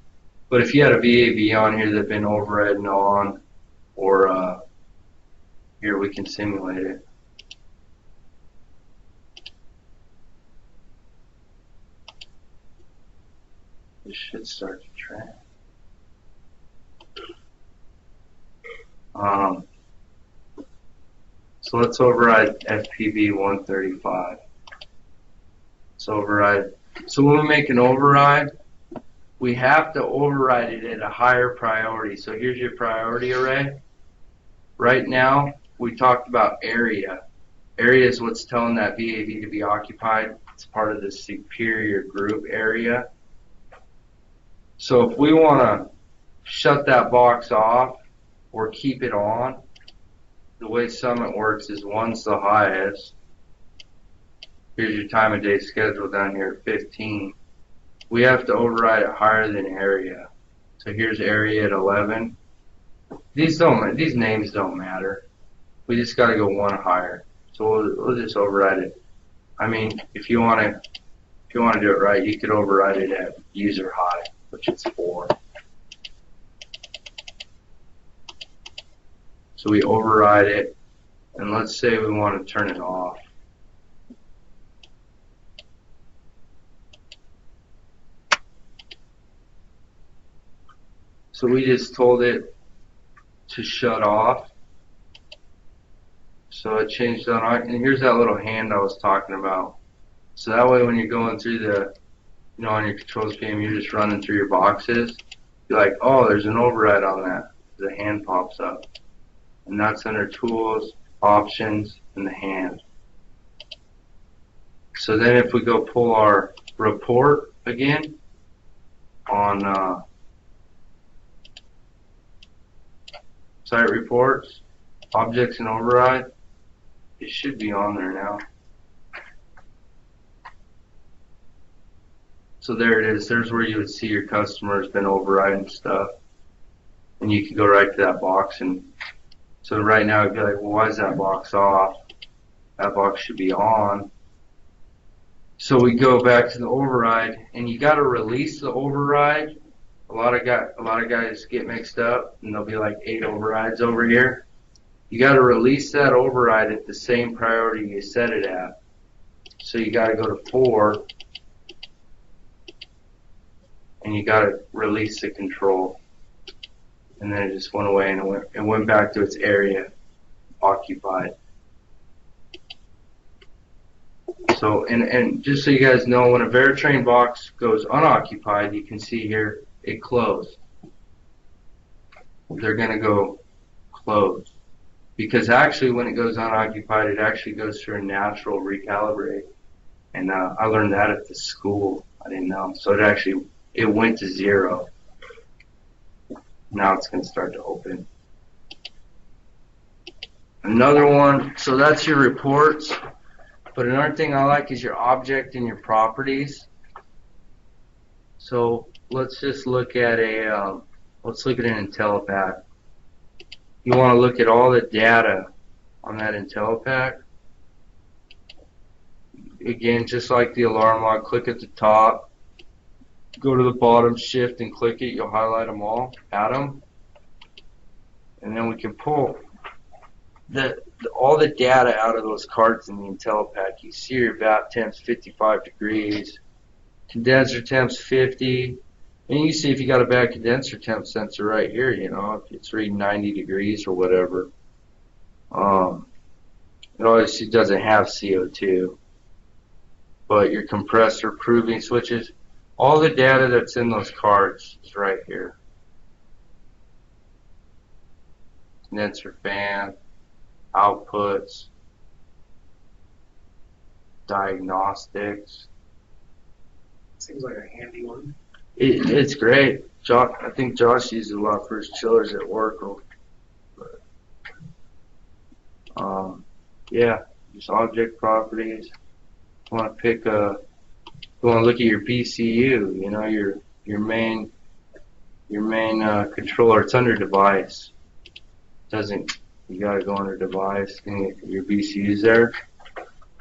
Speaker 2: But if you had a VAV on here that's been overridden on, or here we can simulate it. This should start to train. So let's override FPV 135. Let's override. So when we make an override, we have to override it at a higher priority. So here's your priority array. Right now, we talked about area. Area is what's telling that VAV to be occupied. It's part of the superior group area. So if we want to shut that box off or keep it on, the way Summit works is 1's the highest. Here's your time of day schedule down here at 15. We have to override it higher than area. So here's area at 11. These names don't matter. We just got to go 1 higher. So we'll just override it. I mean, if you want to do it right, you could override it at user high, which is 4. So we override it, and let's say we want to turn it off. So we just told it to shut off. So it changed on, and here's that little hand I was talking about. So that way when you're going through the, on your controls game, you're just running through your boxes. You're like, oh, there's an override on that. The hand pops up. And that's under Tools, Options, and the hand. So then if we go pull our report again on Site Reports, Objects and Override, it should be on there now. So there it is. There's where you would see your customer has been overriding stuff. And you can go right to that box. And so right now, it'd be like, well, why is that box off? That box should be on. So we go back to the override, and you got to release the override. A lot of guys get mixed up, and there'll be like 8 overrides over here. You got to release that override at the same priority you set it at. So you got to go to 4, and you got to release the control. And then it just went away, and it went back to its area occupied. So, and just so you guys know, when a Veritrain box goes unoccupied, you can see here it closed. They're going to go closed. Because actually when it goes unoccupied, it actually goes through a natural recalibrate. And I learned that at the school. I didn't know. So it went to 0. Now it's going to start to open. Another one, so that's your reports. But another thing I like is your object and your properties. So let's just look at an IntelliPack. You want to look at all the data on that IntelliPack. Again, just like the alarm log, click at the top. Go to the bottom, shift and click it. You'll highlight them all, add them, and then we can pull all the data out of those cards in the IntelliPack. You see your VAP temps 55 degrees, condenser temps 50, and you see if you got a bad condenser temp sensor right here. If it's reading 90 degrees or whatever. It obviously doesn't have CO2, but your compressor proving switches. All the data that's in those cards is right here. Condenser fan, outputs, diagnostics.
Speaker 1: Seems like a handy one.
Speaker 2: It's great. I think Josh uses a lot for his chillers at work. Yeah, just object properties. You want to pick a. You want to look at your BCU, your main your main controller. It's under device. Doesn't, you gotta go under device and your BCU's there.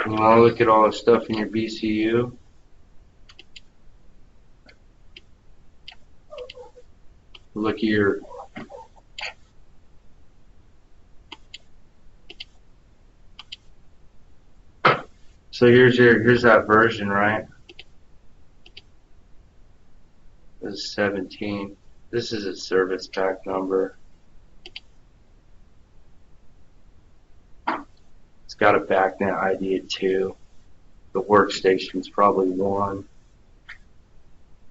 Speaker 2: And you wanna look at all the stuff in your BCU. Look at your so here's that version, right? This is 17. This is a service pack number. It's got a backnet ID of 2. The workstation's probably 1.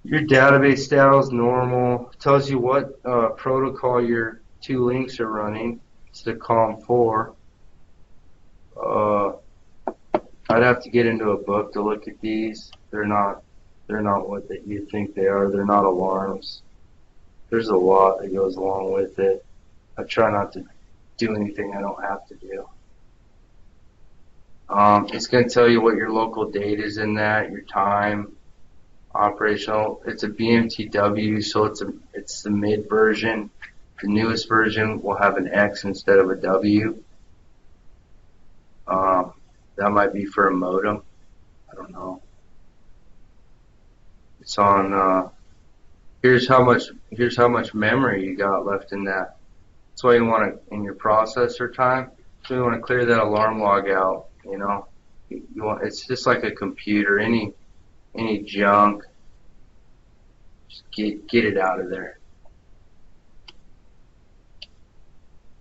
Speaker 2: Your database style is normal. It tells you what protocol your 2 links are running. It's the COM4. I'd have to get into a book to look at these. They're not what you think they are. They're not alarms. There's a lot that goes along with it. I try not to do anything I don't have to do. It's going to tell you what your local date is in that, your time, operational. It's a BMTW, so it's the mid version. The newest version will have an X instead of a W. That might be for a modem. I don't know. It's on. Here's how much memory you got left in that. That's why you want to, in your processor time. So you want to clear that alarm log out. You know, it's just like a computer. Any junk, just get it out of there.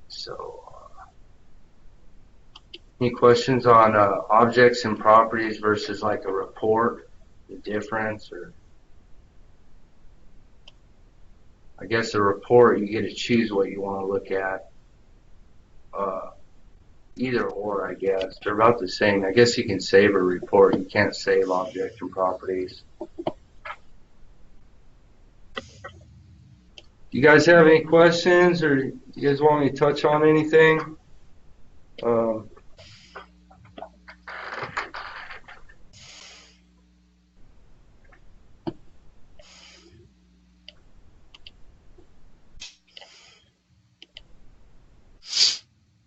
Speaker 2: So, any questions on objects and properties versus like a report? The difference, or I guess a report, you get to choose what you want to look at. Either or, I guess. They're about the same. I guess you can save a report. You can't save objects and properties. Do you guys have any questions, or do you guys want me to touch on anything?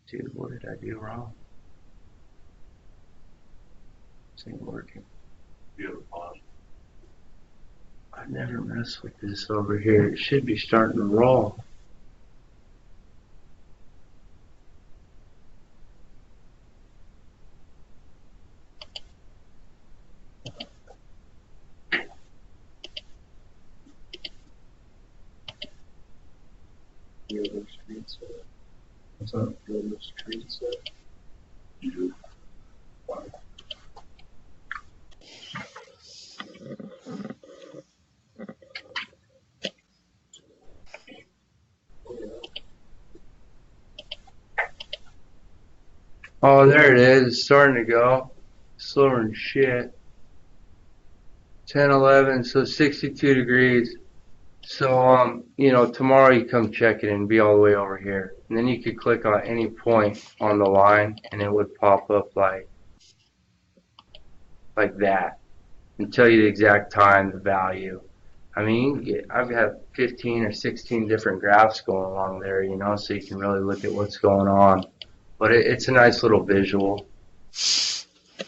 Speaker 2: Dude, what did I do wrong? This ain't working. I never mess with this over here. It should be starting to roll.
Speaker 3: What's up? Trane set.
Speaker 2: Oh, there it is. It's starting to go. Slower than shit. 10, 11, so 62 degrees. So, you know, tomorrow you come check it and be all the way over here. And then you could click on any point on the line and it would pop up like that and tell you the exact time, the value. I mean, I've had 15 or 16 different graphs going along there, you know, so you can really look at what's going on. But it's a nice little visual.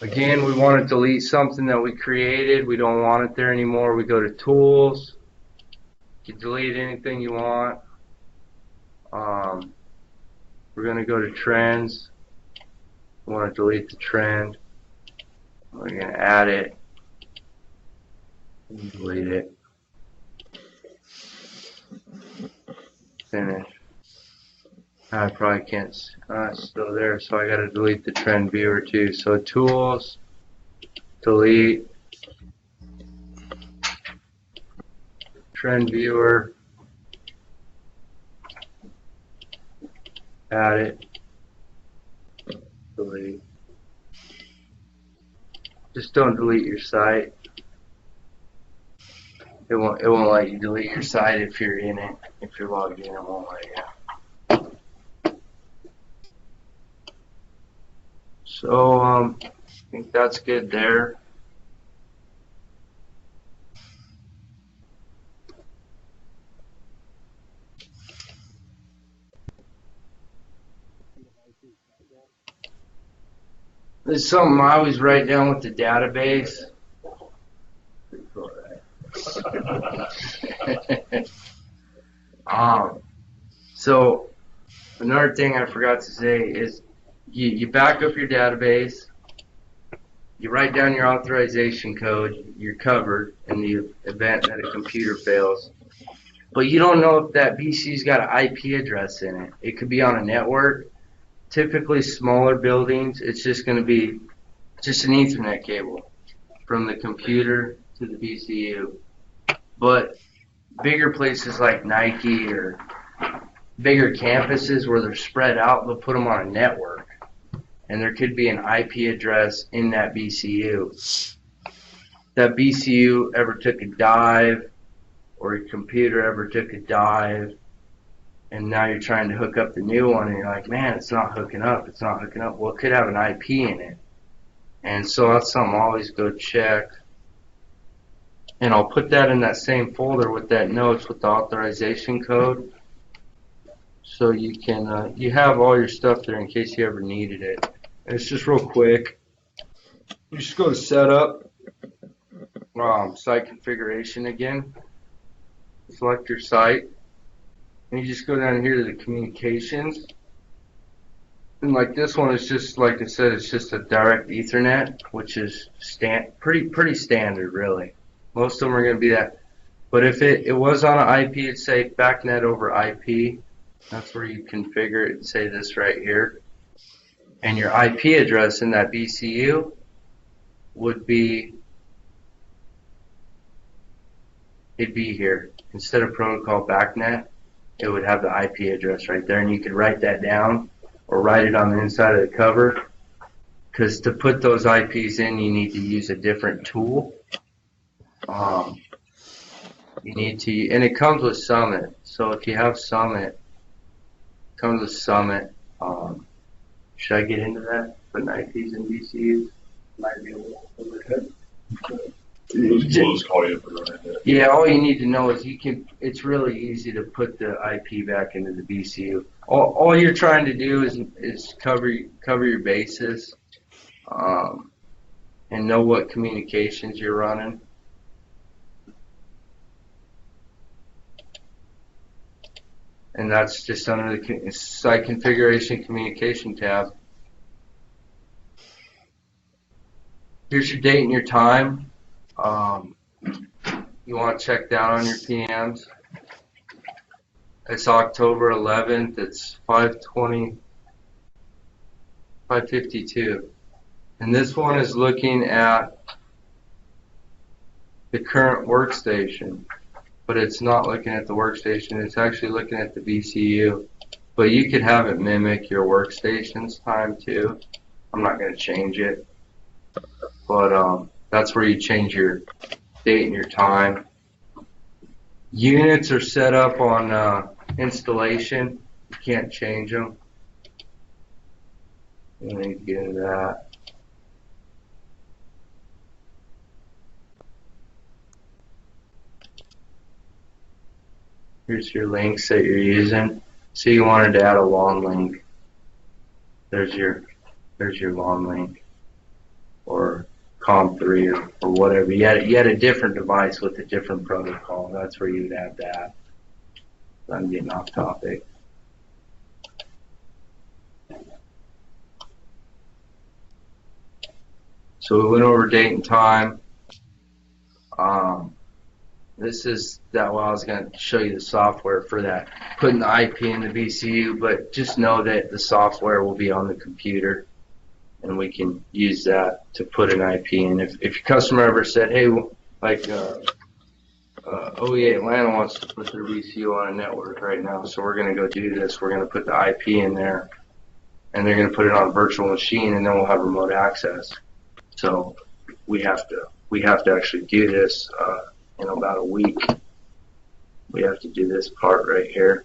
Speaker 2: Again, we want to delete something that we created. We don't want it there anymore. We go to Tools. You can delete anything you want. We're going to go to Trends. We want to delete the trend. We're going to add it. And delete it. Finish. I probably can't. It's still there, so I got to delete the trend viewer too. So Tools, delete, trend viewer, add it, delete. Just don't delete your site. It won't let you delete your site if you're in it. If you're logged in, it won't let you. So, I think that's good there. It's something I always write down with the database. So another thing I forgot to say is you back up your database, you write down your authorization code, you're covered in the event that a computer fails. But you don't know if that BC's got an IP address in it. It could be on a network. Typically smaller buildings, it's just going to be just an Ethernet cable from the computer to the BCU. But bigger places like Nike or bigger campuses where they're spread out, they'll put them on a network. And there could be an IP address in that BCU. That BCU ever took a dive, or your computer ever took a dive, and now you're trying to hook up the new one, and you're like, man, it's not hooking up, it's not hooking up. Well, it could have an IP in it. And so that's something I always go check. And I'll put that in that same folder with that notes with the authorization code. So you can, you have all your stuff there in case you ever needed it. And it's just real quick. You just go to setup, site configuration again. Select your site. And you just go down here to the communications. And like this one is just, like I said, it's just a direct Ethernet, which is pretty standard, really. Most of them are going to be that. But if it was on an IP, it'd say backnet over IP. That's where you configure it and say this right here. And your IP address in that BCU would be, it'd be here. Instead of protocol backnet, it would have the IP address right there. And you could write that down or write it on the inside of the cover. Because to put those IPs in, you need to use a different tool. You need to, and it comes with Summit. So if you have Summit, it comes with Summit. Should I get into that? Putting IPs in BCUs? Might be a little overhead.
Speaker 4: We'll just call you for that.
Speaker 2: Yeah, all you need to know is you can. It's really easy to put the IP back into the BCU. All you're trying to do is cover your bases, and know what communications you're running. And that's just under the site configuration communication tab. Here's your date and your time. You want to check down on your PMs. It's October 11th. It's 5:52. And this one is looking at the current workstation. But it's not looking at the workstation, it's actually looking at the BCU. But you could have it mimic your workstation's time too. I'm not going to change it. But that's where you change your date and your time. Units are set up on installation. You can't change them. I need to get into that. Here's your links that you're using. So you wanted to add a long link. There's your long link, or COM3 or whatever. You had a different device with a different protocol. That's where you'd add that. I'm getting off topic. So we went over date and time. This is that. Well, I was going to show you the software for that, putting the IP in the BCU, but just know that the software will be on the computer, and we can use that to put an IP in. If your customer ever said, hey, like OEA Atlanta wants to put their BCU on a network right now, so we're going to go do this. We're going to put the IP in there, and they're going to put it on a virtual machine, and then we'll have remote access. So we have to actually do this. In about a week, we have to do this part right here.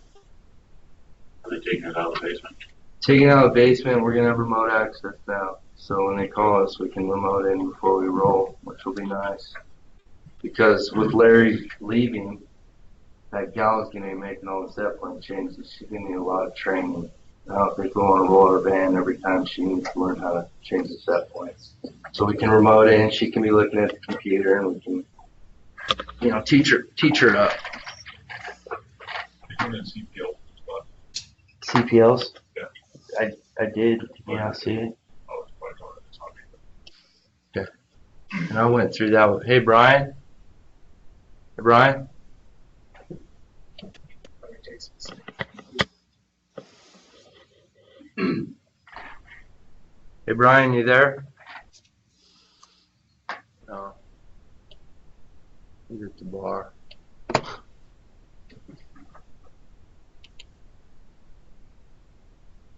Speaker 4: Are they taking it out of the basement?
Speaker 2: Taking it out of the basement, we're going to have remote access now. So when they call us, we can remote in before we roll, which will be nice. Because with Larry leaving, that gal is going to be making all the set point changes. She's going to need a lot of training.
Speaker 5: If they go on a roller band every time she needs to learn how to change the set points. So we can remote in, she can be looking at the computer, and we can, teach her up. CPLs?
Speaker 4: Yeah.
Speaker 5: I did, see it. Okay. And I went through that with, hey Brian? Hey Brian? Hey Brian, you there? No. He's at the bar.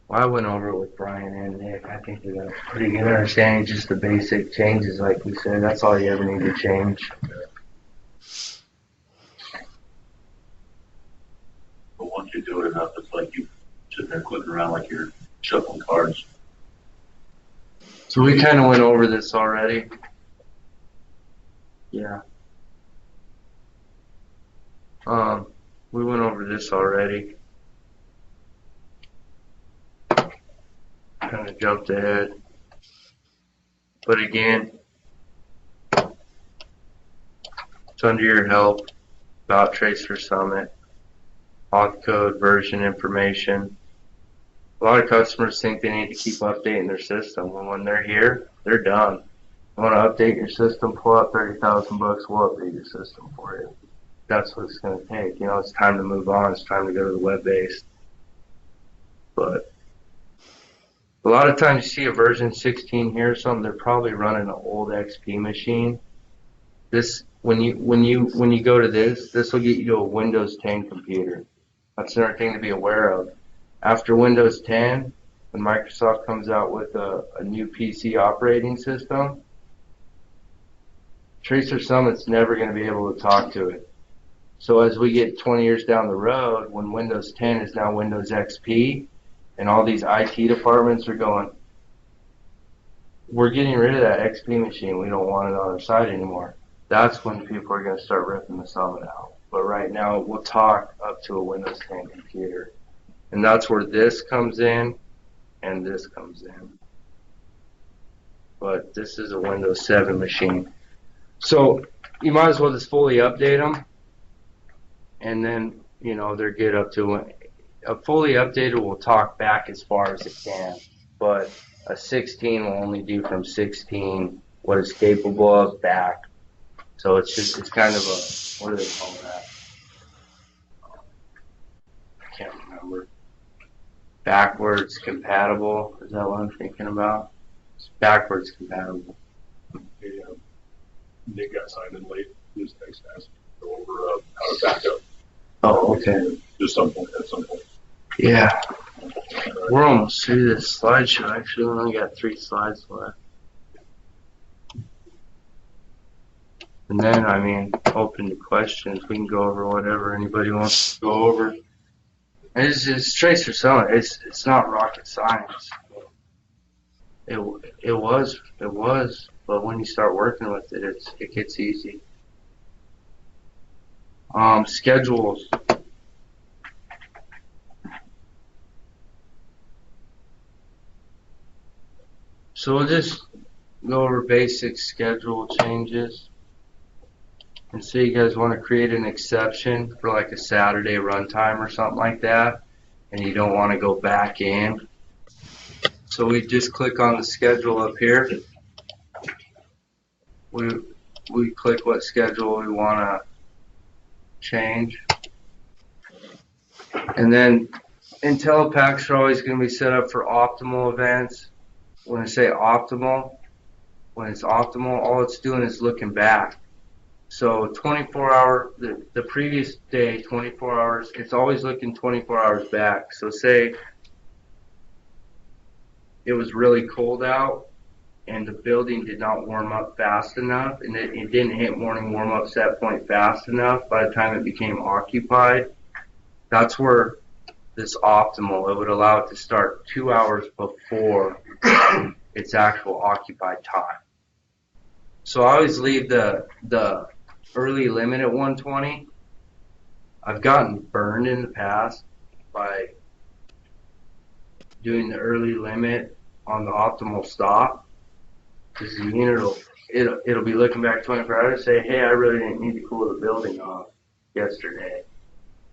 Speaker 5: Well, I went over it with Brian and Nick. I think they got a pretty good understanding, just the basic changes, like we said. That's all you ever need to change.
Speaker 4: But once you do it enough, it's like you sit there clicking around like you're shuffling cards.
Speaker 2: So we kind of went over this already.
Speaker 5: Yeah.
Speaker 2: We went over this already. Kind of jumped ahead. But again, it's under your help about Tracer Summit, auth code, version information. A lot of customers think they need to keep updating their system. When they're here, they're done. You want to update your system, pull out $30,000 bucks, we'll update your system for you. That's what it's going to take. It's time to move on. It's time to go to the web-based. But a lot of times you see a version 16 here or something, they're probably running an old XP machine. This, when you go to this will get you to a Windows 10 computer. That's another thing to be aware of. After Windows 10, when Microsoft comes out with a new PC operating system, Tracer Summit's never going to be able to talk to it. So as we get 20 years down the road, when Windows 10 is now Windows XP, and all these IT departments are going, we're getting rid of that XP machine. We don't want it on our site anymore. That's when people are going to start ripping the Summit out. But right now, we'll talk up to a Windows 10 computer. And that's where this comes in, and this comes in. But this is a Windows 7 machine. So you might as well just fully update them. And then, they're good up to a fully updated will talk back as far as it can. But a 16 will only do from 16 what it's capable of back. So it's kind of a, what do they call that? I can't remember. Backwards compatible. Is that what I'm thinking about? It's backwards compatible.
Speaker 4: Nick got signed in late. This next has to go over how to back up.
Speaker 2: Oh, okay.
Speaker 4: Just at some point.
Speaker 2: Yeah. We're almost through this slideshow. Actually, we only got 3 slides left. And then, open to questions. We can go over whatever anybody wants to go over. It's Tracer Summit. It's not rocket science. It was, but when you start working with it, it gets easy. Schedules. So we'll just go over basic schedule changes. And say you guys want to create an exception for like a Saturday runtime or something like that, and you don't want to go back in. So we just click on the schedule up here. We click what schedule we want to change. And then IntelliPacks are always going to be set up for optimal events. When I say optimal, when it's optimal, all it's doing is looking back. So 24-hour, the previous day, 24 hours, it's always looking 24 hours back. So say it was really cold out and the building did not warm up fast enough, and it didn't hit morning warm-up set point fast enough by the time it became occupied. That's where this optimal, it would allow it to start 2 hours before its actual occupied time. So I always leave the early limit at 120. I've gotten burned in the past by doing the early limit on the optimal stop, because the unit it'll be looking back 24 hours and say, hey, I really didn't need to cool the building off yesterday.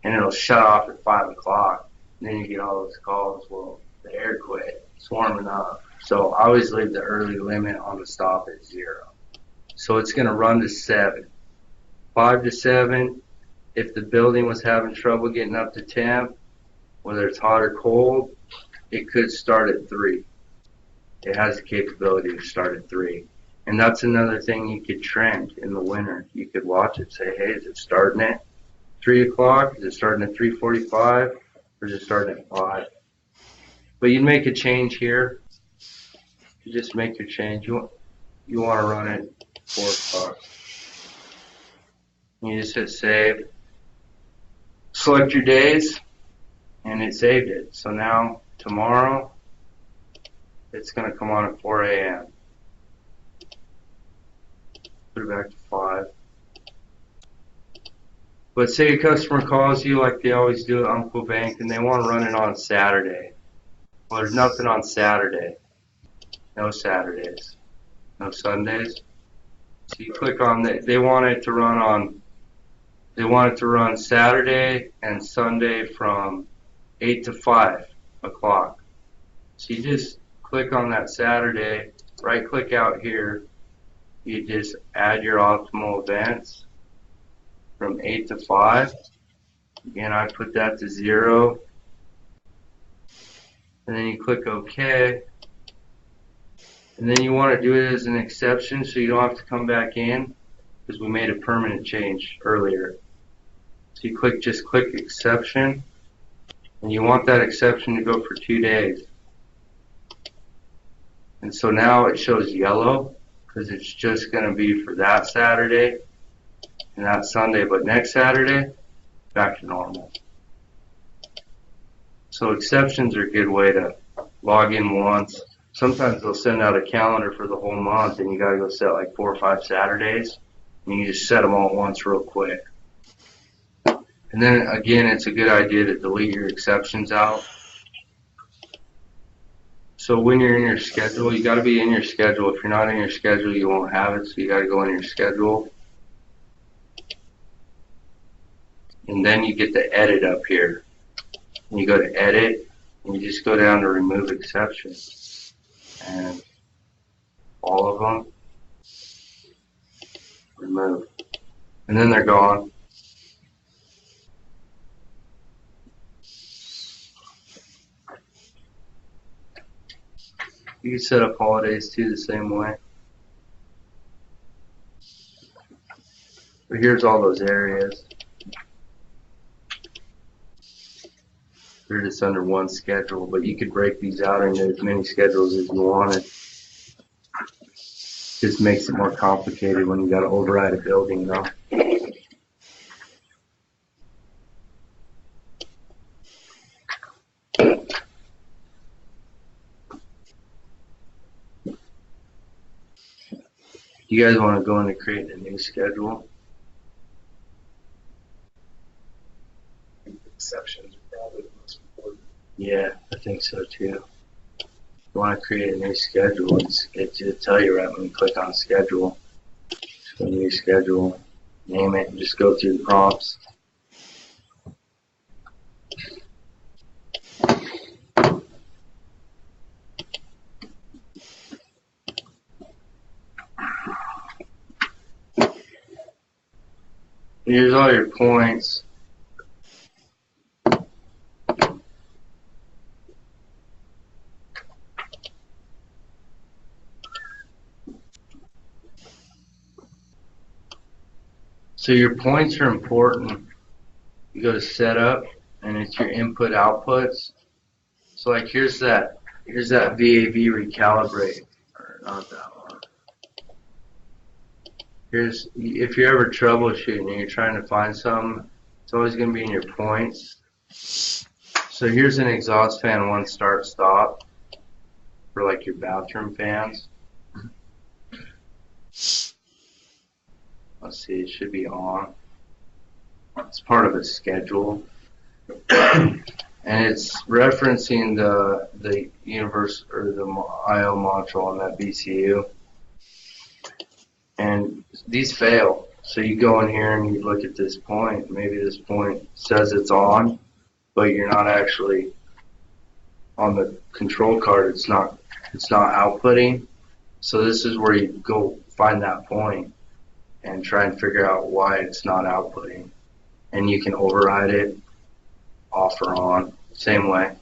Speaker 2: And it'll shut off at 5 o'clock. And then you get all those calls, well, the air quit, it's warm enough. So I always leave the early limit on the stop at 0. So it's going to run to 7. 5 to 7, if the building was having trouble getting up to temp, whether it's hot or cold, it could start at 3. It has the capability to start at 3. And that's another thing you could trend in the winter. You could watch it, say, hey, is it starting at 3 o'clock? Is it starting at 3:45? Or is it starting at 5? But you'd make a change here. You just make your change. You want to run it 4 o'clock. You just hit save. Select your days, and it saved it. So now, tomorrow, it's going to come on at 4 a.m. Put it back to 5. But say a customer calls you like they always do at Umpqua Bank, and they want to run it on Saturday. Well, there's nothing on Saturday. No Saturdays. No Sundays. So you click on they want it to run Saturday and Sunday from 8 to 5 o'clock. So you just click on that Saturday, right click out here, you just add your optimal events from 8 to 5. Again, I put that to 0. And then you click OK. And then you want to do it as an exception so you don't have to come back in, because we made a permanent change earlier. So you just click exception, and you want that exception to go for 2 days. And so now it shows yellow, because it's just going to be for that Saturday and that Sunday, but next Saturday, back to normal. So exceptions are a good way to log in once. Sometimes they'll send out a calendar for the whole month, and you got to go set like 4 or 5 Saturdays, and you just set them all at once real quick. And then again, it's a good idea to delete your exceptions out. So when you're in your schedule, you got to be in your schedule. If you're not in your schedule, you won't have it, so you got to go in your schedule. And then you get the edit up here. And you go to edit, and you just go down to remove exceptions. And all of them, remove. And then they're gone. You can set up holidays too the same way. But here's all those areas. They're just under one schedule, but you could break these out into as many schedules as you wanted. Just makes it more complicated when you got to override a building, though. You guys want to go into creating a new schedule?
Speaker 3: Exceptions are probably the most important.
Speaker 2: Yeah, I think so too. You want to create a new schedule, it'll tell you right when you click on schedule. So new schedule, name it, and just go through the prompts. Here's all your points. So your points are important. You go to setup, and it's your input outputs. So like here's that VAV recalibrate, or not that one. Here's, if you're ever troubleshooting and you're trying to find something, it's always going to be in your points. So here's an exhaust fan 1 start stop for like your bathroom fans. Let's see, it should be on. It's part of a schedule. and it's referencing the universe or the IO module on that VCU. And these fail. So you go in here and you look at this point. Maybe this point says it's on, but you're not actually on the control card. It's not outputting. So this is where you go find that point and try and figure out why it's not outputting. And you can override it off or on, same way.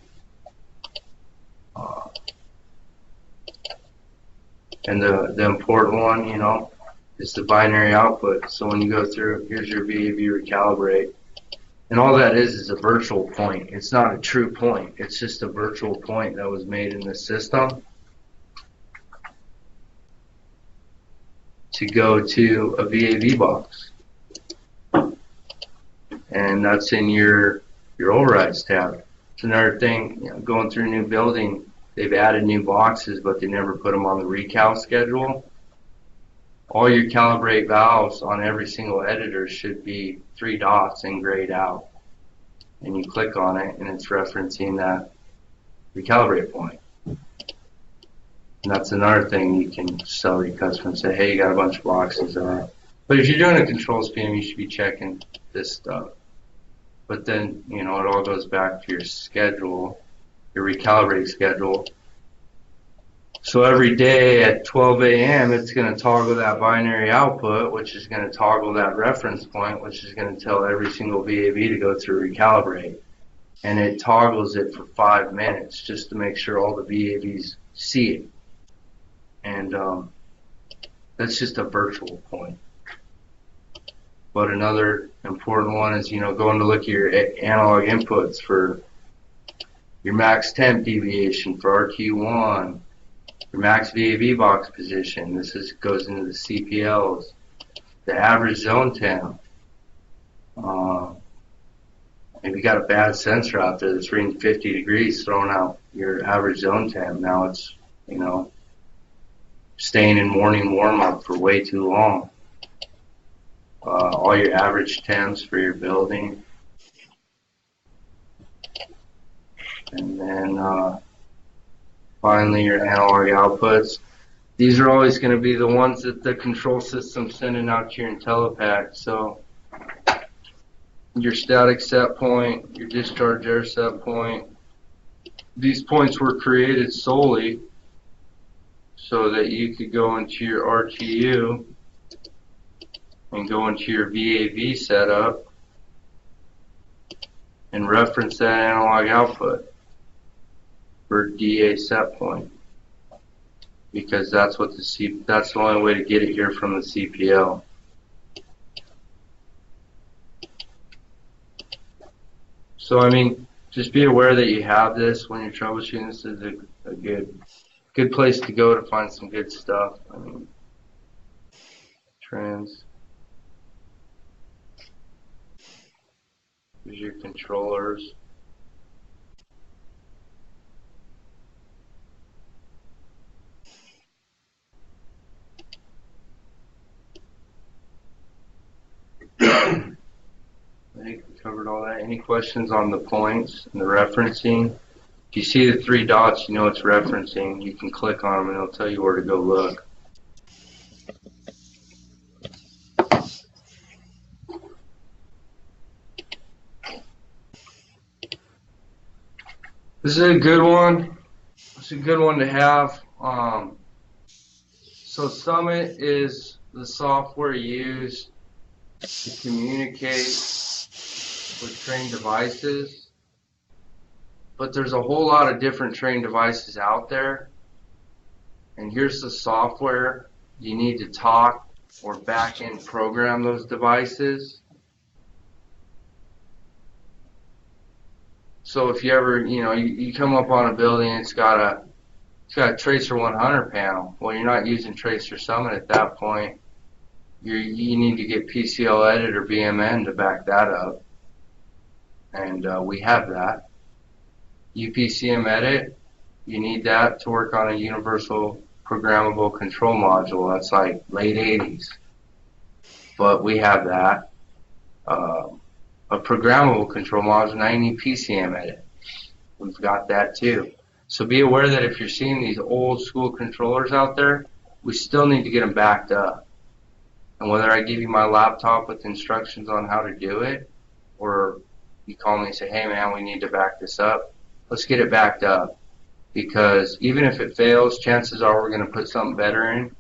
Speaker 2: And the important one, you know, is the binary output. So when you go through, here's your VAV recalibrate. And all that is a virtual point. It's not a true point. It's just a virtual point that was made in the system to go to a VAV box. And that's in your overrides tab. It's another thing, you know, going through a new building, they've added new boxes, but they never put them on the recal schedule. All your calibrate valves on every single editor should be 3 dots and grayed out. And you click on it, and it's referencing that recalibrate point. And that's another thing you can sell your customer and say, hey, you got a bunch of boxes. But if you're doing a controls PM, you should be checking this stuff. But then, you know, it all goes back to your schedule, your recalibrate schedule. So every day at 12 a.m., it's going to toggle that binary output, which is going to toggle that reference point, which is going to tell every single VAV to go through recalibrate. And it toggles it for 5 minutes just to make sure all the VAVs see it. And that's just a virtual point. But another important one is, you know, going to look at your analog inputs for your max temp deviation for RQ1, your max VAV box position. This goes into the CPLs. The average zone temp. If you got a bad sensor out there that's reading 50 degrees, throwing out your average zone temp. Now it's, you know, staying in morning warm up for way too long. All your average temps for your building. And then finally your analog outputs. These are always going to be the ones that the control system's sending out to your IntelliPack. So your static set point, your discharge air set point, these points were created solely so that you could go into your RTU and go into your VAV setup and reference that analog output for DA set point, because that's what that's the only way to get it here from the CPL. So I mean, just be aware that you have this when you're troubleshooting. This is a good place to go to find some good stuff. I mean, trans. Here's your controllers. I think we covered all that. Any questions on the points and the referencing? If you see the 3 dots, you know it's referencing. You can click on them and it'll tell you where to go look. This is a good one. It's a good one to have. So Summit is the software used to communicate with Trane devices. But there's a whole lot of different Trane devices out there. And here's the software you need to talk or back-end program those devices. So if you ever, you know, you come up on a building, it's got a Tracer 100 panel. Well, you're not using Tracer Summit at that point. You need to get PCL Edit or BMN to back that up. And we have that. UPCM Edit, you need that to work on a universal programmable control module. That's like late 80s. But we have that. A programmable control module, now you need PCM Edit. we've got that too. So be aware that if you're seeing these old school controllers out there, we still need to get them backed up. And whether I give you my laptop with instructions on how to do it, or you call me and say, hey man, we need to back this up, let's get it backed up. Because even if it fails, chances are we're going to put something better in.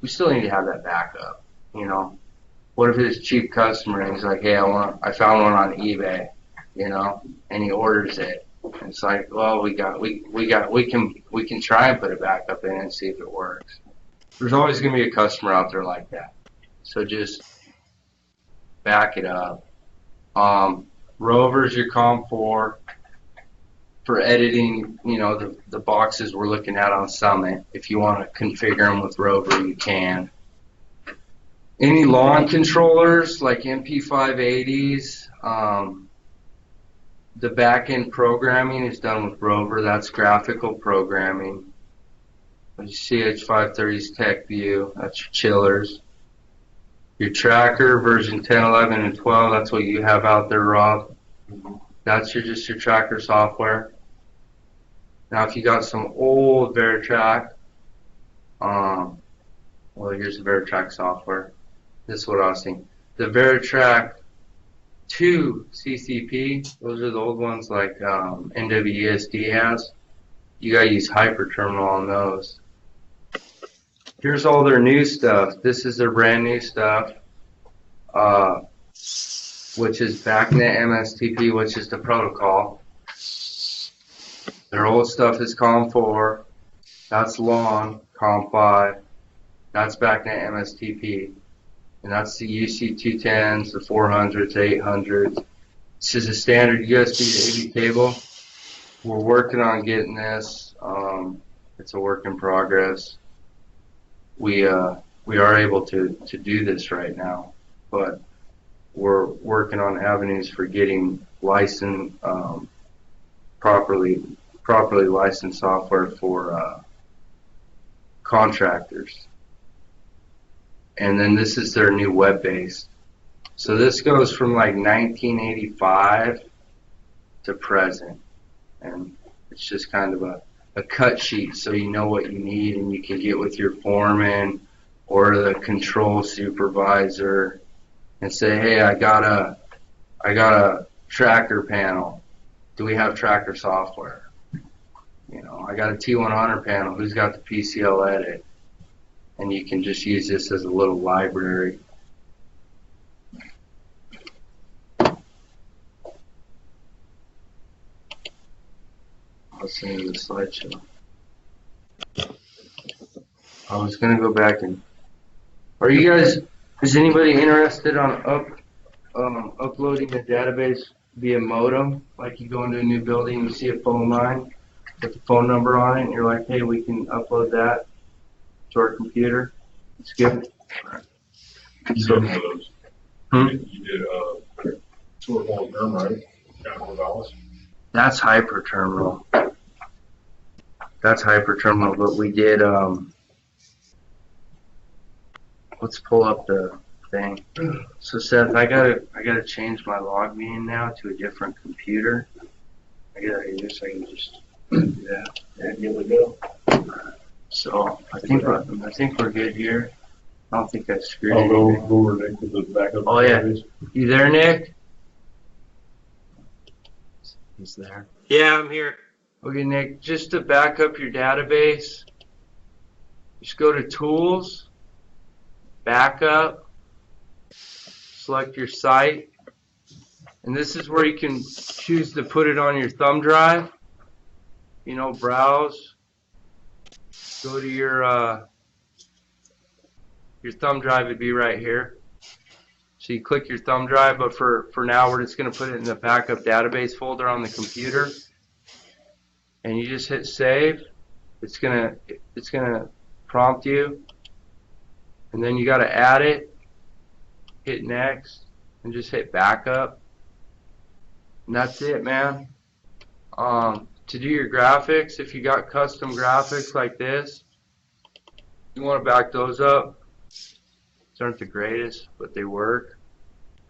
Speaker 2: We still need to have that backup, you know. What if it's a cheap customer and he's like, hey, I found one on eBay, you know, and he orders it. And it's like, well, we can try and put a backup in and see if it works. There's always going to be a customer out there like that. So just back it up. Rover's your COM for editing, you know, the boxes we're looking at on Summit. If you want to configure them with Rover, you can. Any lawn controllers like MP580s, the back-end programming is done with Rover. That's graphical programming. Your CH530's Tech View, that's your chillers. Your tracker, version 10, 11, and 12, that's what you have out there, Rob. That's just your tracker software. Now, if you got some old Veritrack, well, here's the Veritrack software. This is what I was thinking. The Veritrack 2 CCP, those are the old ones like NWESD has. You gotta use Hyperterminal on those. Here's all their new stuff. This is their brand new stuff, which is BACnet MSTP, which is the protocol. Their old stuff is COM4. That's lawn, COM5. That's BACnet MSTP. And that's the UC210s, the 400s, 800s. This is a standard USB to AV cable. We're working on getting this. It's a work in progress. We are able to do this right now, but we're working on avenues for getting licensed, properly licensed software for contractors. And then this is their new web-based. So this goes from like 1985 to present. And it's just kind of a cut sheet so you know what you need and you can get with your foreman or the control supervisor and say, hey, I got a tracker panel. Do we have tracker software? You know, I got a T100 panel. Who's got the PCL edit? And you can just use this as a little library. I'll send you the slideshow. I was going to go back and... Are you guys... Is anybody interested on uploading the database via modem? Like you go into a new building, you see a phone line with the phone number on it, and you're like, hey, we can upload that to our computer. It's good.
Speaker 4: You did one of those. You did short haul term, right? $4.
Speaker 2: That's Hyperterminal. That's Hyperterminal, but we did, let's pull up the thing. So Seth, I gotta change my log meeting now to a different computer. I can just do that. And here we go. So I think we're good here. I don't think I screwed anything.
Speaker 4: I'll go over Nick with the backup.
Speaker 2: Oh yeah. You there, Nick?
Speaker 5: He's there.
Speaker 2: Yeah, I'm here. Okay, Nick, just to back up your database, just go to Tools, Backup, select your site, and this is where you can choose to put it on your thumb drive. You know, browse, go to your thumb drive would be right here. So you click your thumb drive, but for now we're just going to put it in the backup database folder on the computer. And you just hit save. It's gonna prompt you, and then you got to add it. Hit next, and just hit backup. And that's it, man. To do your graphics, if you got custom graphics like this, you want to back those up. These aren't the greatest, but they work.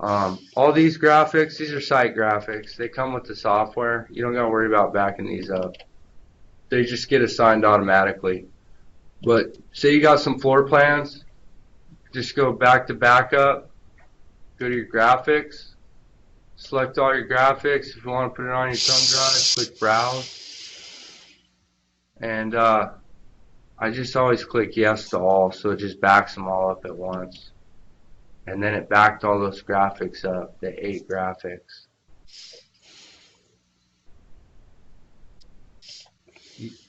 Speaker 2: All these graphics, these are site graphics. They come with the software. You don't got to worry about backing these up. They just get assigned automatically. But say you got some floor plans, just go back to backup, go to your graphics, select all your graphics. If you want to put it on your thumb drive, click browse. And I just always click yes to all, so it just backs them all up at once. And then it backed all those graphics up, the 8 graphics.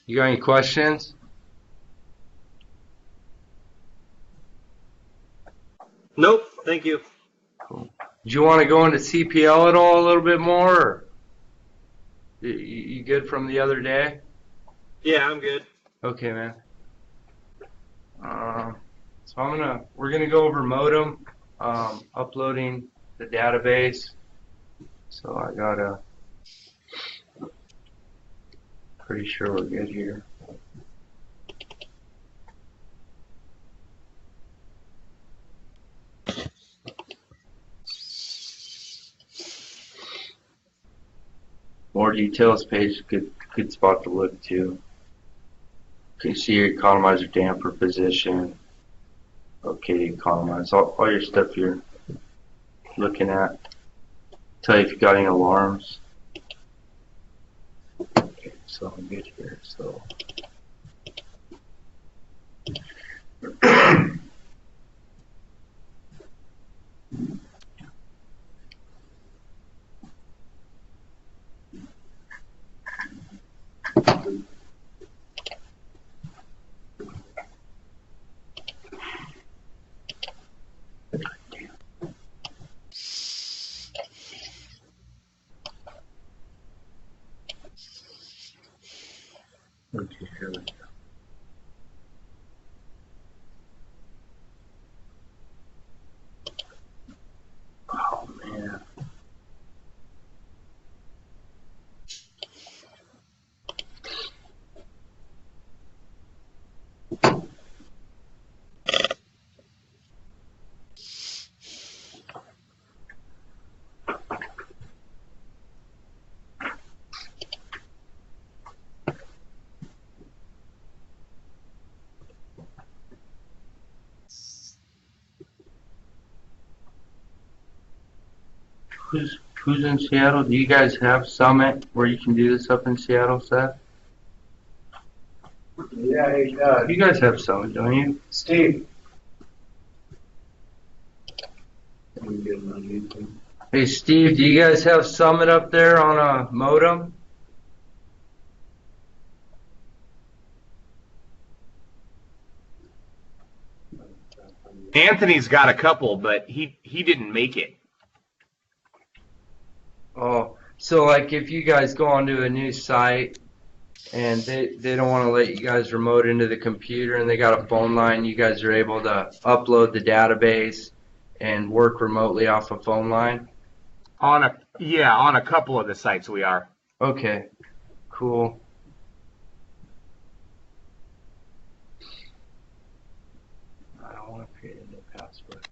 Speaker 2: You got any questions?
Speaker 11: Nope, thank you.
Speaker 2: Cool. Do you want to go into CPL at all a little bit more? Or you good from the other day?
Speaker 11: Yeah, I'm good.
Speaker 2: Okay, man. So we're gonna go over modem, uploading the database. So I gotta, pretty sure we're good here. More details page, good spot to look to. You can see your economizer damper position. Okay, economize all your stuff you're looking at. Tell you if you got any alarms. Okay, so I'm good here. So okay, here we go. Oh man. Who's in Seattle? Do you guys have Summit where you can do this up in Seattle, Seth?
Speaker 1: Yeah, hey,
Speaker 2: You guys have Summit, don't you?
Speaker 1: Steve.
Speaker 2: Hey Steve, do you guys have Summit up there on a modem?
Speaker 12: Anthony's got a couple, but he didn't make it.
Speaker 2: Oh, so like if you guys go onto a new site and they don't want to let you guys remote into the computer and they got a phone line, you guys are able to upload the database and work remotely off a phone line?
Speaker 12: On a couple of the sites we are.
Speaker 2: Okay, cool. I don't want to create a new password.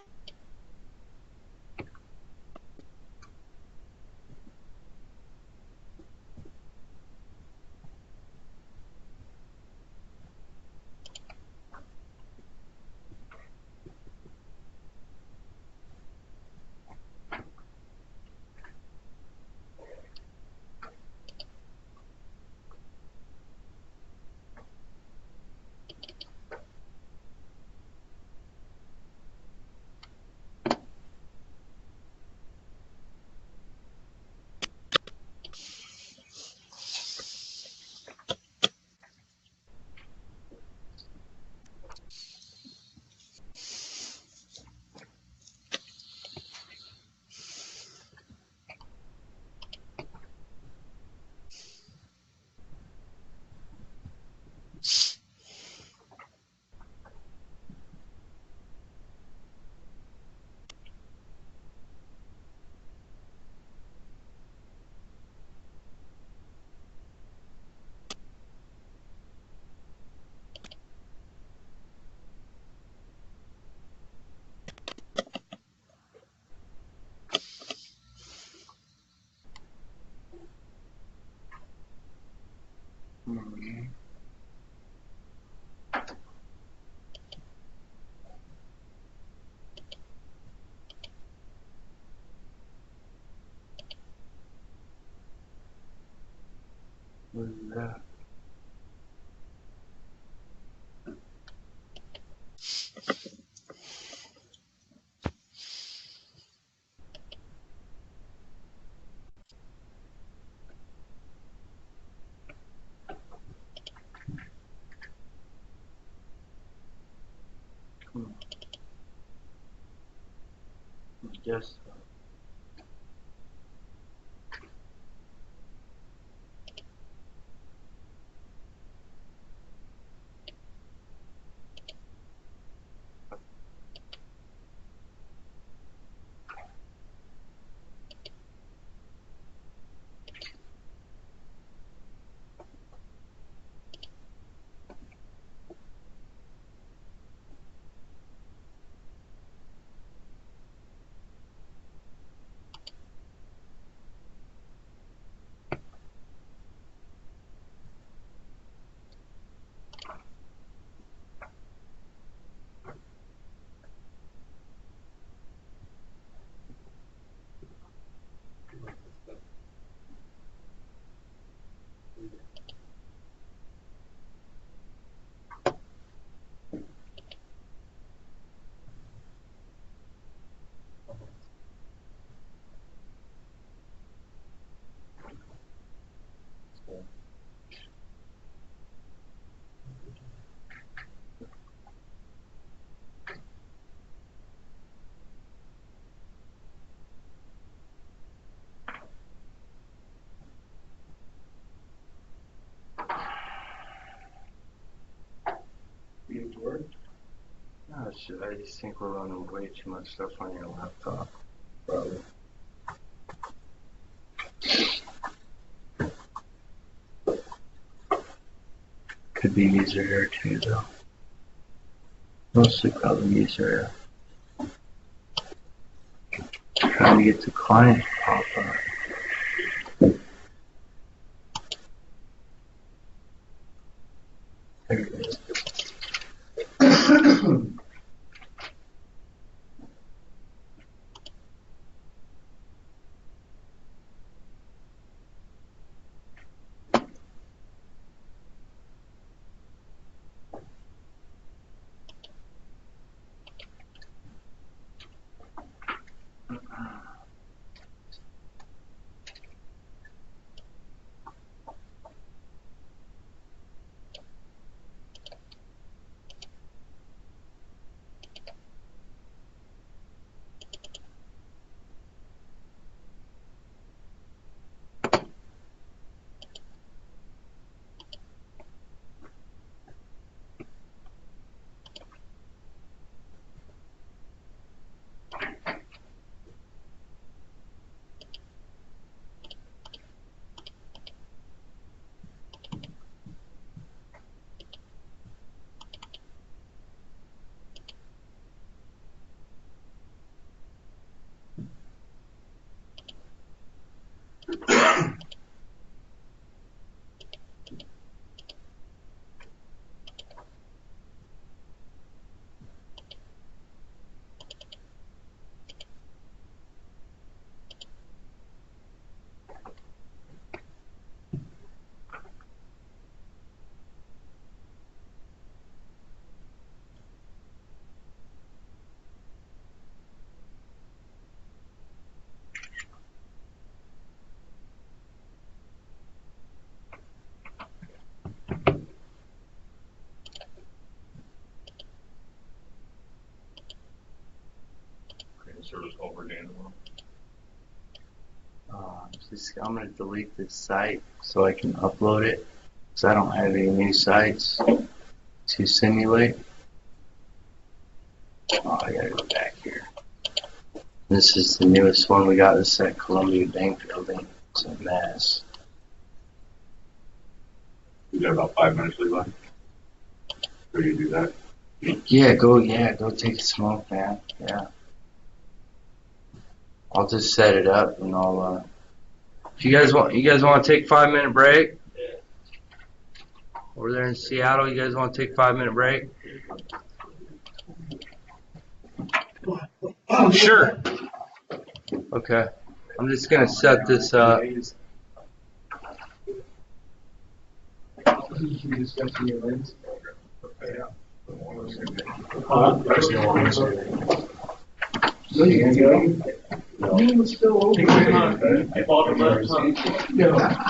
Speaker 2: What is that? Yes. No, I just think we're running way too much stuff on your laptop. Probably. Could be user error too, though. Mostly probably user error. Trying to get the client to pop up. There it is.
Speaker 4: Service call for Dandelion.
Speaker 2: I'm going to delete this site so I can upload it, because I don't have any new sites to simulate. Oh, I got to go back here. This is the newest one we got. This is at Columbia Bank building. It's a mess.
Speaker 4: You got about 5 minutes, Levi? Or you do that?
Speaker 2: Yeah, go take a smoke, man. Yeah. I'll just set it up and I'll if you guys want to take a 5-minute break? over there in Seattle. You guys want to take a 5-minute break?
Speaker 12: Sure.
Speaker 2: Okay. I'm just going to set this up.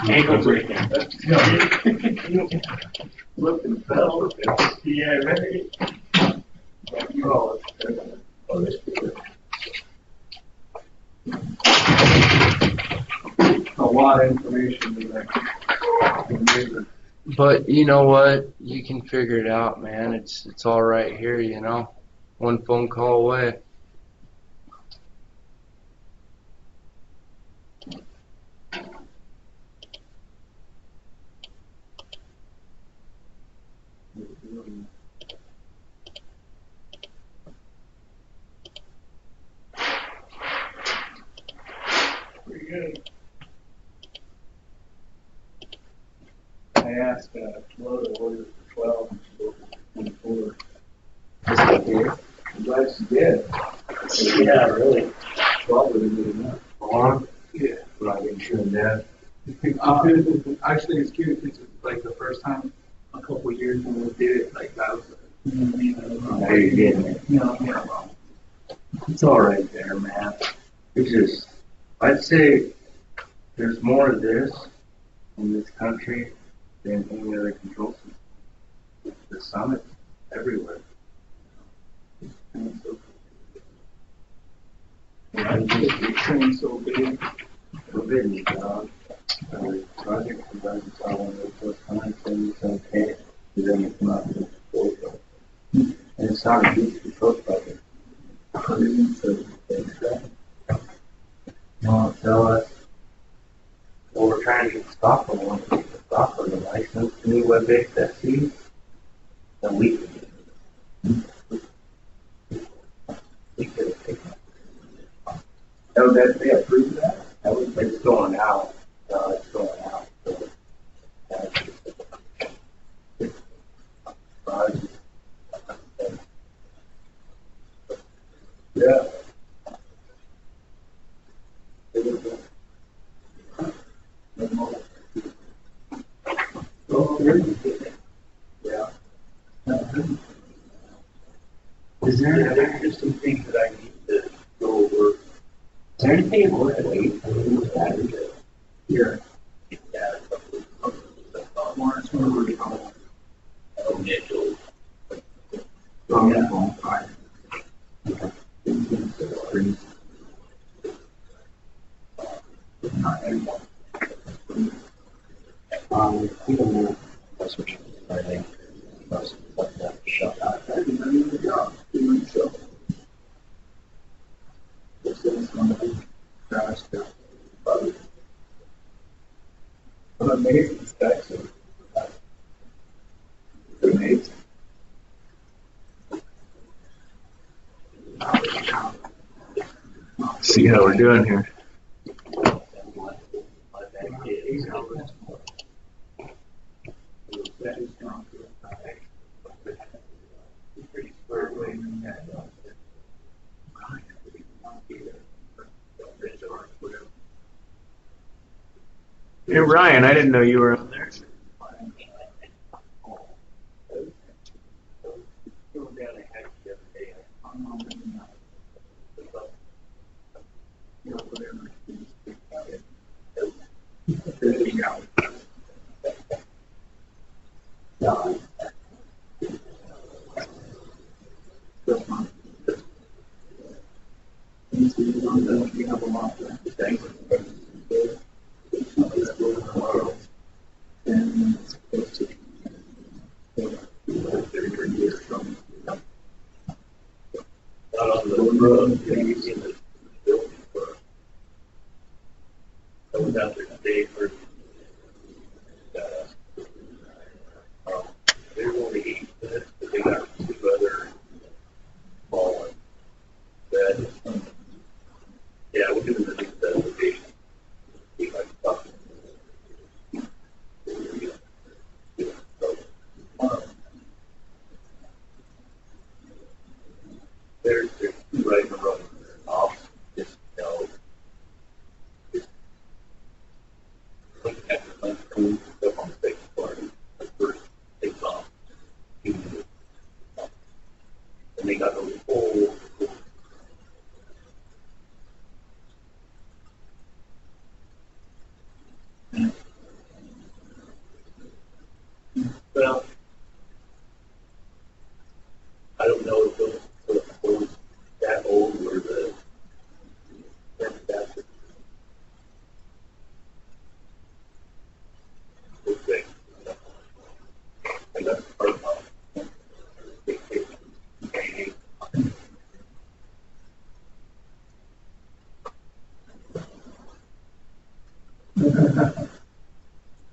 Speaker 12: Ankle breaking.
Speaker 1: Yeah, right. A lot of information in there.
Speaker 2: But you know what? You can figure it out, man. It's all right here, you know. One phone call away.
Speaker 1: Pretty good. I asked Flo to order for 12 and she ordered for 24. I'm glad she did. Yeah, really. 12 would have been enough. Yeah. But I didn't sure that. Actually, it's cute because it's like the first time a couple of years when we did it, like that was. Now you're getting it. No, yeah. It's all right there, man. It's just, I'd say there's more of this in this country than any other control system. The summit everywhere. Yeah, it's so big. So big, dog. Project provides all one of those first times and it's okay. Then it's not a control project. And it's not a huge control project. No, tell us. Well, we're trying to get software. We want to get the software license, new web-based SE, then we can get it. We could have taken it. Oh, that they approved that? That was, it's going out. It's going out. So, yeah. Yeah. Is there some things that I need to go over? Is there anything more to wait? Here. Yeah. More to go. Initial. Oh, yeah. All right. Not anymore. We don't know. That's what I think. That's what that shut out. I didn't know the job. Doing so. This is one of the guys that I'm amazed these guys are amazing.
Speaker 5: See how we're doing here. Hey Ryan, I didn't know you were on there.
Speaker 1: We have a lot to thank. And it's supposed to be 30 years from not on the road, things in the building for I was out there today for they were only 8 minutes, but they got 2 other small ones that yeah, we're doing the next presentation.
Speaker 13: Well, I don't know if those that old or the that's the thing. And that's part of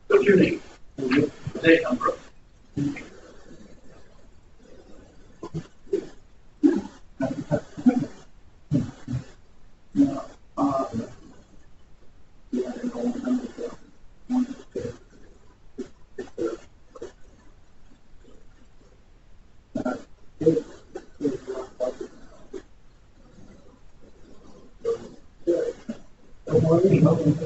Speaker 13: what's your name? Hey, I'm Burck. Oh, you know what?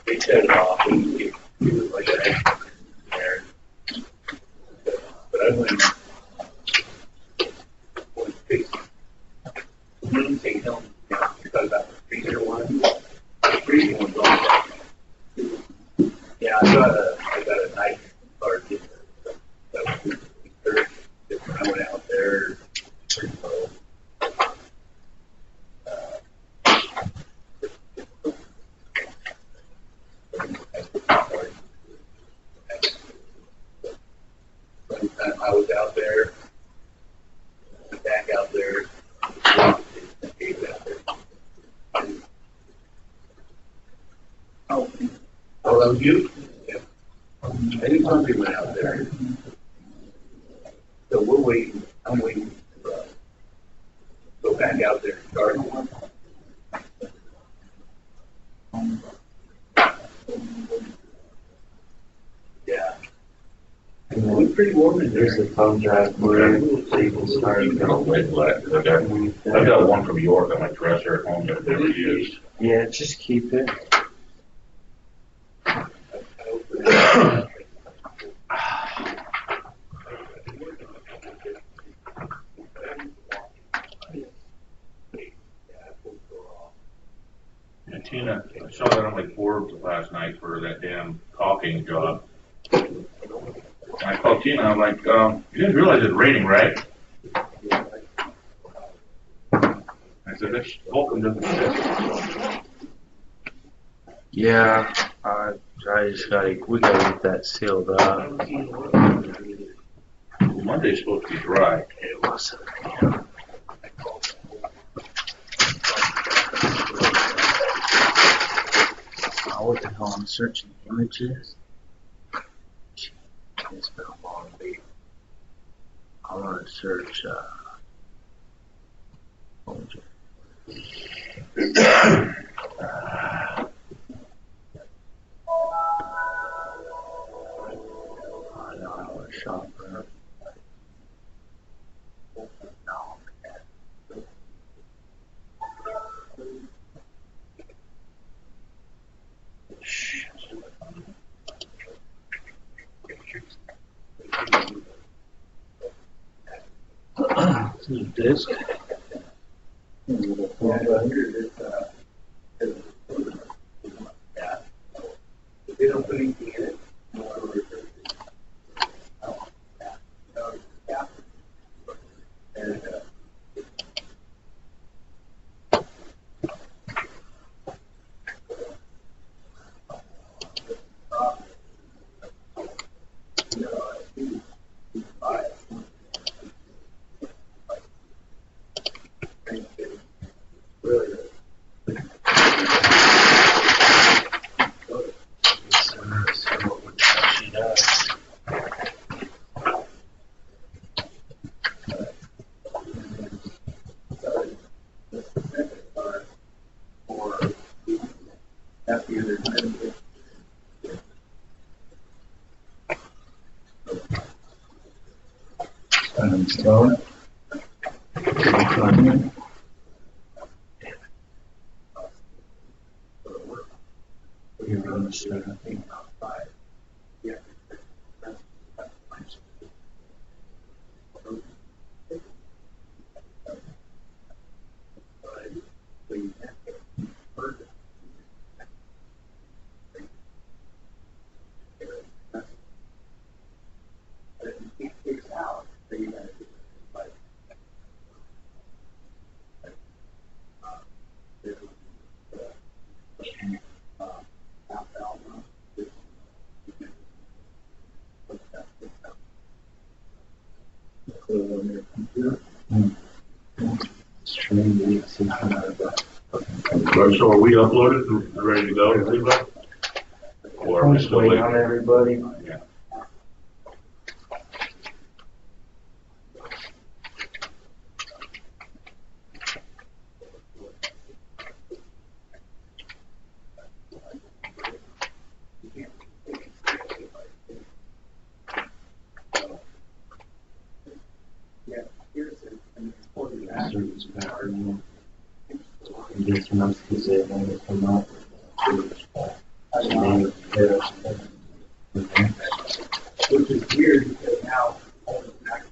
Speaker 13: They shut it off and it was like an extra there. But I went fix one thing helped me out because about the freezer one. The freezer one's on. Yeah, I got a nice card that was I went out there. So, I was out there, back out there, out there. Oh, that was you? Yeah. Anytime we went out there. So we're waiting, I'm waiting to go back out there and start. Yeah. It's pretty warm in there.
Speaker 5: There's the thumb drive where you can start.
Speaker 14: You can wait black. I've got one from York on my dresser at home that I've never used.
Speaker 5: Yeah, just keep it.
Speaker 14: And Tina, I saw that on my Forbes last night for that damn caulking job. And I called Tina, I'm like, you didn't realize it's raining, right? I said, this Vulcan doesn't fit.
Speaker 2: Yeah, I just we gotta get that sealed up.
Speaker 14: Monday's supposed to be dry.
Speaker 2: It wasn't. Oh, what the hell? I'm searching images. It's been a long week. I want to search. I know I want to shop her. No.
Speaker 5: This is a disc.
Speaker 13: They don't put anything in it. And, really. after they're done.
Speaker 5: Install it. You're going to set up
Speaker 13: Yeah.
Speaker 14: So are we uploaded and ready to go, Levi? Or are we still
Speaker 5: waiting
Speaker 14: waiting?
Speaker 5: on everybody.
Speaker 14: Yeah.
Speaker 5: This month is it when it come up.
Speaker 13: Which is weird because now all the back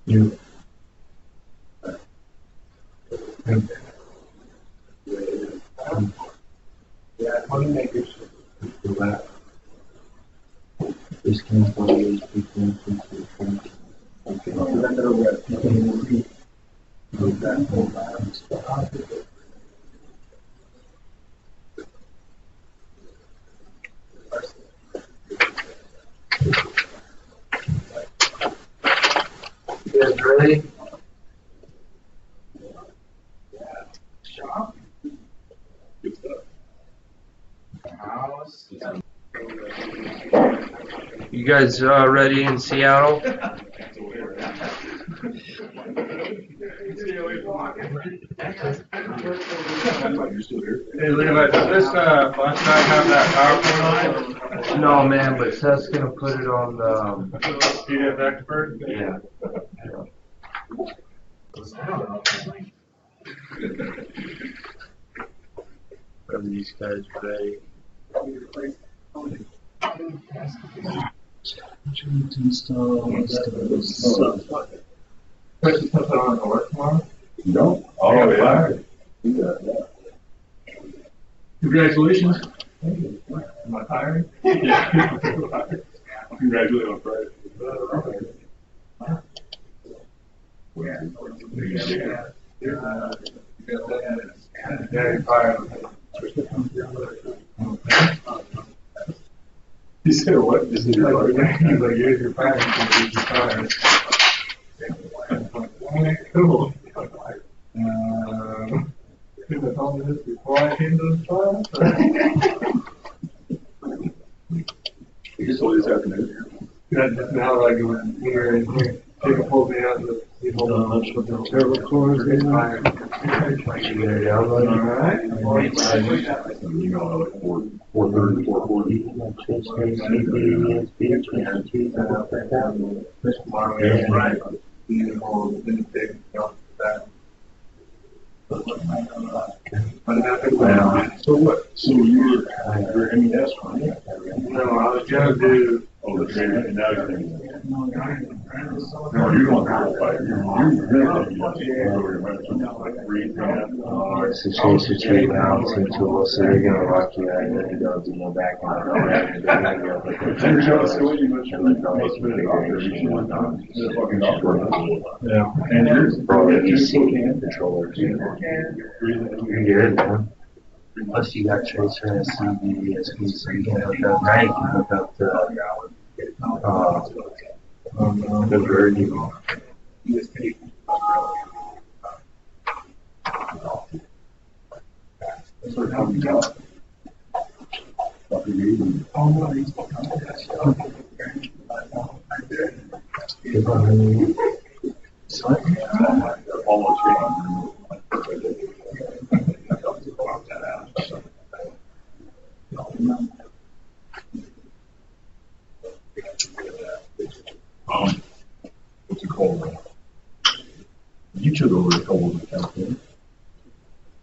Speaker 5: You.
Speaker 13: yeah, moneymakers.
Speaker 5: This can always be done.
Speaker 2: You guys ready? You guys ready in Seattle?
Speaker 3: Hey, Levi, does this lunch night have that PowerPoint on it?
Speaker 2: No, man, but Seth's gonna put it on the.
Speaker 3: PDF expert?
Speaker 2: Yeah.
Speaker 5: Are these guys ready?
Speaker 3: Question something on the work tomorrow?
Speaker 14: No. Oh, yeah.
Speaker 3: Congratulations. Am I hiring? Yeah. Congratulations on Friday. Yeah, you're fired. He said, what? He's like, here's your firing. You're fired. Cool. Could have told me this before I came to this trial.
Speaker 14: You just always have to know.
Speaker 3: Yeah, just now, like, when we were in here, Jacob pulled me out and he pulled me lunch with the server cores.
Speaker 5: You get it download?
Speaker 14: You know, like 4:30, 4:40.
Speaker 3: Right. So what? So you're MES, right? No, I was gonna do.
Speaker 14: Oh, the training, and now you're doing that. No, you're going to fight.
Speaker 5: It's a change to trade balancing tool, so they're gonna lock you out and you don't do no back end.
Speaker 3: Yeah. And here's
Speaker 5: Bro, you see controllers. You're good, man. Plus you got Tracer and CD, ESP, so you can hook up, now you can hook up the Verdi.
Speaker 4: What's it called? You took over the whole account.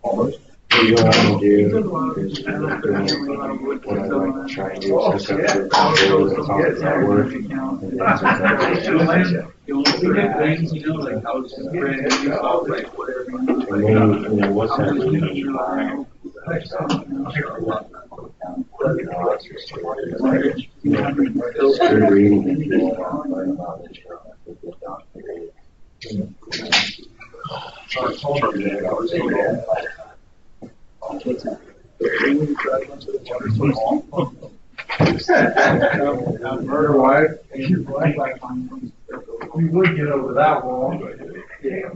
Speaker 4: Almost.
Speaker 5: What you want to do is what I like to try and do is hook up to a controller that's on the network, and then what's that
Speaker 3: Murder wife and your wife, we would get over that wall. You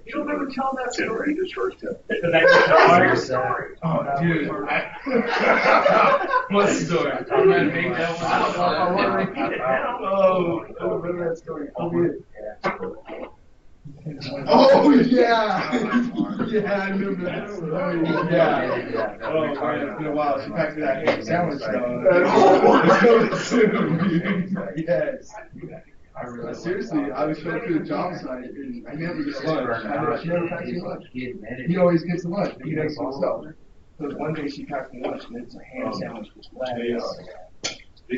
Speaker 3: don't ever tell that story. Oh, dude. What story? I'm gonna make that one. I want to repeat it now. Oh, I remember that story. Oh, yeah. Yeah, I remember that story. Yeah. Oh, man, it's been a while. She packed me that ham sandwich, though. Yes. Seriously, I was showing through the job site, and I never get lunch. She never packs me lunch. He always gets the lunch, but he does it himself. So one day she packed me lunch, and it's a ham sandwich with lettuce.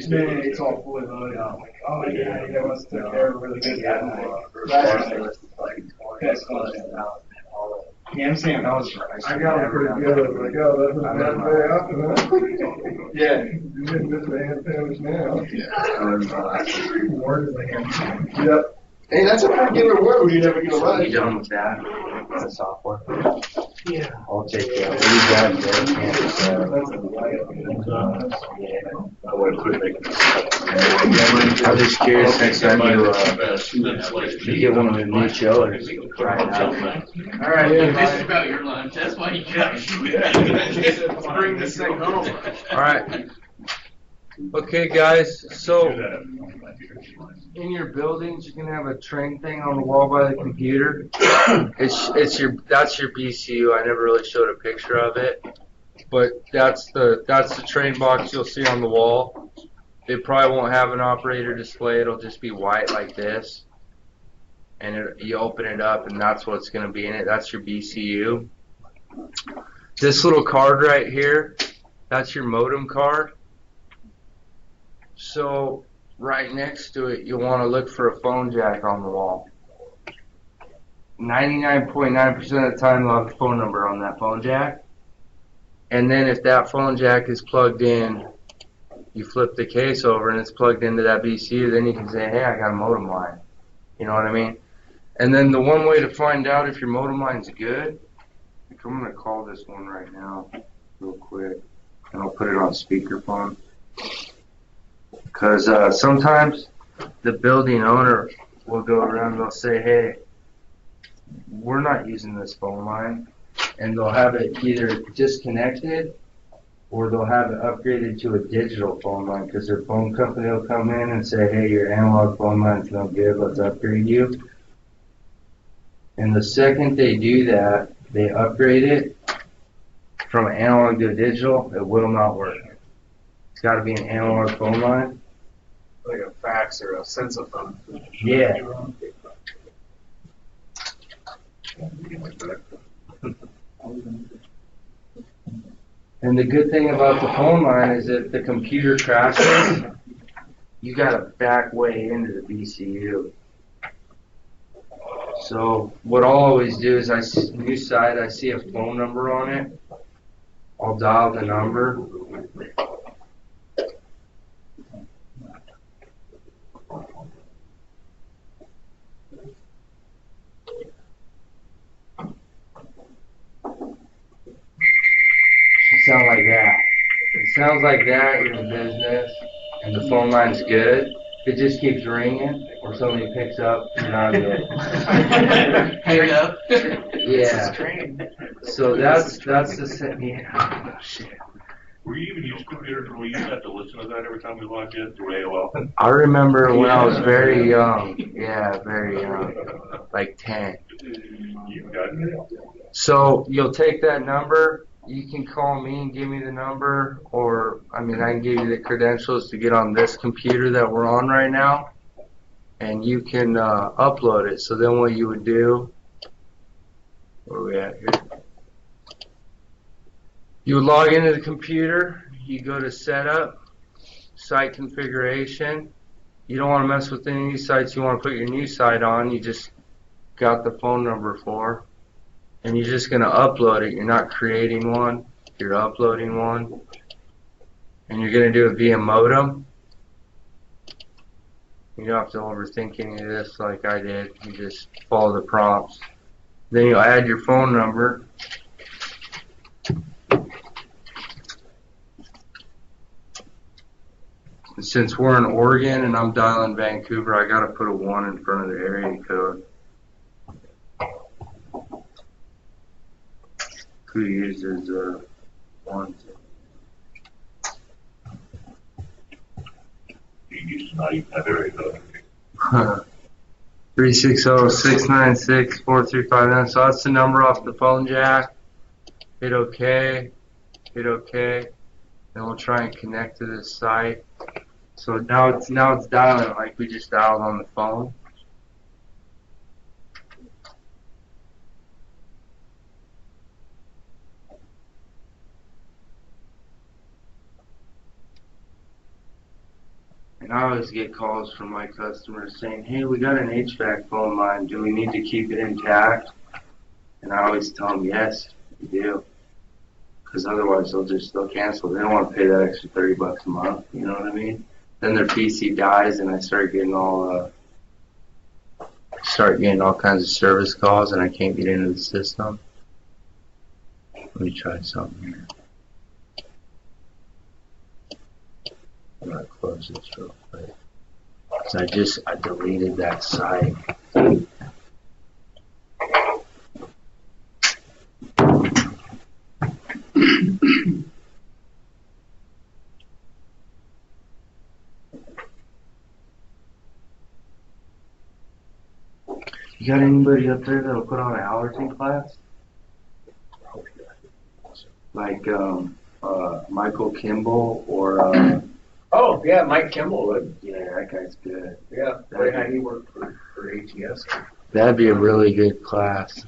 Speaker 3: Man, it's all fully loaded. I'm like, oh yeah, you must have took care of it really good that night. Best lunch. Ham sandwich. I got it pretty good. I was like, oh, that's not bad very often, huh? Yeah. You didn't miss the ham sandwich now. More than the ham sandwich. Yep. Hey, that's a regular word when you never get a lunch.
Speaker 5: You done with that? The software?
Speaker 3: Yeah.
Speaker 5: I'll take that. What do you got there? I'm just curious next time you get one of the new chillers. Try it out.
Speaker 2: All right,
Speaker 15: This is about your lunch. That's why you got
Speaker 2: bring this thing home. All right. Okay, guys. So in your buildings, you can have a Trane thing on the wall by the computer. That's your BCU. I never really showed a picture of it, but that's the Trane box you'll see on the wall. It probably won't have an operator display. It'll just be white like this, and you open it up, and that's what's going to be in it. That's your BCU. This little card right here, that's your modem card. So right next to it, you'll want to look for a phone jack on the wall. 99.9% of the time, they'll have a phone number on that phone jack. And then if that phone jack is plugged in, you flip the case over and it's plugged into that BCU, then you can say, hey, I got a modem line. You know what I mean? And then the one way to find out if your modem line's good, I'm going to call this one right now real quick, and I'll put it on speakerphone. Because sometimes the building owner will go around and they'll say, hey, we're not using this phone line. And they'll have it either disconnected or they'll have it upgraded to a digital phone line because their phone company will come in and say, hey, your analog phone line's no good, let's upgrade you. And the second they do that, they upgrade it from analog to digital, it will not work. It's got to be an analog phone line.
Speaker 1: Like a fax or a sensophone.
Speaker 2: Yeah. And the good thing about the phone line is if the computer crashes, you got to back way into the BCU. So what I'll always do is new site, I see a phone number on it, I'll dial the number. Should sound like that. If it sounds like that, you're in business, and the phone line's good. If it just keeps ringing, or somebody picks up, you're not good.
Speaker 15: Hang up.
Speaker 2: Yeah. So that's the yeah. Oh, shit.
Speaker 14: Were you even using computers, or we used to have to listen to that every time we logged in through AOL?
Speaker 2: I remember when I was very young. Yeah, very young. Like 10.
Speaker 14: You got it.
Speaker 2: So you'll take that number. You can call me and give me the number, or I can give you the credentials to get on this computer that we're on right now, and you can upload it. So then what you would do, where are we at here? You would log into the computer. You go to Setup, Site Configuration. You don't want to mess with any of these sites you want to put your new site on. You just got the phone number for. And you're just going to upload it. You're not creating one. You're uploading one. And you're going to do it via modem. You don't have to overthink any of this like I did. You just follow the prompts. Then you'll add your phone number. And since we're in Oregon and I'm dialing Vancouver, I got to put a 1 in front of the area code. Who uses 1?
Speaker 14: You used to not even have area code.
Speaker 2: 360-696-4359. So that's the number off the phone jack. Hit OK. Hit OK. Then we'll try and connect to this site. So now it's dialing like we just dialed on the phone. And I always get calls from my customers saying, hey, we got an HVAC phone line. Do we need to keep it intact? And I always tell them, yes, you do. Because otherwise they'll cancel. They don't want to pay that extra $30 a month. You know what I mean? Then their PC dies and I start getting all kinds of service calls and I can't get into the system. Let me try something here. I'm going to close this real quick. Because I deleted that site. You got anybody up there that'll put on an allergen class? Like Michael Kimball or
Speaker 5: Oh, yeah, Mike Kimball would.
Speaker 2: yeah, that guy's good.
Speaker 5: Yeah, he worked for ATS.
Speaker 2: That'd be a really good class.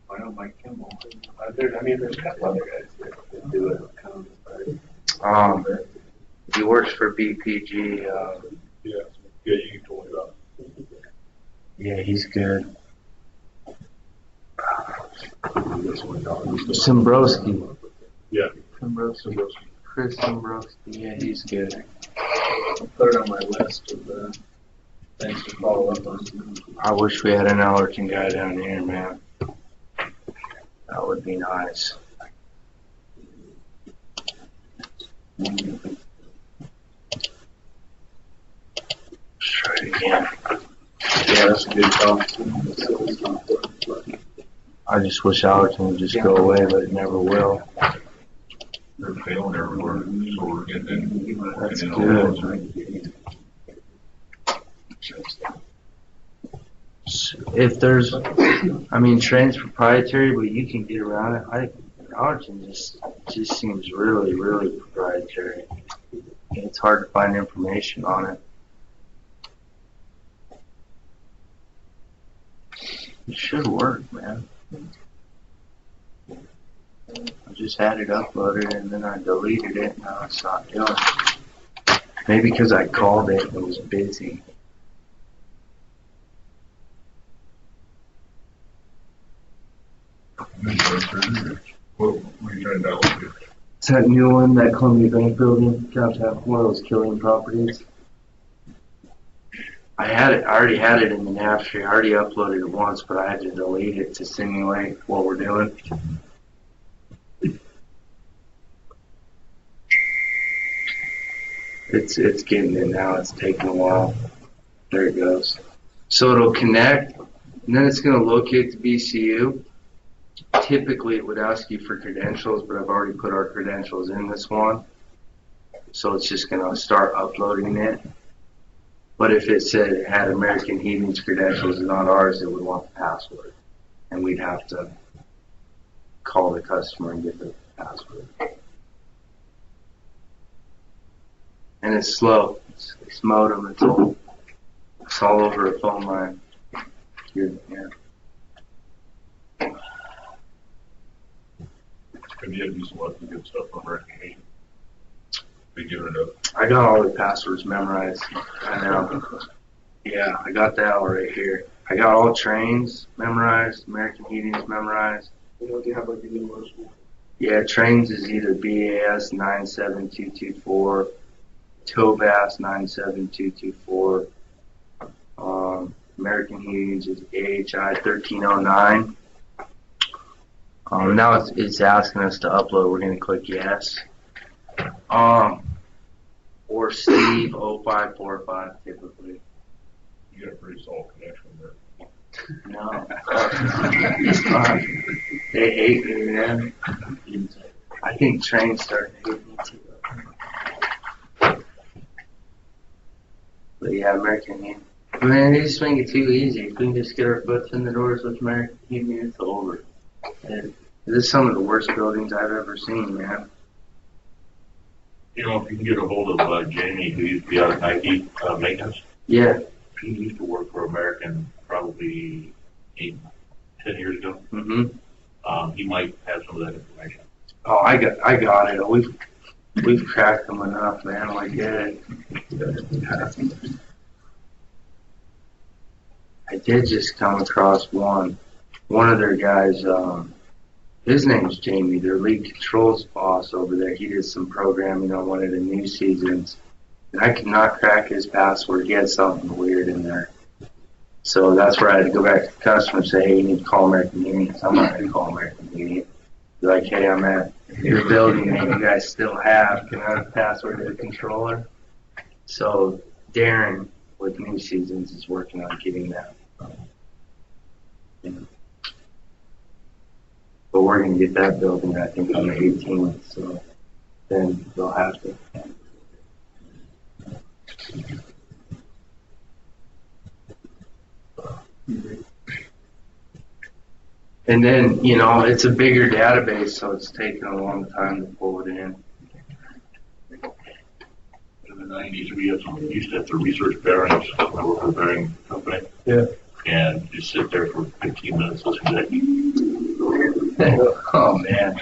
Speaker 5: I know Mike Kimball. There's a couple other guys that do it.
Speaker 2: He works for BPG.
Speaker 14: Yeah, you told me about it.
Speaker 2: Yeah, he's good. Simbrowski.
Speaker 14: Yeah.
Speaker 2: Chris Simbrowski. Yeah, he's good.
Speaker 5: I'll put it on my list of things to follow up on.
Speaker 2: I wish we had an allergen guy down here, man. That would be nice. Try it again.
Speaker 5: Yeah, that's a good call.
Speaker 2: I just wish allergen would just go away, but it never will.
Speaker 14: They're failing everywhere, so we're getting
Speaker 2: That's
Speaker 14: in
Speaker 2: good. If there's, Trane's proprietary, but you can get around it. Allergen just seems really, really proprietary. It's hard to find information on it. It should work, man. I just had it uploaded and then I deleted it and now it's not doing it. Maybe because I called it and it was busy.
Speaker 14: What are you trying to download?
Speaker 2: It's that new one, that Columbia Bank building, downtown, one of those killing properties. I already had it in the nav tree. I already uploaded it once, but I had to delete it to simulate what we're doing. It's getting in now. It's taking a while. There it goes. So it'll connect, and then it's going to locate the BCU, typically it would ask you for credentials, but I've already put our credentials in this one. So it's just going to start uploading it. But if it said it had American Heating's credentials and not ours, it would want the password. And we'd have to call the customer and get the password. And it's slow. It's modem. It's old. It's all over a phone line. Good, yeah.
Speaker 4: Have you had to do some lucky good stuff on recognition? They give it up.
Speaker 2: I got all the passwords memorized. I know. Yeah, I got that all right here. I got all Tranes memorized, American Heating's memorized.
Speaker 3: You know, do you have like a universal?
Speaker 2: Yeah, Tranes is either BAS 97224, TOBAS 97224. American Heating's is AHI 1309. Now it's asking us to upload. We're going to click yes. Or Steve 0545 typically.
Speaker 4: You got a pretty solid connection there.
Speaker 2: No. It's fine. They hate me, man. I think Trane's starting to hate me too. But yeah, American Heating. Man, they just make it too easy. If we can just get our butts in the doors with American Heating, it's over. And this is some of the worst buildings I've ever seen, man.
Speaker 14: You know, if you can get a hold of Jamie, who used to be out of Nike maintenance.
Speaker 2: Yeah.
Speaker 14: He used to work for American probably 10 years ago.
Speaker 2: Mm-hmm.
Speaker 14: He might have some of that information.
Speaker 2: Oh, I got it. We've cracked them enough, man. I get it. I did just come across one of their guys. His name's Jamie. Their lead controls boss over there. He did some programming on one of the new seasons, and I could not crack his password. He had something weird in there. So that's where I had to go back to the customer and say, hey, you need to call American Heating. So I'm not going to call American Heating. Be like, hey, I'm at your building that you guys still have. Can I have a password to the controller? So Darren with new seasons is working on getting that. But we're going to get that building, I think, on the 18th. So then they'll have to. And then, you know, it's a bigger database, so it's taking a long time to pull it in.
Speaker 14: In the 90s, we used to have to research bearings. I work for a bearing company.
Speaker 3: Yeah.
Speaker 14: And just sit there for 15 minutes listening to
Speaker 2: Oh, man.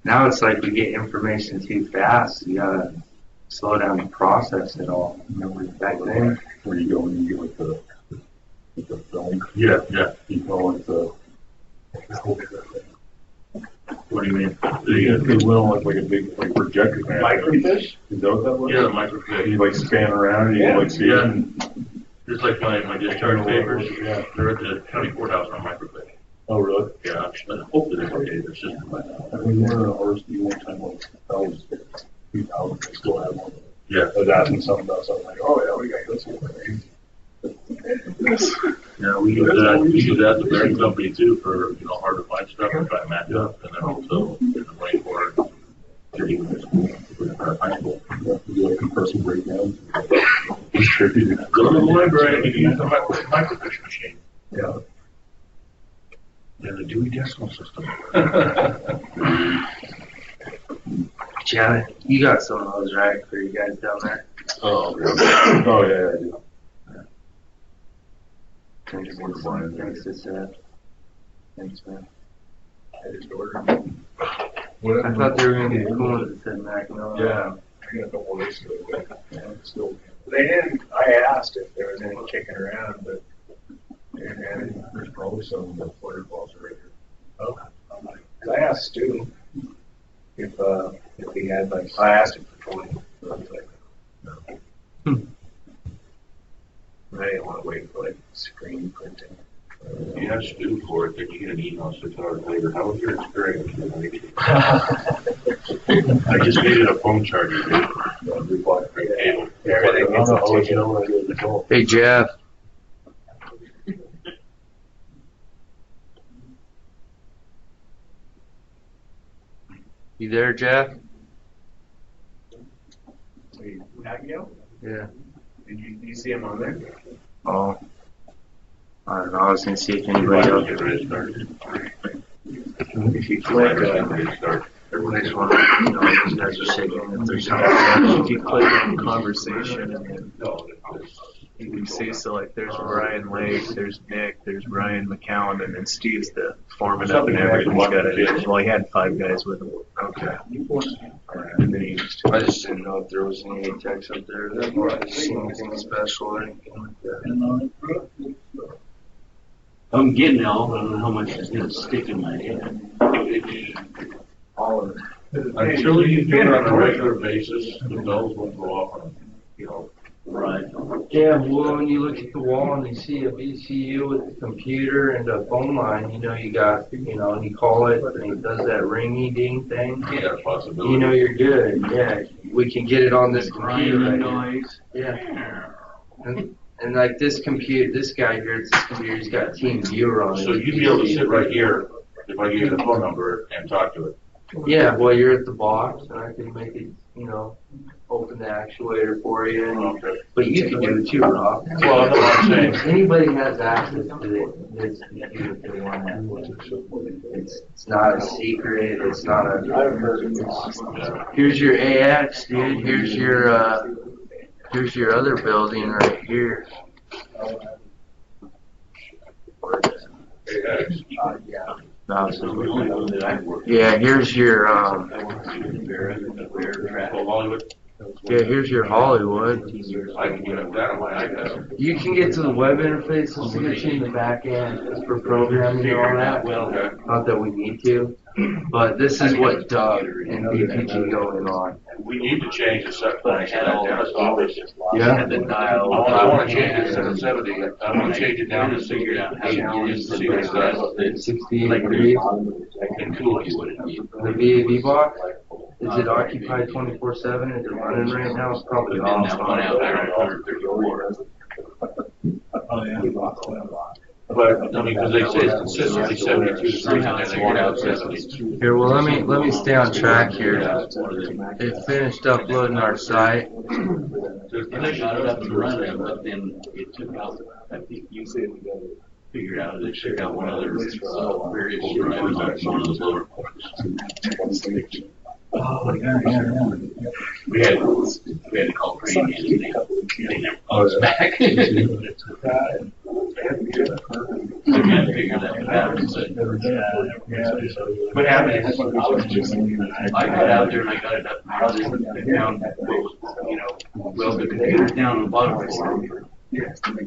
Speaker 2: Now it's like we get information too fast. You got to slow down and process it all. Remember back then?
Speaker 4: Where you go and you get with the film.
Speaker 14: Yeah.
Speaker 4: You go with the.
Speaker 14: What do you mean?
Speaker 4: It went like a big projector.
Speaker 14: Microfiche?
Speaker 4: Is that what that was?
Speaker 14: Yeah, the microfiche.
Speaker 4: You like span around and you like see it.
Speaker 14: Just like my discharge papers. Yeah. They're at the county courthouse on microfiche.
Speaker 4: Oh, really?
Speaker 14: Yeah. Hopefully they update their system by now.
Speaker 4: I mean, we're in an RSD one time, like, that was 2000, I still have one.
Speaker 14: Yeah.
Speaker 4: I was asking something about something like, oh, yeah, we got this one.
Speaker 14: Yeah, we use that at the bearing company too for, you know, hard to find stuff and try to match up, and then also in the Marine Corps, getting high school.
Speaker 4: You do like compressor breakdown.
Speaker 14: Go to the library and use a microfiche machine.
Speaker 4: Yeah.
Speaker 14: And the Dewey Decimal System.
Speaker 2: Janet, you got some of those, right, for you guys down there?
Speaker 4: Oh, yeah, I do.
Speaker 2: Thanks, man.
Speaker 4: I just ordered.
Speaker 2: I thought they were going to get cool that said Mac. No.
Speaker 4: Yeah. I got a couple weeks ago. Still.
Speaker 1: They didn't. I asked if there was any kicking around, but
Speaker 4: And there's probably some of the flutter balls right here.
Speaker 1: oh, I asked Stu if he had like. I asked him for 20. So I was like, no. I didn't want to wait for like screen printing.
Speaker 14: You have to do for it, then you get an email 6 hours later. How was your experience? I just needed a phone charger.
Speaker 1: Everything gets a ticket.
Speaker 2: Hey, Jeff. You there, Jeff?
Speaker 1: Wait, Abigail?
Speaker 2: Yeah.
Speaker 1: Did you see him on there?
Speaker 2: Oh. I don't know. I was gonna see if anybody else. If you click, everybody's one. Those guys are shaking. If there's something,
Speaker 5: If you click on conversation, and then you can see, so like there's Brian Lake, there's Nick, there's Ryan McCown, and then Steve's the foreman up in Everett. He's got it. Well, he had 5 guys with him.
Speaker 2: Okay.
Speaker 5: And then he used
Speaker 2: I just didn't know if there was any text up there that was anything special or anything like that.
Speaker 13: I'm getting it all, I don't know how much is gonna stick in my head.
Speaker 1: All of it.
Speaker 14: Until you do it on a regular basis, the bells will go off on,
Speaker 13: Right.
Speaker 2: Yeah, well, when you look at the wall and you see a VCU with a computer and a phone line, you got, and you call it and it does that ringy ding thing.
Speaker 14: Yeah, possibility.
Speaker 2: You're good. Yeah, we can get it on this computer right
Speaker 13: noise.
Speaker 2: here. Yeah. And like this guy here, this computer, he's got Team Viewer on it.
Speaker 14: So you'd be able to sit right here if I gave you the phone number and talk to it.
Speaker 2: Yeah, well, you're at the box, and I can make it, open the actuator for you.
Speaker 14: Okay.
Speaker 2: But you can do it too, Rob.
Speaker 14: Well, that's what I'm saying.
Speaker 2: Anybody has access to this computer if they want to. It's not a secret. It's not a. Here's your AX, dude. Here's your other building right here. Yeah, here's your here's your Hollywood.
Speaker 14: I can get that on my iPad.
Speaker 2: You can get to the web interface and switch in the back end for programming and all that. Not that we need to, but this is what Doug and BPG going on.
Speaker 14: We need to change the set point to that dentist office.
Speaker 2: Yeah.
Speaker 14: I want to change it to 770. I want to change it down to 68 degrees to see what it does.
Speaker 2: 68 degrees.
Speaker 14: And cool it.
Speaker 2: The VAV box, is it occupied 24/7? Is it running right now? It's probably off.
Speaker 14: But, because they say it's consistently 72 degrees and then they get out 70.
Speaker 2: Here, well, let me stay on track here. It finished uploading our site.
Speaker 13: I got it up and running, but then it took out, I think you said we got to figure out, they took out one other variable drivers on one of those lower points.
Speaker 6: Oh, yeah.
Speaker 13: We had to call Trane and they never called us back. I can't figure that out. What happened is, I got out there and I got it up and down, well, the computer's down on the bottom floor.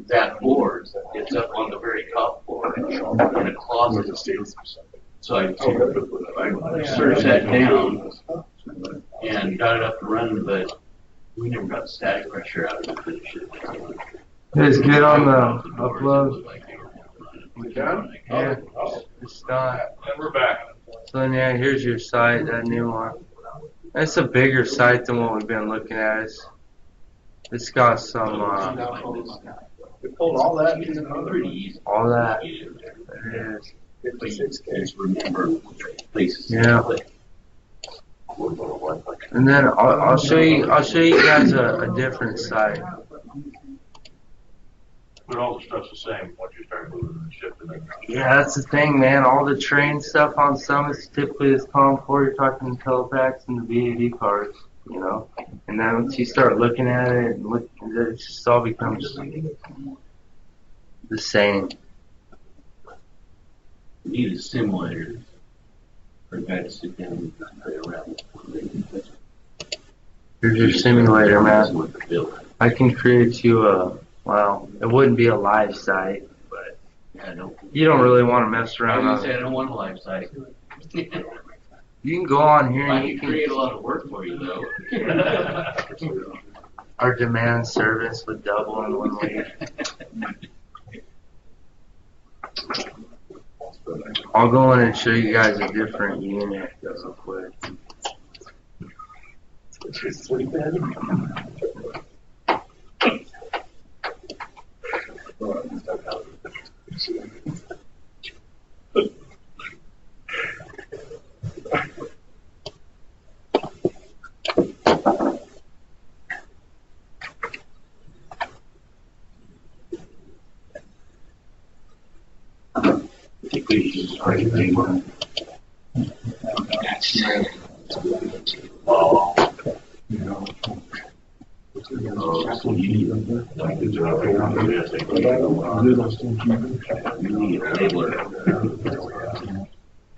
Speaker 13: That board, it's up on the very top floor in a closet. So I searched that down and got it up and running, but we never got static pressure out of it.
Speaker 2: Guys, get on the upload. Yeah, it's done.
Speaker 14: And we're back.
Speaker 2: So then, yeah, here's your site, that new one. It's a bigger site than what we've been looking at. It's got some,
Speaker 1: We pulled all that.
Speaker 2: all that. There it is.
Speaker 13: Remember places.
Speaker 2: Yeah. And then I'll show you guys a different site.
Speaker 14: But all the stuff's the same once you start moving and shifting it.
Speaker 2: Yeah, that's the thing, man. All the train stuff on Summits typically is COM 4. You're talking telepacks and the VAD cards, And then once you start looking at it, it just all becomes the same.
Speaker 13: We need a simulator for a guy to sit down and play around.
Speaker 2: Here's your simulator, man. I can create you it wouldn't be a live site, but you don't really want to mess around.
Speaker 13: I don't want a live site.
Speaker 2: You can go on here and
Speaker 13: you can create a lot of work for you, though.
Speaker 2: Our demand service would double in 1 week. I'll go in and show you guys a different unit real quick.
Speaker 14: completions, right?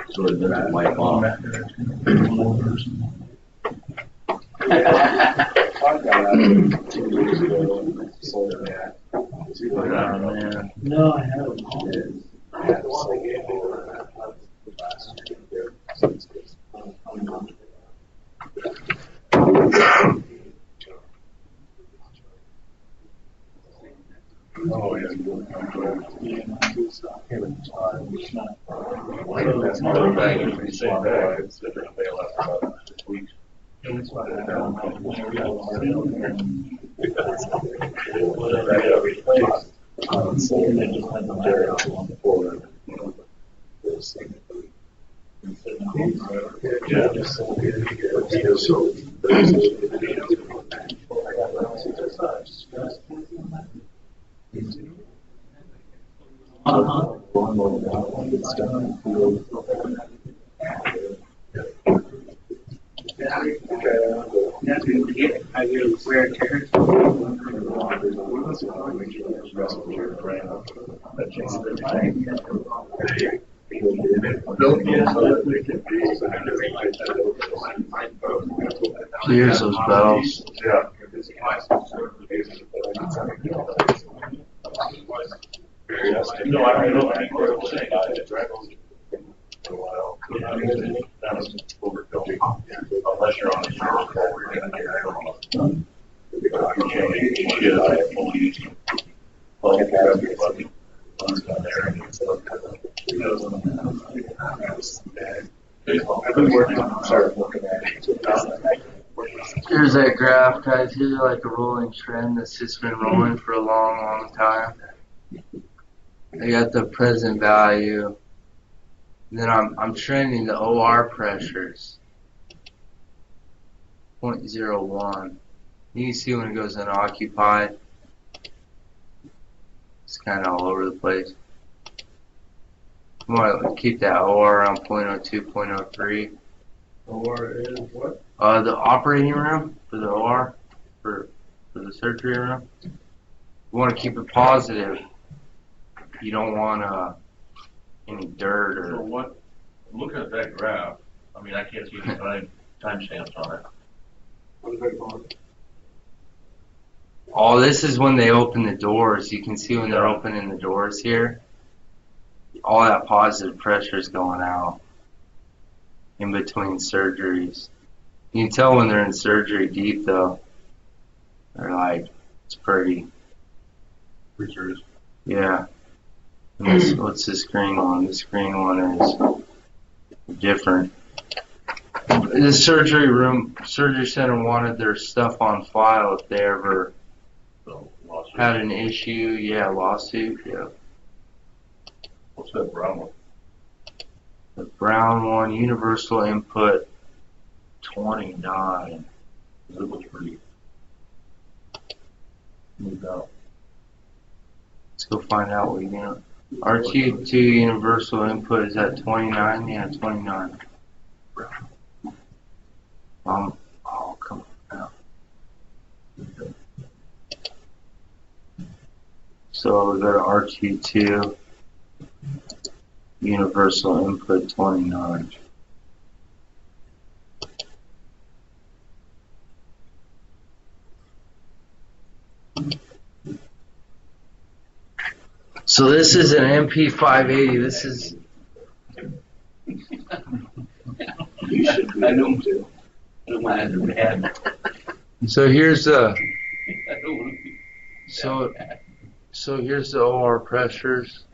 Speaker 12: So it doesn't wipe off.
Speaker 6: No, I haven't.
Speaker 4: Oh, yeah.
Speaker 2: Here's those bells.
Speaker 4: Yeah. No, I don't think we're saying for a while. Unless you're on the short call, we're going to
Speaker 2: Here's that graph, guys. Here's like a rolling trend that's just been rolling for a long, long time. I got the present value. And then I'm trending the OR pressures. 0.01. You can see when it goes unoccupied. It's kind of all over the place. You want to keep that OR around 0.02, 0.03.
Speaker 3: OR is what?
Speaker 2: The operating room for the OR, for the surgery room. You want to keep it positive. You don't want any dirt
Speaker 14: So
Speaker 2: or.
Speaker 14: what, looking at that graph, I mean, I can't see any timestamps on it.
Speaker 3: What is that called?
Speaker 2: Oh, this is when they open the doors. You can see when they're opening the doors here. All that positive pressure is going out in between surgeries. You can tell when they're in surgery deep, though. They're like, it's pretty.
Speaker 14: Pretty serious.
Speaker 2: Yeah. And what's this green one? This green one is different. The surgery room, surgery center wanted their stuff on file if they ever had an issue. Yeah, lawsuit. Yeah.
Speaker 14: What's that brown one?
Speaker 2: The brown one, universal input 29.
Speaker 14: It looks pretty moved out.
Speaker 2: Let's go find out what you know. RQ2 universal input is at 29. Yeah, 29. Oh, come on now. So we go to RQ2 universal input 29. So this is an MP580. This is.
Speaker 12: You should. I know him too. I don't mind the bad.
Speaker 2: So here's the.
Speaker 12: I don't want to be
Speaker 2: So here's the OR pressures.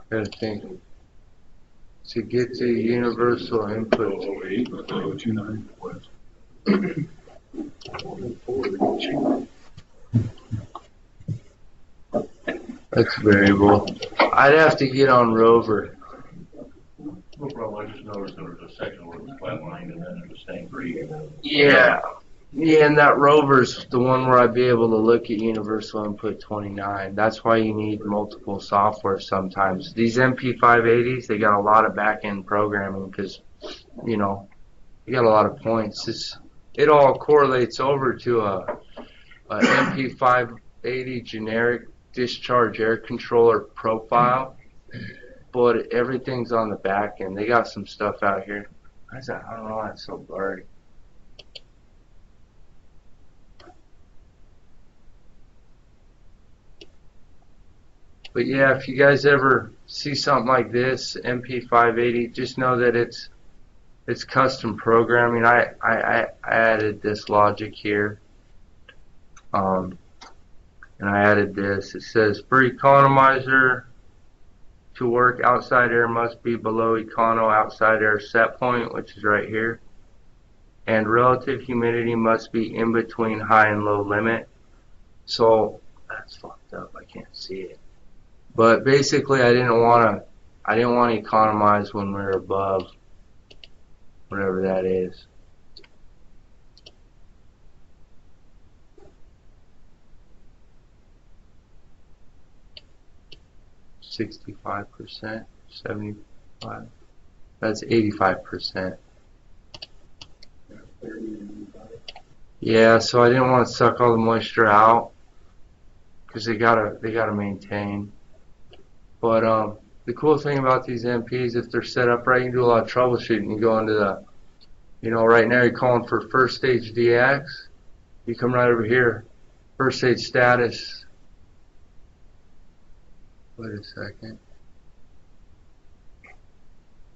Speaker 2: Gotta think. To get to universal input.
Speaker 4: 0.29.
Speaker 2: That's variable. I'd have to get on Rover.
Speaker 14: No problem, I just noticed there was a section where it was flatlined and then it was staying free.
Speaker 2: Yeah. Yeah, and that Rover's the one where I'd be able to look at Universal Input 29. That's why you need multiple software sometimes. These MP580s, they got a lot of back-end programming because, you know, you got a lot of points. It all correlates over to a MP580 generic discharge air controller profile, but everything's on the back end. They got some stuff out here. Why is that? I don't know why it's so blurry. But yeah, if you guys ever see something like this, MP580, just know that it's custom programming. I added this logic here, and I added this. It says for economizer to work, outside air must be below econo outside air set point, which is right here, and relative humidity must be in between high and low limit. So that's fucked up. I can't see it. But basically, I didn't want to economize when we're above whatever that is. %, 75. That's 85%. Yeah, so I didn't want to suck all the moisture out because they gotta maintain. But the cool thing about these MPs, if they're set up right, you can do a lot of troubleshooting. You go into the, you know, right now you're calling for first stage DX. You come right over here, first stage status. Wait a second.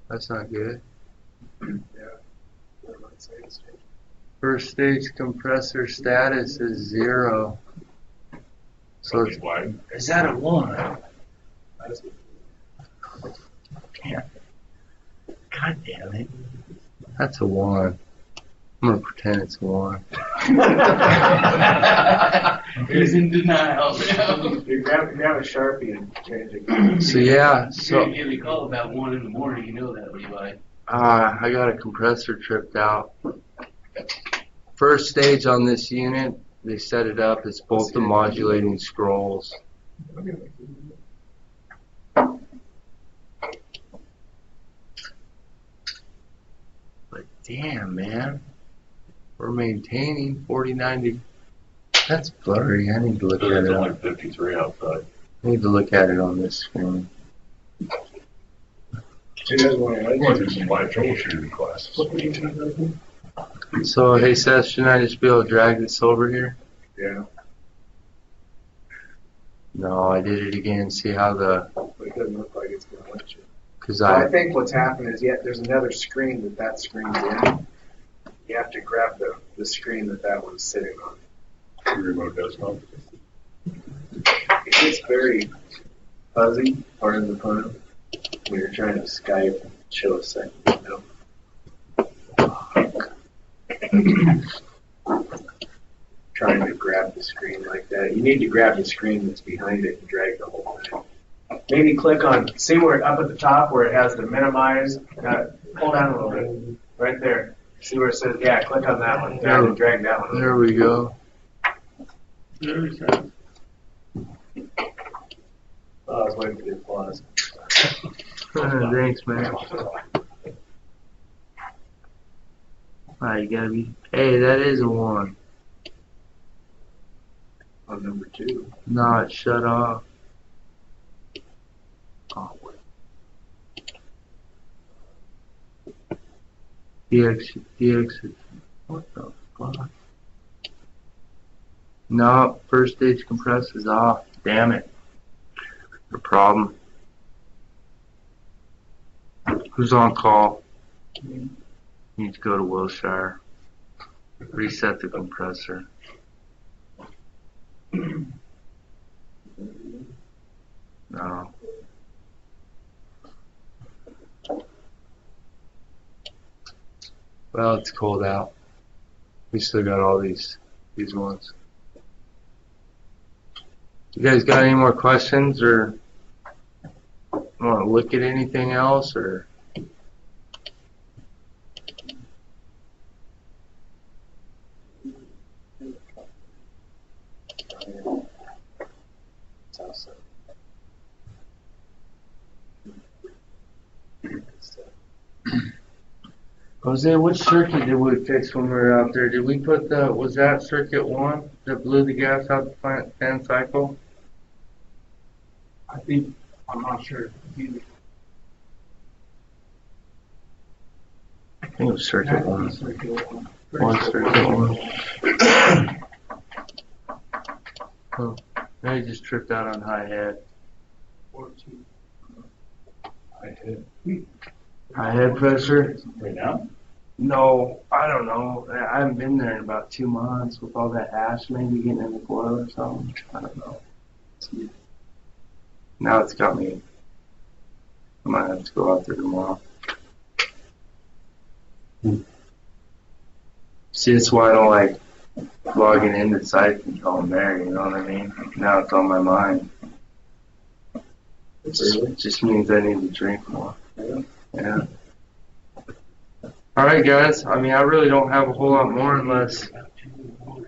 Speaker 2: That's not good. First stage compressor status is 0. So it's, is that a 1? God damn it. That's a 1. I'm going to pretend it's a 1.
Speaker 15: He's in denial.
Speaker 1: You grab a Sharpie and change it.
Speaker 2: So yeah, so
Speaker 15: If you call about 1 in the morning, you know that, Levi.
Speaker 2: I got a compressor tripped out. First stage on this unit, they set it up. It's both the modulating scrolls. But damn, man, we're maintaining 4090. That's blurry. I need to look at it.
Speaker 14: It's only 53 outside.
Speaker 2: I need to look at it on this screen.
Speaker 3: You guys want to
Speaker 4: do some live troubleshooting classes.
Speaker 2: So, hey Seth, shouldn't I just be able to drag this over here?
Speaker 1: Yeah.
Speaker 2: No, I did it again. See how the...
Speaker 1: It doesn't look like it's going to let you.
Speaker 2: Because
Speaker 1: I think what's happened is, there's another screen that screen's in. You have to grab the screen that one's sitting on.
Speaker 4: The remote desktop.
Speaker 1: It gets very fuzzy, pardon the pun, when you're trying to Skype and show a second window. Trying to grab the screen like that. You need to grab the screen that's behind it and drag the whole thing. Maybe click on, see where up at the top where it has the minimize, pull down a little bit, right there. See where it says, click on that one, drag that one.
Speaker 2: There we go.
Speaker 1: There we go. Oh, I was waiting for the applause.
Speaker 2: Thanks, man. Alright, you gotta be... Hey, that is a 1.
Speaker 1: On number 2.
Speaker 2: No, it shut off. Oh, wait. DX. What the fuck? No, first stage compressor's off. Damn it. No problem. Who's on call? Need to go to Wilshire. Reset the compressor. No. Well, it's cold out. We still got all these ones. You guys got any more questions or want to look at anything else or? Jose, which circuit did we fix when we were out there? Did we put was that circuit 1 that blew the gas out the fan cycle?
Speaker 1: I think, I'm not sure.
Speaker 2: I think it was circuit 1.
Speaker 1: Circuit 1.
Speaker 2: One circuit 1. Oh, I just tripped out on high head. High head pressure?
Speaker 14: Right now?
Speaker 2: No, I don't know. I haven't been there in about 2 months with all that ash maybe getting in the coil or something. I don't know. Now it's got me. I might have to go out there tomorrow. See, that's why I don't like logging into site control there, you know what I mean? Now it's on my mind. It just means I need to drink more. Yeah. Alright guys, I mean I really don't have a whole lot more unless you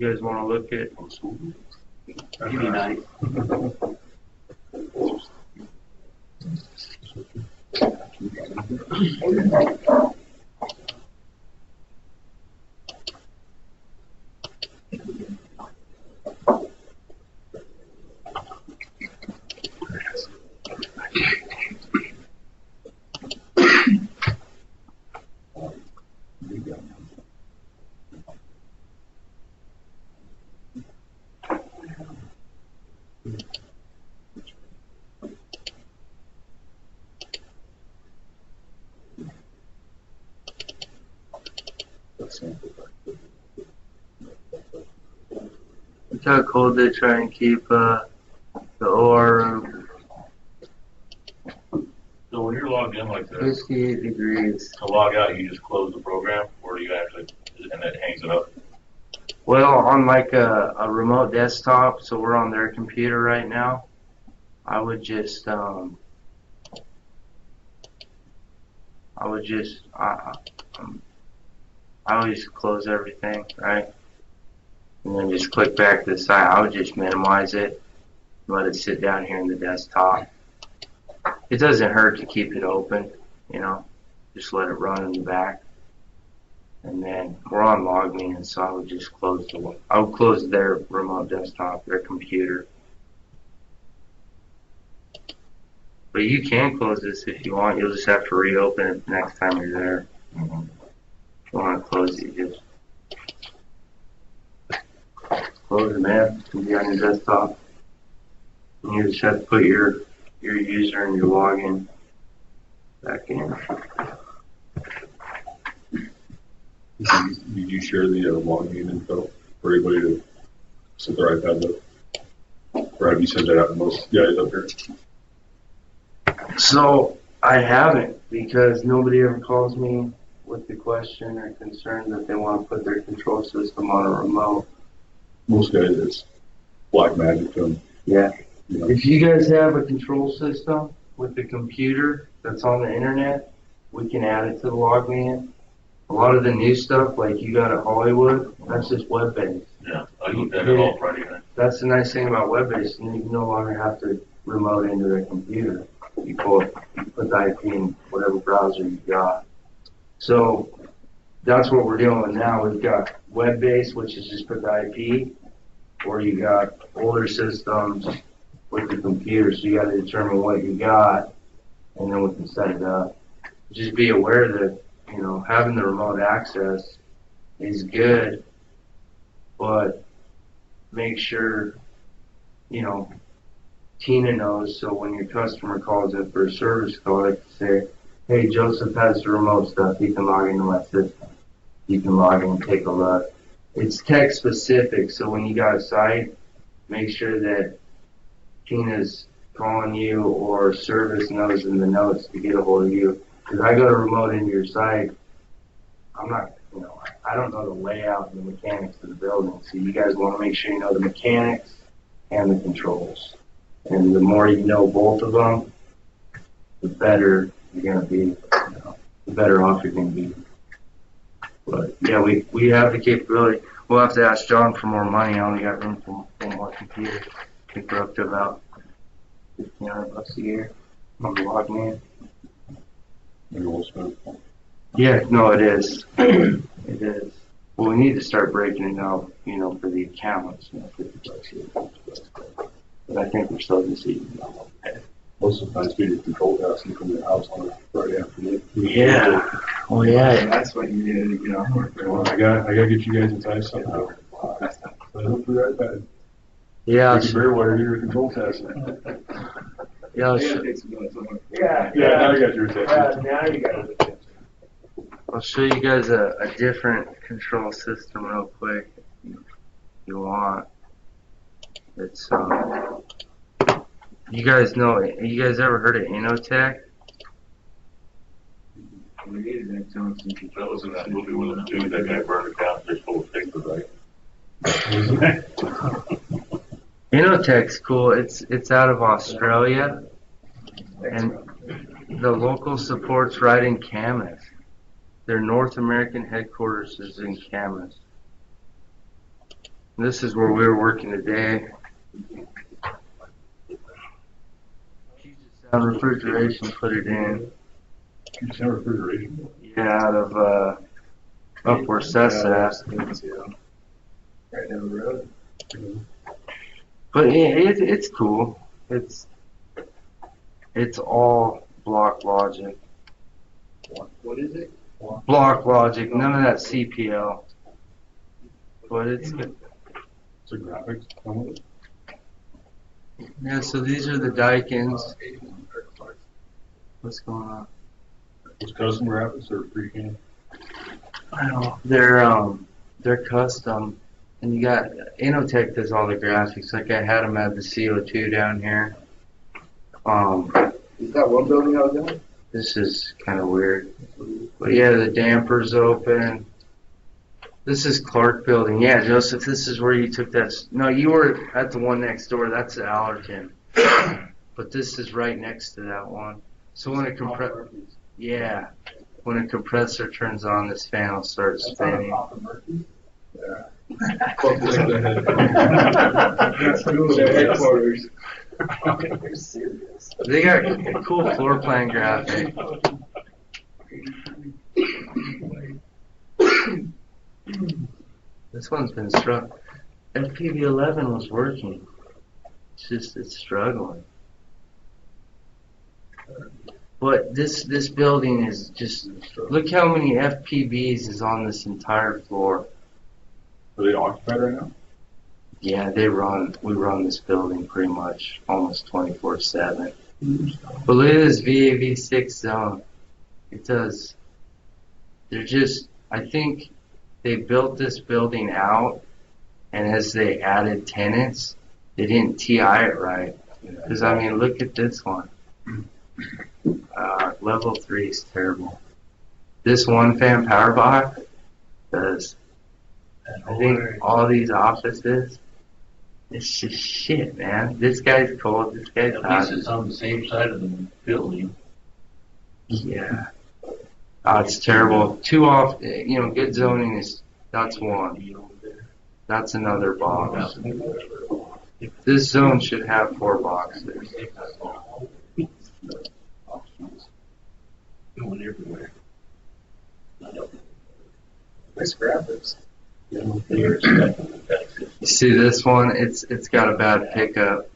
Speaker 2: guys want to look at
Speaker 15: Give me 9.
Speaker 2: Look how cold they try and keep the OR room.
Speaker 14: So when you're logged in like this,
Speaker 2: 58 degrees.
Speaker 14: to log out, you just close the program, or do you actually, and it hangs it up?
Speaker 2: Well, on like a remote desktop, so we're on their computer right now, I would just I always close everything, right? And then just click back to the side. I would just minimize it, let it sit down here in the desktop. It doesn't hurt to keep it open, you know, just let it run in the back. And then we're on LogMeIn, so I would just close I would close their remote desktop, their computer. But you can close this if you want. You'll just have to reopen it next time you're there. If you want to close it, you just close it, man. It'll be on your desktop. And you just have to put your user and your login back in.
Speaker 4: Did you share the login info for everybody to set their iPads up? Or have you sent that out to most guys up here?
Speaker 2: So I haven't, because nobody ever calls me with the question or concern that they want to put their control system on a remote.
Speaker 4: Most guys, it's black magic to them.
Speaker 2: Yeah.
Speaker 4: You know?
Speaker 2: If you guys have a control system with the computer that's on the internet, we can add it to the LogMeIn. A lot of the new stuff, like you got at Hollywood, that's just web-based.
Speaker 14: Yeah, I looked at it all Friday night.
Speaker 2: That's the nice thing about web-based, and you no longer have to remote into their computer. You put the IP in whatever browser you got. So that's what we're dealing with now. We've got web-based, which is just put the IP, or you got older systems with the computer, so you got to determine what you got, and then we can set it up. Just be aware that, you know, having the remote access is good, but make sure, you know, Tina knows, so when your customer calls in for a service call, they can say, hey, Joseph has the remote stuff, he can log into my system. You can log in and take a look. It's tech specific, so when you got a site, make sure that Tina's calling you or service knows in the notes to get a hold of you. Because I go to remote into your site, I'm not, you know, I don't know the layout and the mechanics of the building. So you guys want to make sure you know the mechanics and the controls. And the more you know both of them, the better you're going to be, you know, the better off you're going to be. But yeah, we have the capability. We'll have to ask John for more money. I only got room for one more computer. I think we're up to about $1,500 a year on the LogMeIn.
Speaker 4: Maybe we'll spend.
Speaker 2: Yeah, no, it is. It is. Well, we need to start breaking it out, for the accounts, $50 here. But I think we're still just eating.
Speaker 4: Most of the time, speed of control testing from your house on a Friday afternoon.
Speaker 2: Yeah. Oh, yeah. That's what you need to get off work.
Speaker 4: Well, I gotta get you guys inside somehow. I hope you're right back.
Speaker 2: Yeah.
Speaker 4: Take a beer while you're doing your control testing.
Speaker 2: Yeah.
Speaker 1: Yeah.
Speaker 4: Now you got your attention.
Speaker 1: Now you got it.
Speaker 2: I'll show you guys a different control system real quick if you want. It's you guys ever heard of Inotech?
Speaker 14: That was in that movie with the dude, that guy burned it down, they're full of paper, right?
Speaker 2: Inotech's cool. It's out of Australia, and the local support's right in Camas. Their North American headquarters is in Camas. This is where we were working today. On refrigeration, put it in.
Speaker 4: Refrigeration?
Speaker 2: Yeah, out of up where Seth's at.
Speaker 1: Right down the road.
Speaker 2: But it's cool. It's all block logic.
Speaker 1: What is it?
Speaker 2: Block logic, none of that CPL. But it's good.
Speaker 4: So graphics come with it?
Speaker 2: Yeah, so these are the Daikin's. What's going on?
Speaker 4: It's custom graphics or pre-canned?
Speaker 2: I don't know. They're custom. And you got, Inotech does all the graphics. Like I had them at the CO2 down here.
Speaker 1: Is that one building I was in?
Speaker 2: This is kind of weird. But yeah, the damper's open. This is Clark Building. Yeah, Joseph, this is where you took that. No, you were at the one next door. That's the Allerton. But this is right next to that one. So when a compressor turns on, this fan will start spinning.
Speaker 1: Yeah.
Speaker 2: Headquarters. They got a cool floor plan graphic. This one's been struck. FPV11 was working. It's struggling. But this building is just, look how many FPVs is on this entire floor.
Speaker 4: Are they occupied right now?
Speaker 2: Yeah, we run this building pretty much almost 24/7. But look at this VAV6 zone. It does, I think they built this building out, and as they added tenants, they didn't TI it right. Because, I mean, look at this one. Level 3 is terrible. This one fan power box does, I think, all these offices. It's just shit, man. This guy's cold. This guy's hot.
Speaker 12: At least it's on the same side of the building.
Speaker 2: Yeah. It's terrible. Too off, good zoning that's one. That's another box. This zone should have 4 boxes.
Speaker 12: Going everywhere.
Speaker 1: Nice graphics.
Speaker 2: You see this one? It's got a bad pickup.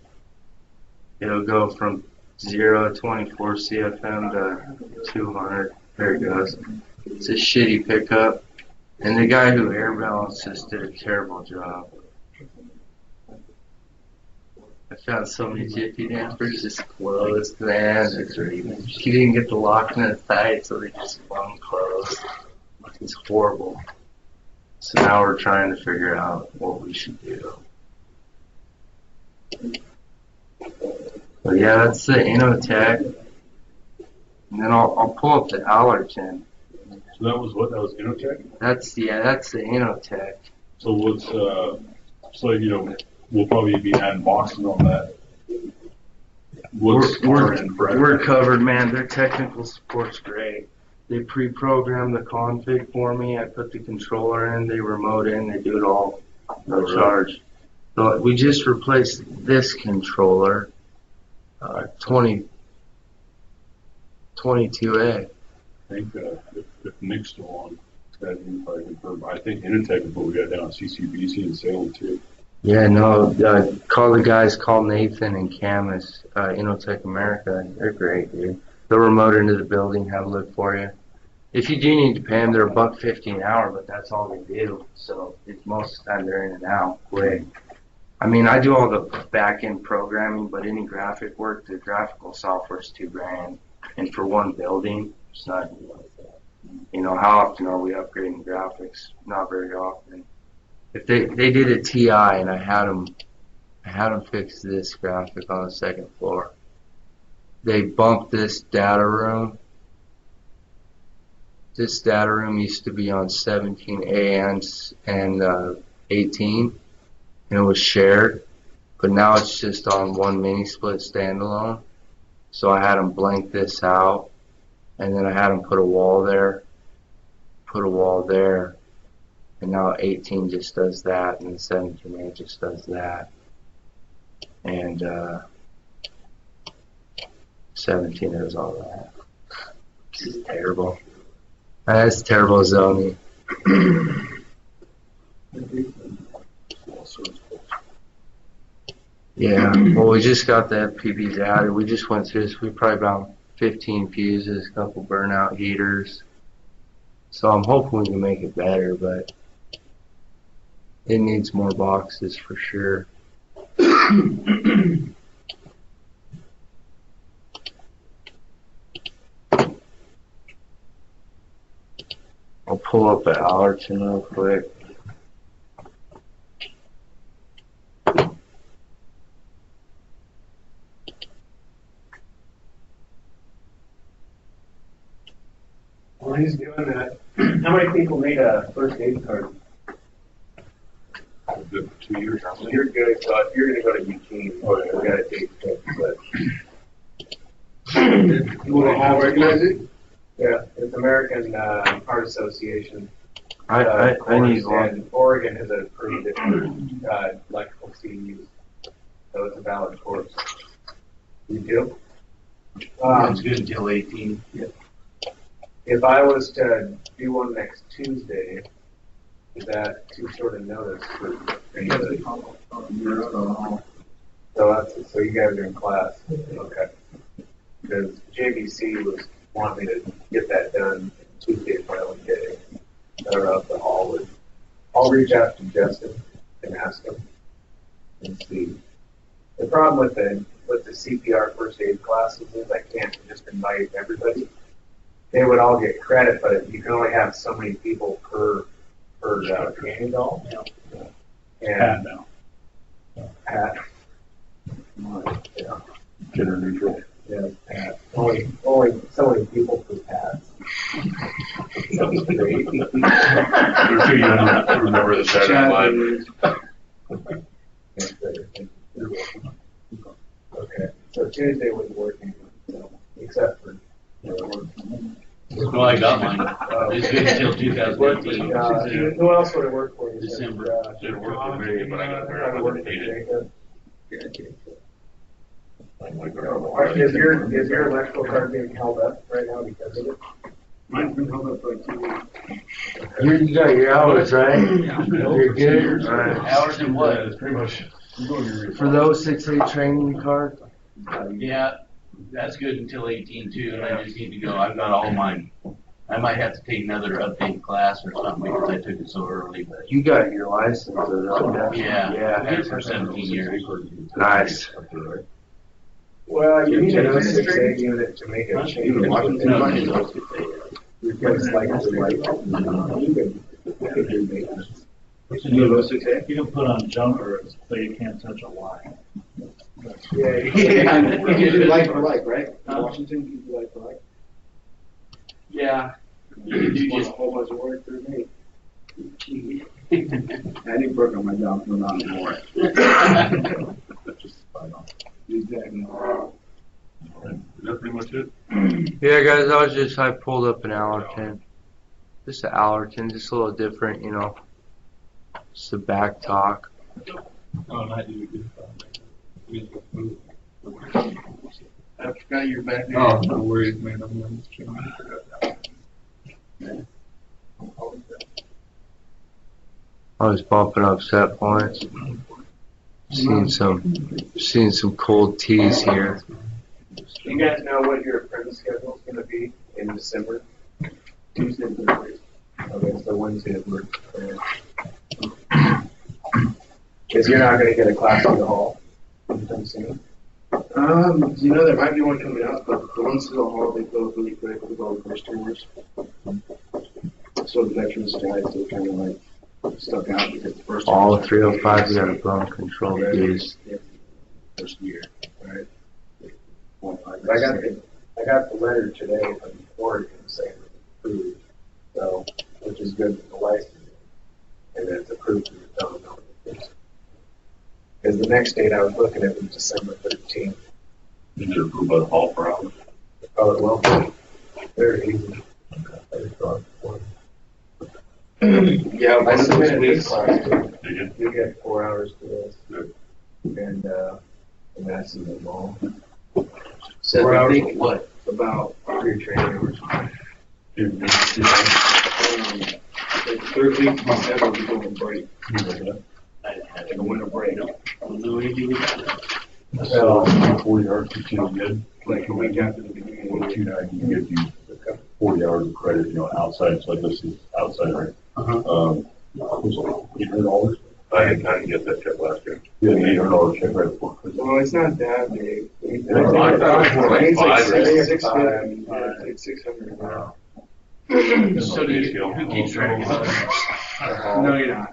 Speaker 2: It'll go from 0 to 24 CFM to 200. There it goes. It's a shitty pickup. And the guy who air balanced just did a terrible job. I found so many jiffy dampers just closed, man. He didn't get the lock nut tight, so they just flung closed. It's horrible. So now we're trying to figure out what we should do. But yeah, that's the Inotech. And then I'll pull up the Allerton.
Speaker 4: So that was what? That was Inotech?
Speaker 2: That's the Inotech.
Speaker 4: So what's we'll probably be adding boxes on that.
Speaker 2: We're covered, man. Their technical support's great. They pre-program the config for me. I put the controller in, they remote in, they do it all, no charge. So we just replaced this controller, 22A.
Speaker 16: think if Nick's still on, I think Initech is what we got down on CCBC and Salem too.
Speaker 2: Yeah, no, call the guys, call Nathan and Camus, Inotech America. They're great, dude. They'll remote into the building, have a look for you. If you do need to pay them, they're $1.50 an hour, but that's all they do. So it's most of the time they're in and out quick. I mean, I do all the back-end programming, but any graphic work, the graphical software is $2,000. And for one building, it's not, you know, how often are we upgrading graphics? Not very often. If they did a TI and I had them fix this graphic on the second floor. They bumped this data room. This data room used to be on 17A and 18, and it was shared, but now it's just on one mini split standalone. So I had them blank this out, and then I had them put a wall there, and now 18 just does that, and 17A just does that, and 17 does all that. This is terrible. That's terrible zoning. Yeah, well, we just got the FPVs added. We just went through this. We probably about 15 fuses, a couple burnout heaters. So I'm hoping we can make it better, but it needs more boxes for sure. I'll pull up at Allerton real quick.
Speaker 1: While he's doing that, how many people need a first aid card?
Speaker 16: I've been for 2 years.
Speaker 1: So you're good. So if you're going to go to Eugene, we got to take it. But you want to have recognize it? Yeah, it's American Heart Association.
Speaker 2: I need one.
Speaker 1: And Oregon has a pretty different electrical CEs, so it's a valid course. You do?
Speaker 12: It's good until 18.
Speaker 1: Yeah. If I was to do one next Tuesday, is that too short a notice for anybody? So you guys are in class, okay? Because JVC was wanting me to get that done Tuesday, my own day. They're up the hall. I'll reach out to Justin and ask him and see. The problem with the CPR first aid classes is I can't just invite everybody. They would all get credit, but you can only have so many people per training doll. And Pat. Yeah.
Speaker 16: Gender neutral.
Speaker 1: Yeah, Pat. Only so many people per Pat. Sounds great.
Speaker 16: You're too young to remember the Saturday Night Live.
Speaker 1: Okay, so Tuesday was working, except for.
Speaker 12: Well, I got mine. It's good until 2018.
Speaker 1: Who else would have worked for you?
Speaker 12: December.
Speaker 14: Didn't work for me, but I got very much hated.
Speaker 1: Is your electrical card being held up right now because of it?
Speaker 3: Mine's been held up for like 2 weeks.
Speaker 2: You got your hours, right? You're good?
Speaker 12: All right. Hours and what?
Speaker 16: It's pretty much.
Speaker 2: For those 6A training cards?
Speaker 12: Yeah, that's good until 18 too, and I just need to go. I've got all mine. I might have to take another update class or something because I took it so early. But
Speaker 2: You got your license, right?
Speaker 12: yeah, I had it for 17 years.
Speaker 2: Nice.
Speaker 1: Well, you need a 6A unit to make a change. Replace like
Speaker 6: You can put on jumpers, but you can't touch a line.
Speaker 1: Yeah,
Speaker 13: you can do like for like, right? Washington, you can do like for like.
Speaker 12: Yeah.
Speaker 13: You just a whole bunch of work for me. I need Burck on my job, but not anymore.
Speaker 16: Just spot on.
Speaker 13: Exactly.
Speaker 16: Is that pretty much it?
Speaker 2: Yeah, guys, I pulled up an Allerton. Just an Allerton, just a little different, you know. Just a back talk.
Speaker 3: Oh, not you.
Speaker 13: I forgot you're back there.
Speaker 3: Oh, no worries, man. I'm just trying.
Speaker 2: I was bumping up set points. Seeing some cold teas here.
Speaker 1: Do you guys know what your apprentice schedule is going to be in December? Tuesday and Thursday. Okay, so Wednesday is work. Because you're not going to get a class in the hall anytime soon.
Speaker 3: You know, there might be one coming up, but the ones in the hall, they go really quick with all the first timers. So the veterans guys, they're kind of like stuck out because the first
Speaker 2: All 305 got a bone control keys.
Speaker 3: first year, right?
Speaker 1: I got the letter today from Oregon saying it's approved, so, which is good for the license. And it's approved in the town. Because the next date I was looking at was December 13th.
Speaker 16: Is it approved by the hall per hour?
Speaker 1: Oh, it will be. Very easy. Yeah, I submitted this class. You get 4 hours for this.
Speaker 16: Good.
Speaker 1: And that's in the mall.
Speaker 12: So
Speaker 1: 4 hours
Speaker 12: think what?
Speaker 1: About 3 training hours.
Speaker 3: The third week of December, we go on break.
Speaker 12: I
Speaker 3: A winter break.
Speaker 12: don't know anything about that.
Speaker 16: So 40 hours, 15 good.
Speaker 3: Like a week after the beginning of the year.
Speaker 16: 290 gives you 40 hours of credit, outside, so like this is outside, right? $800? I didn't get that check last year. Yeah, $800 check right before Christmas.
Speaker 3: Well, it's not that big.
Speaker 16: It's
Speaker 3: It's like 600.
Speaker 12: So who keeps track of that?
Speaker 3: No, you're not.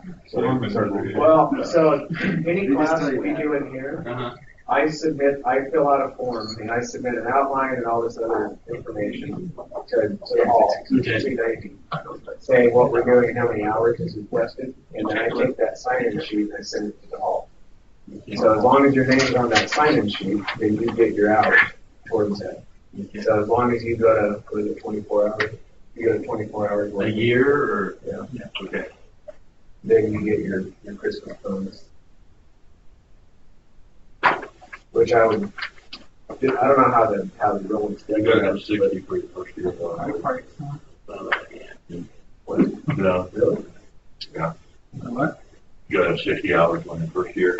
Speaker 1: Well, so any class we do in here, I fill out a form and I submit an outline and all this other information to the hall, saying what we're doing and how many hours is requested. And then I take that sign-in sheet and I send it to the hall. So as long as your name's on that sign-in sheet, then you get your hours towards that. So as long as you go to 24 hours, you go to 24 hours.
Speaker 12: A year or?
Speaker 1: Yeah.
Speaker 12: Okay.
Speaker 1: Then you get your Christmas bonus. Which I don't know how the rolling
Speaker 16: You gotta have 60 for your first year. Yeah.
Speaker 1: Really?
Speaker 16: Yeah.
Speaker 3: What?
Speaker 16: You gotta have 60 hours on your first year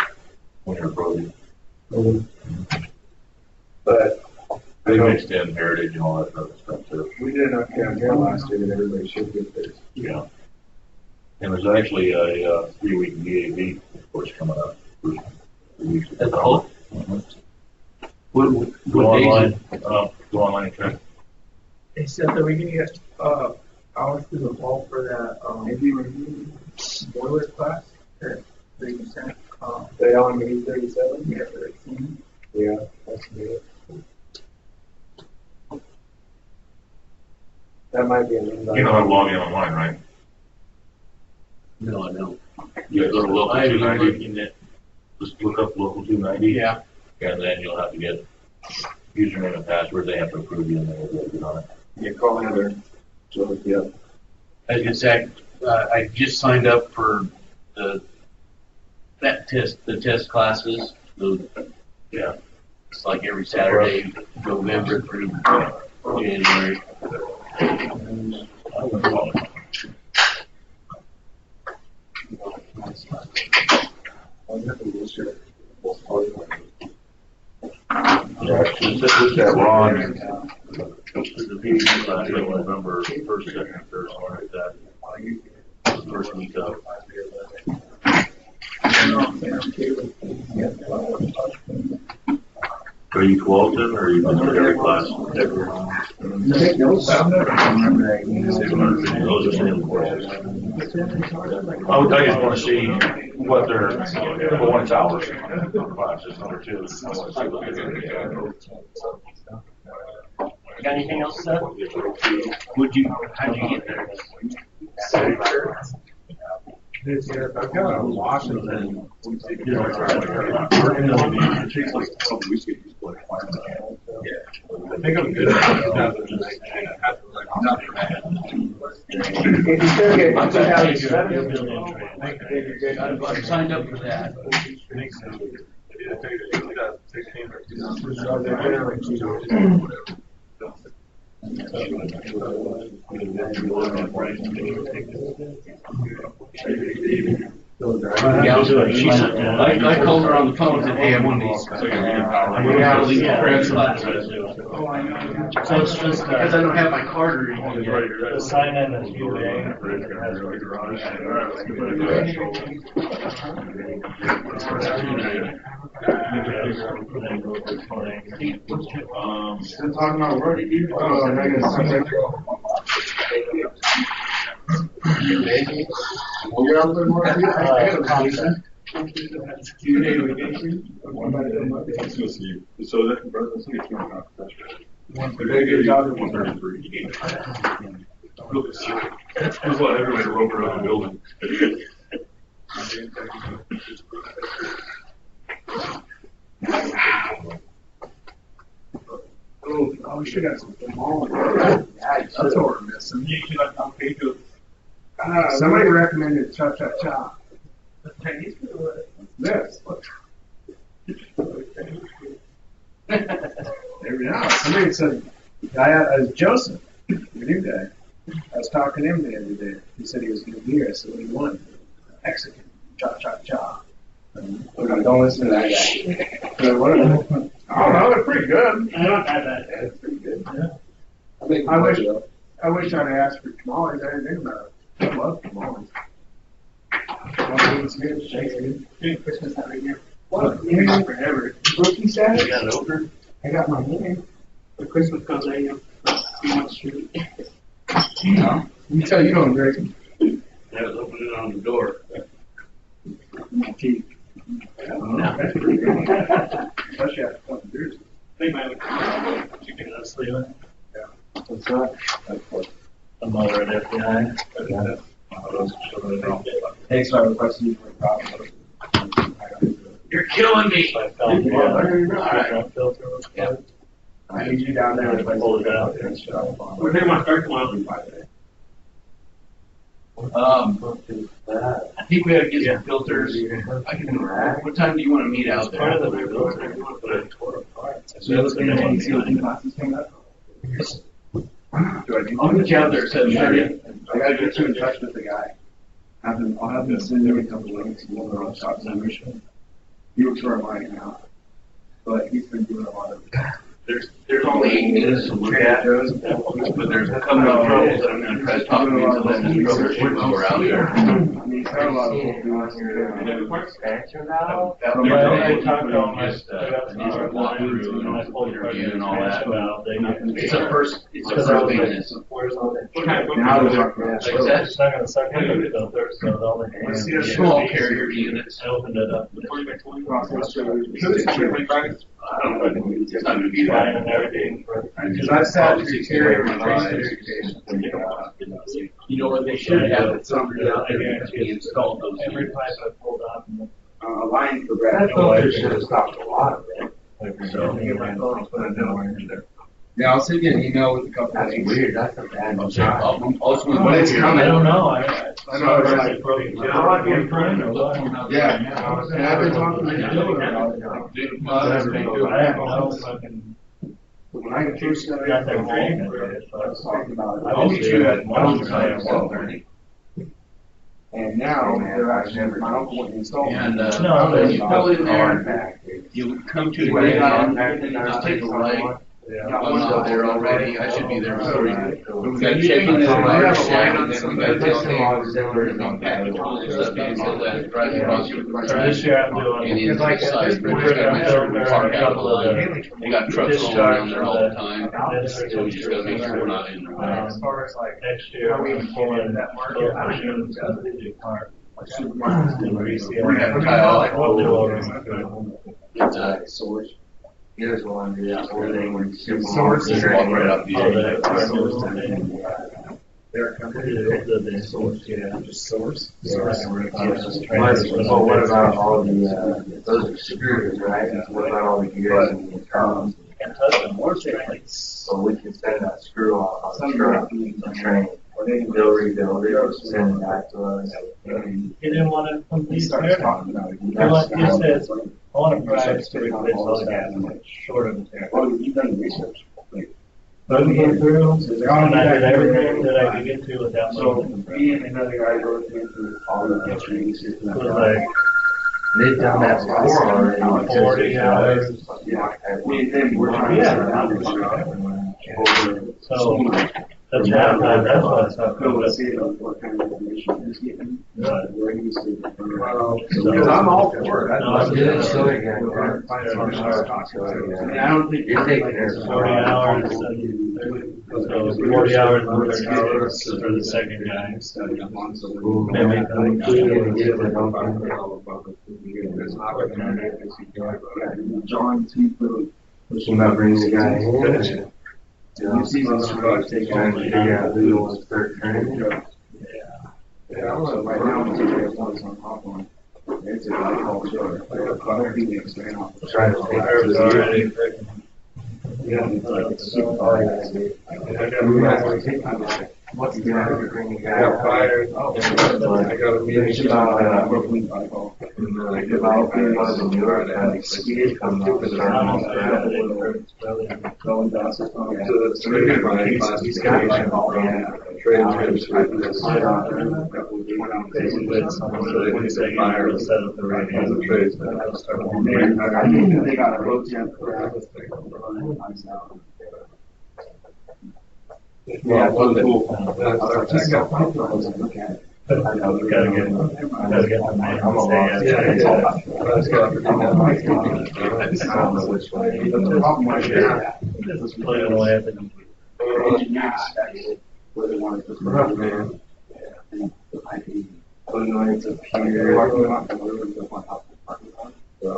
Speaker 16: when you're a pro.
Speaker 1: But
Speaker 16: They mixed in heritage and all that other stuff too.
Speaker 1: we did enough down here last year that everybody should get theirs.
Speaker 16: Yeah. And there's actually a 3-week VAV course coming up.
Speaker 12: At the hall?
Speaker 16: Go
Speaker 12: What days?
Speaker 16: online, go online and check.
Speaker 3: They said that we can get hours to the hall for that maybe review boiler class at 3%.
Speaker 1: They all need 37?
Speaker 3: Yeah, 13.
Speaker 1: Yeah, that's good. That might be an invite.
Speaker 16: You know how to log in online, right?
Speaker 12: No, I don't.
Speaker 16: You go to local
Speaker 12: I've been
Speaker 16: 290,
Speaker 12: looking at,
Speaker 16: just look up local 290.
Speaker 12: yeah.
Speaker 16: And then you'll have to get username and password, they have to approve you and then you'll get on it.
Speaker 1: You call Heather. So, yeah.
Speaker 12: I was gonna say, I just signed up for the test classes.
Speaker 16: Yeah.
Speaker 12: It's like every Saturday, November through January.
Speaker 16: Yeah, with that Ron, the PhD class in November 1st, 2nd, 3rd, something like that. The first week of. Are you 12 then, or are you just for every class? Those are same courses. I just want to see what their, for one, it's hours of classes, number two. I want to see what they're
Speaker 12: Got anything else, Seth? How'd you get there?
Speaker 3: I've got a Washington. I think I'm good.
Speaker 12: I'm signed up for that. Yeah, I called her on the phone and said, hey, I'm on these. So you're leave the press last.
Speaker 6: So it's just,
Speaker 12: Because I don't have my card or anything.
Speaker 6: the sign in is UA.
Speaker 1: Still talking about work? Oh, and I got something. Well, you're out there more. I got a vacation. 2-day vacation.
Speaker 4: So that, brother, let's get you on
Speaker 1: Did they get a job at
Speaker 4: 133. There's a lot everybody rope around the building.
Speaker 1: Oh, we should have some tomorrow. That's what we're missing. Somebody recommended cha-cha-cha. This. There we go. Somebody said, Joseph, the new guy. I was talking to him the other day. He said he was going to be here. I said, what do you want? Mexican. Cha-cha-cha. Don't listen to that guy. So, what are they? I don't know. They're pretty good.
Speaker 6: I don't have that.
Speaker 1: It's pretty good. Yeah. I wish I'd asked for tamales. I didn't think about it. I love tamales. It's good. Shakes good. Christmas time of year. What? Forever. Rookie Saturday?
Speaker 12: You got it over?
Speaker 1: I got my name.
Speaker 12: The Christmas comes out, you want to shoot.
Speaker 1: You tell you don't drink.
Speaker 12: I was opening it on the door.
Speaker 1: Especially after a couple of years. What's that?
Speaker 6: I'm over at FBI.
Speaker 1: Thanks for requesting you for a copy.
Speaker 12: You're killing me.
Speaker 1: I need you down there if I hold it out.
Speaker 12: We're going to start tomorrow. I think we gotta get some filters. I can. What time do you want to meet out there?
Speaker 6: Part of the filter, you want to put it tore apart.
Speaker 1: So that's going to see what classes coming up.
Speaker 12: I'll get you out there at 7:30.
Speaker 1: I gotta get you in touch with the guy. I'll have him send you a couple links to one of their own shops in Michigan. He works for our mine now, but he's been doing a lot of.
Speaker 12: There's only 8 minutes to look at, but there's a couple of troubles that I'm going to try to talk to you to let you troubleshoot while we're out there.
Speaker 1: I mean, he's got a lot of work doing here.
Speaker 12: Walk through and interview and all that. It's a first business.
Speaker 1: Now they're talking about
Speaker 6: It's not going to suck into the filter, so the only
Speaker 12: Small carrier units.
Speaker 6: I opened it up.
Speaker 12: I don't know. It's not going to be
Speaker 6: Fine
Speaker 12: that.
Speaker 6: and everything.
Speaker 1: Because I've sat through carrier
Speaker 12: You know what they should have? It's somebody out there to be installed those.
Speaker 6: Every pipe I pulled off.
Speaker 1: a line for that.
Speaker 6: filter should have stopped
Speaker 1: a lot of it. So, yeah, I'll send you an email with a couple of things.
Speaker 12: Weird, that's a bad one.
Speaker 1: When it's coming.
Speaker 6: I don't know. I
Speaker 1: know it's like
Speaker 6: broken.
Speaker 1: Yeah, and I've been talking to him about it. When I first got there, I was talking about it.
Speaker 12: I'll meet you at 1:30.
Speaker 1: And now they're actually, my uncle went and installed.
Speaker 12: And,
Speaker 6: No,
Speaker 12: you go in there, you come to the way out, just take a right. I'm not there already, I should be there before you. We got to check on the wire shack, and then we got to tell them where to come back and all this stuff, and so that drive across your.
Speaker 6: This year I'm doing.
Speaker 12: And inside, but we got to make sure we park out the line. We got trucks rolling down there all the time, so we just got to make sure we're not in the way.
Speaker 6: As far as like next year, we're pulling that market.
Speaker 12: We're gonna have Kyle.
Speaker 1: Source. Here's one.
Speaker 12: Source is right up the
Speaker 1: They're
Speaker 6: the source, yeah.
Speaker 1: Just source.
Speaker 7: Well, what about all the, those are screws, right? What about all the gears and the columns?
Speaker 6: Can't touch them. More
Speaker 7: So we can send that screw off on the truck, the train, they'll rebuild it, send it back to us.
Speaker 6: You didn't want to complete
Speaker 1: Started talking about it.
Speaker 6: You said, I want to price to replace all the gas, short of the
Speaker 1: Well, you've done research.
Speaker 6: But couldn't get through, and I did everything that I could get to without
Speaker 7: So,
Speaker 6: moving.
Speaker 7: me and another guy wrote through all the entries.
Speaker 6: It was like
Speaker 7: They've done that before already.
Speaker 6: 40 hours.
Speaker 7: Yeah. We then we're trying to set up this
Speaker 6: So, that's half, that's why it's not
Speaker 7: Go
Speaker 6: good.
Speaker 7: and see what kind of information he's getting. Where he's getting.
Speaker 1: Because I'm all for it.
Speaker 7: No, I'm
Speaker 1: good.
Speaker 7: so again. I don't think
Speaker 12: You're taking care of
Speaker 6: 40 hours. So 40 hours and 30 hours for the second guy.
Speaker 7: John T.
Speaker 12: Pushing about bringing the guy in.
Speaker 7: You see this truck taking on the
Speaker 12: who wants to start training.
Speaker 7: Yeah, right now I'm taking it once on top one. It's a guy called Joe.
Speaker 12: Trying to take care of the
Speaker 7: Yeah, it's like it's super hard. What's the matter? Bring the guy.
Speaker 3: I got fired. I got a meeting.
Speaker 7: Developing one of the newer kind of speed comes up with
Speaker 3: He's got like all that. Trane Tracer.
Speaker 7: I think they got a road temp.
Speaker 3: Yeah, one tool. That's got
Speaker 7: Look at it.
Speaker 6: I know, we gotta get the man.
Speaker 3: I'm a lot. That's got.
Speaker 7: I don't know which way.
Speaker 6: Let's play it away at the.
Speaker 7: Where they want to put the it's up here.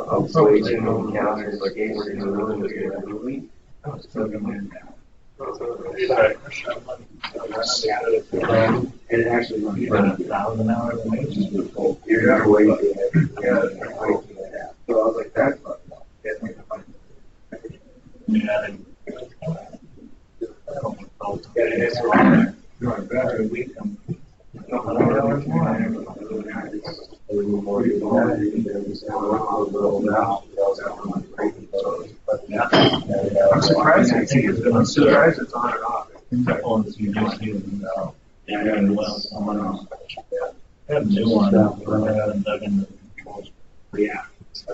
Speaker 7: Observation counters, like and it actually runs
Speaker 6: 1,000 hours a week.
Speaker 7: you're never waiting. So I was like, that's
Speaker 6: Yeah.
Speaker 1: I'm surprised it's on and off.
Speaker 6: And well, someone else. I have a new one. I haven't dug into the controls.
Speaker 1: Yeah.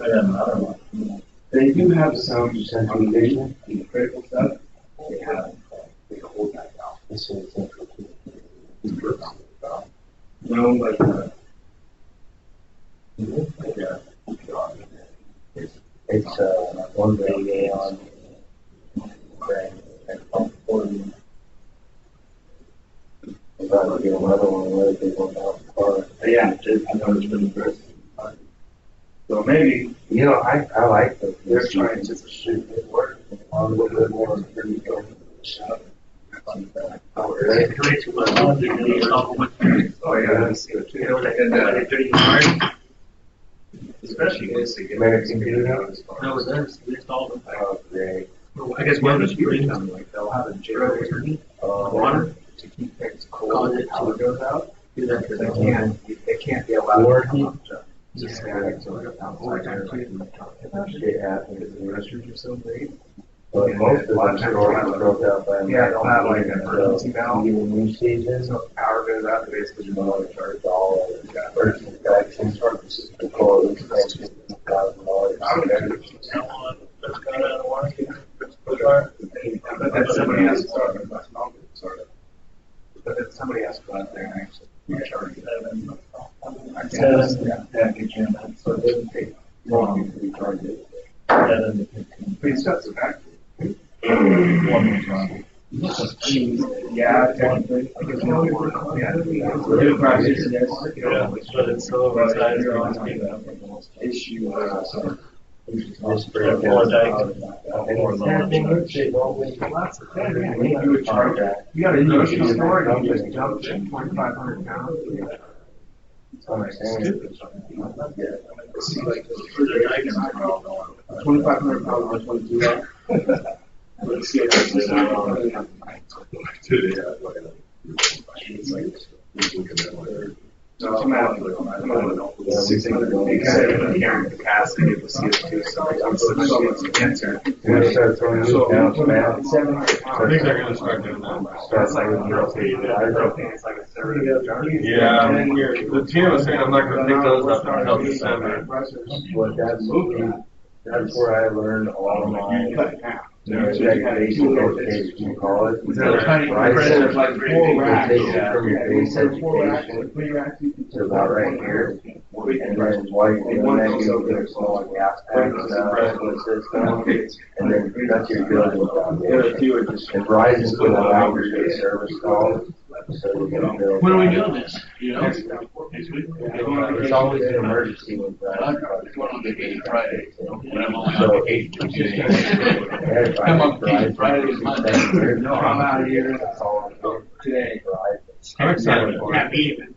Speaker 6: I have another one.
Speaker 7: They do have some centralization in the critical stuff. They have they hold that down. This is central. No, but
Speaker 12: It's one day on about to get another one where they go down the car.
Speaker 7: yeah, I know it's been good. So maybe
Speaker 12: You know, I like the.
Speaker 7: they're trying to shoot it work a little bit more pretty good.
Speaker 12: Oh, really?
Speaker 7: Oh yeah, especially this
Speaker 12: American Beauty.
Speaker 1: No, it's theirs. They installed them.
Speaker 12: Oh, great.
Speaker 1: I guess one of the springs on like they'll have a generator water to keep things cold until power goes out. Do that because they can't be allowed.
Speaker 12: Warranty?
Speaker 1: Just
Speaker 12: Shit happens in the restaurant.
Speaker 1: are so great.
Speaker 12: But most of the stores broke out by.
Speaker 1: Yeah, they'll have like an emergency valve.
Speaker 12: Even new season.
Speaker 1: So if power goes out, they basically just want to charge
Speaker 12: All first inspection, the core inspection, $1,000.
Speaker 1: I would actually tell one that's got out of warranty. But then somebody has to start with that small sort of. But then somebody has to go out there and actually recharge it.
Speaker 7: So it doesn't take long to recharge it.
Speaker 1: But he sets it back. Yeah, technically. I guess one more. Yeah.
Speaker 6: But it's so oversized.
Speaker 7: Issue.
Speaker 12: This breakdown.
Speaker 1: You got a grocery store and you just dump 2,500 pounds.
Speaker 12: That's what I'm saying.
Speaker 1: 2,500 pounds on 22.
Speaker 4: Let's see if it's
Speaker 5: carrying capacity of the CO2, so it comes to the cancer.
Speaker 3: When they start throwing these down, man.
Speaker 14: I think they're gonna start doing that.
Speaker 5: That's like a propane, it's like a third of the jar.
Speaker 14: Yeah, the Tina was saying I'm not gonna pick those up until December.
Speaker 3: What that's where I learned all my basic education, you call it. Right, so you take it from your base education to about right here. And then while you're doing that, you get a small gas tank system, and then that's your building foundation. And Verizon's going to allow you to get service calls. So we're going to build.
Speaker 12: When are we doing this? You know?
Speaker 3: There's always an emergency with that.
Speaker 12: Friday. When I'm only on vacation. I'm on vacation Friday. No, I'm out of here. Today.
Speaker 14: I'm excited for it.
Speaker 12: Can't be even.